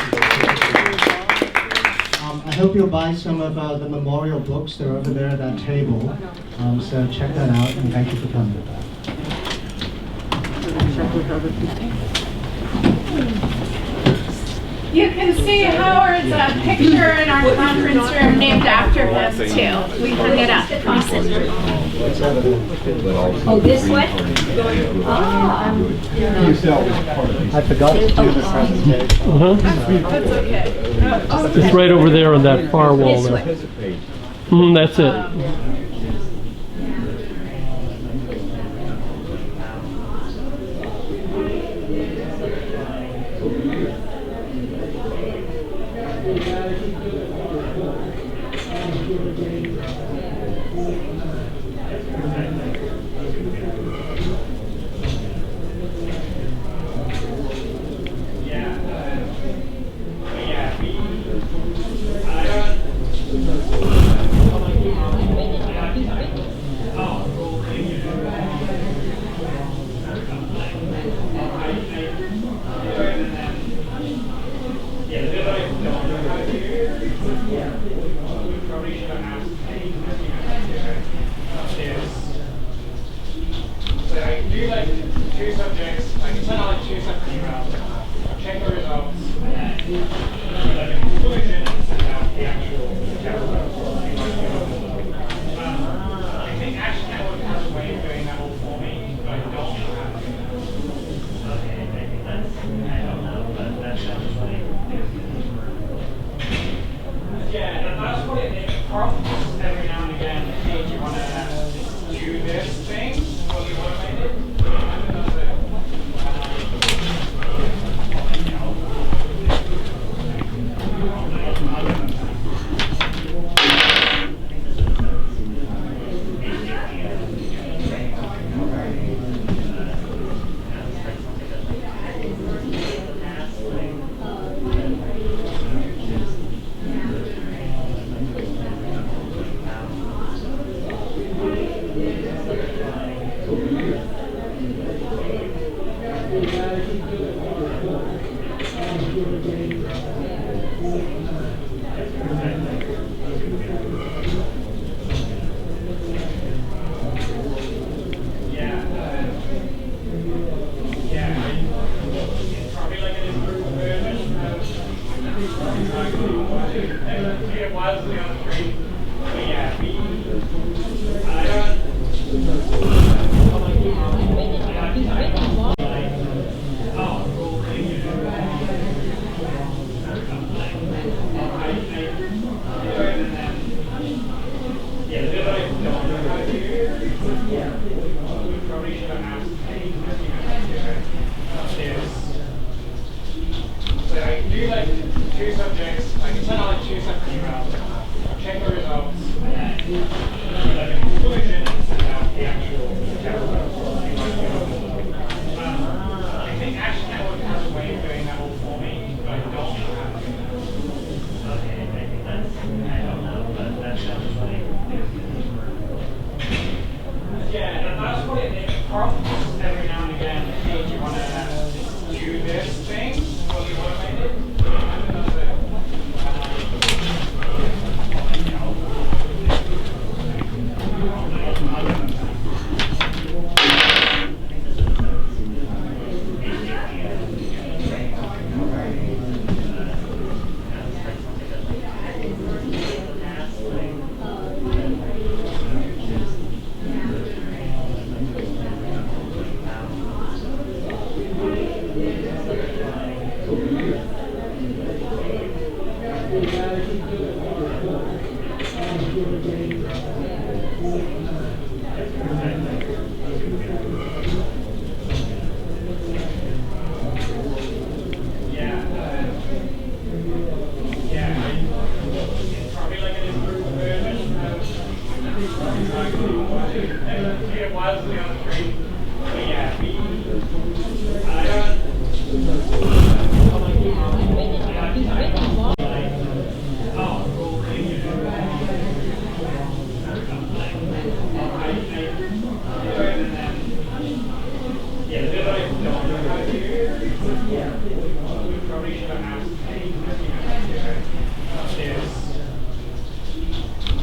I hope you'll buy some of the memorial books. They're over there at that table. So check that out, and thank you for coming. You can see Howard's picture in our conference room named after him, too. We hung it up. Awesome. Oh, this way? I forgot to do the presentation. That's okay. It's right over there on that far wall there. That's it.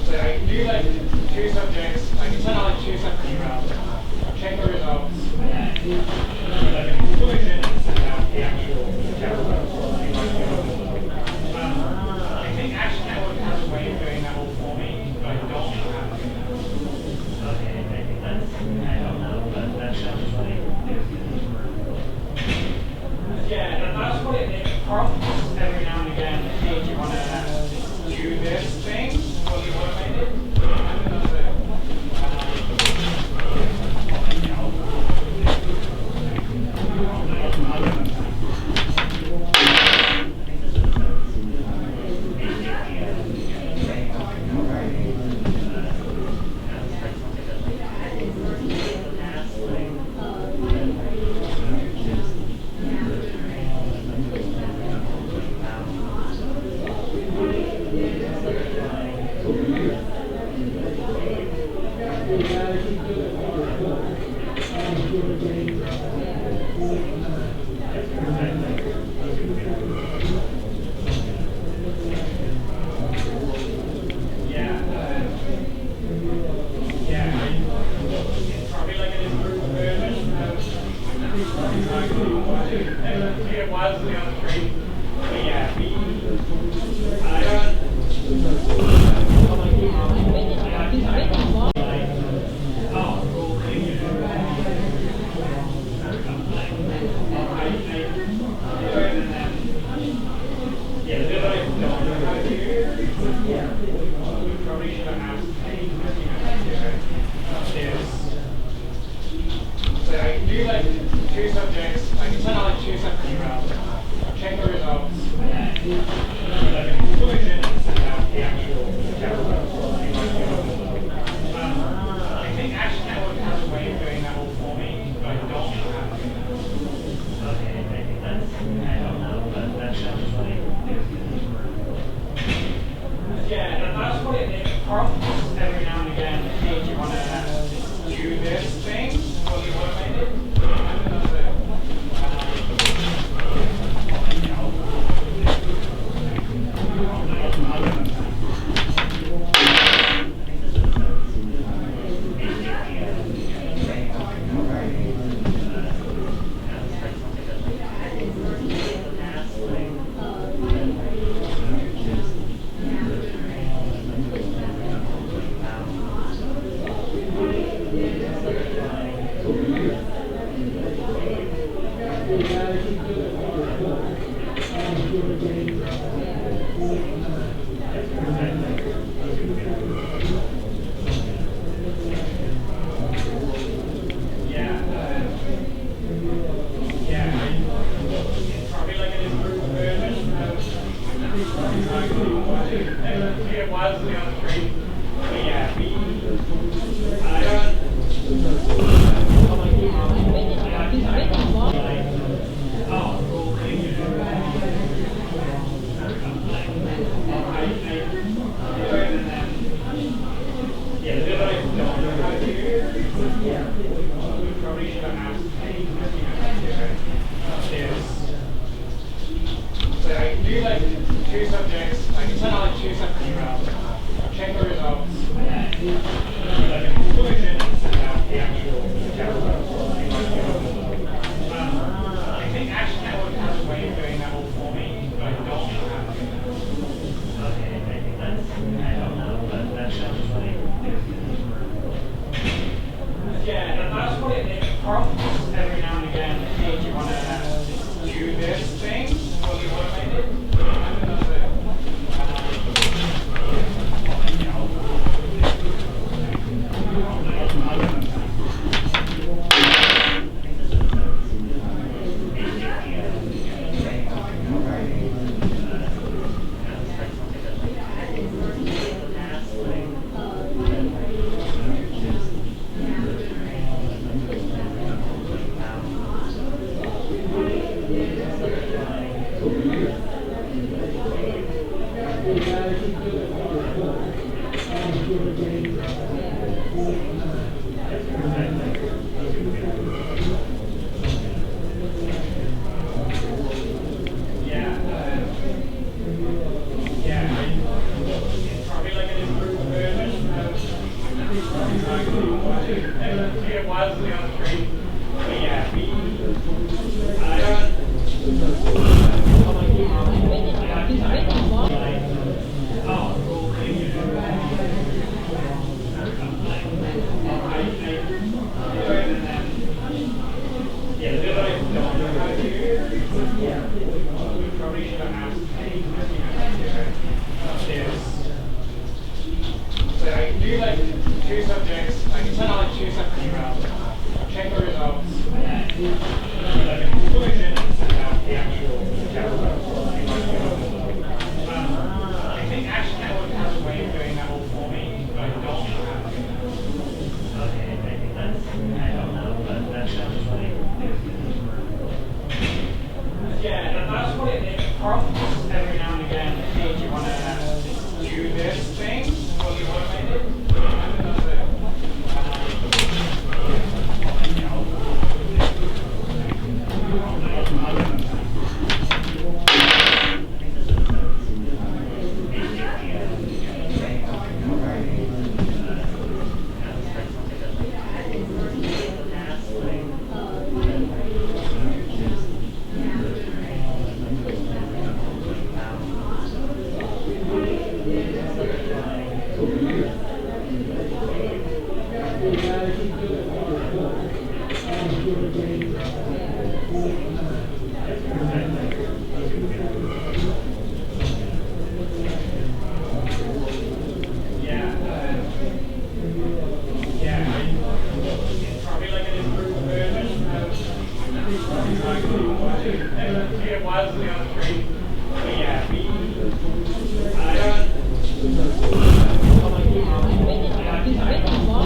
So I can do like 2 subjects, I can send out like 2 separate emails, check the results, and then like a conclusion and send out the actual I think Action Network has a way of doing that all for me, but I don't have it. Okay, I don't know, but that sounds like yeah, that's what it prompts every now and again. Hey, do you want to do this thing? What do you want to do? do like 2 subjects. I can send out like 2 separate emails, check the results, and then do like a conclusion and send out the actual test. I think Action Network has a way of doing that all for me, but I don't know how to do that. I don't know, but that sounds like. Yeah, that's what it prompts every now and again. Hey, do you want to do this thing? Or do you want to make it? It was the other three.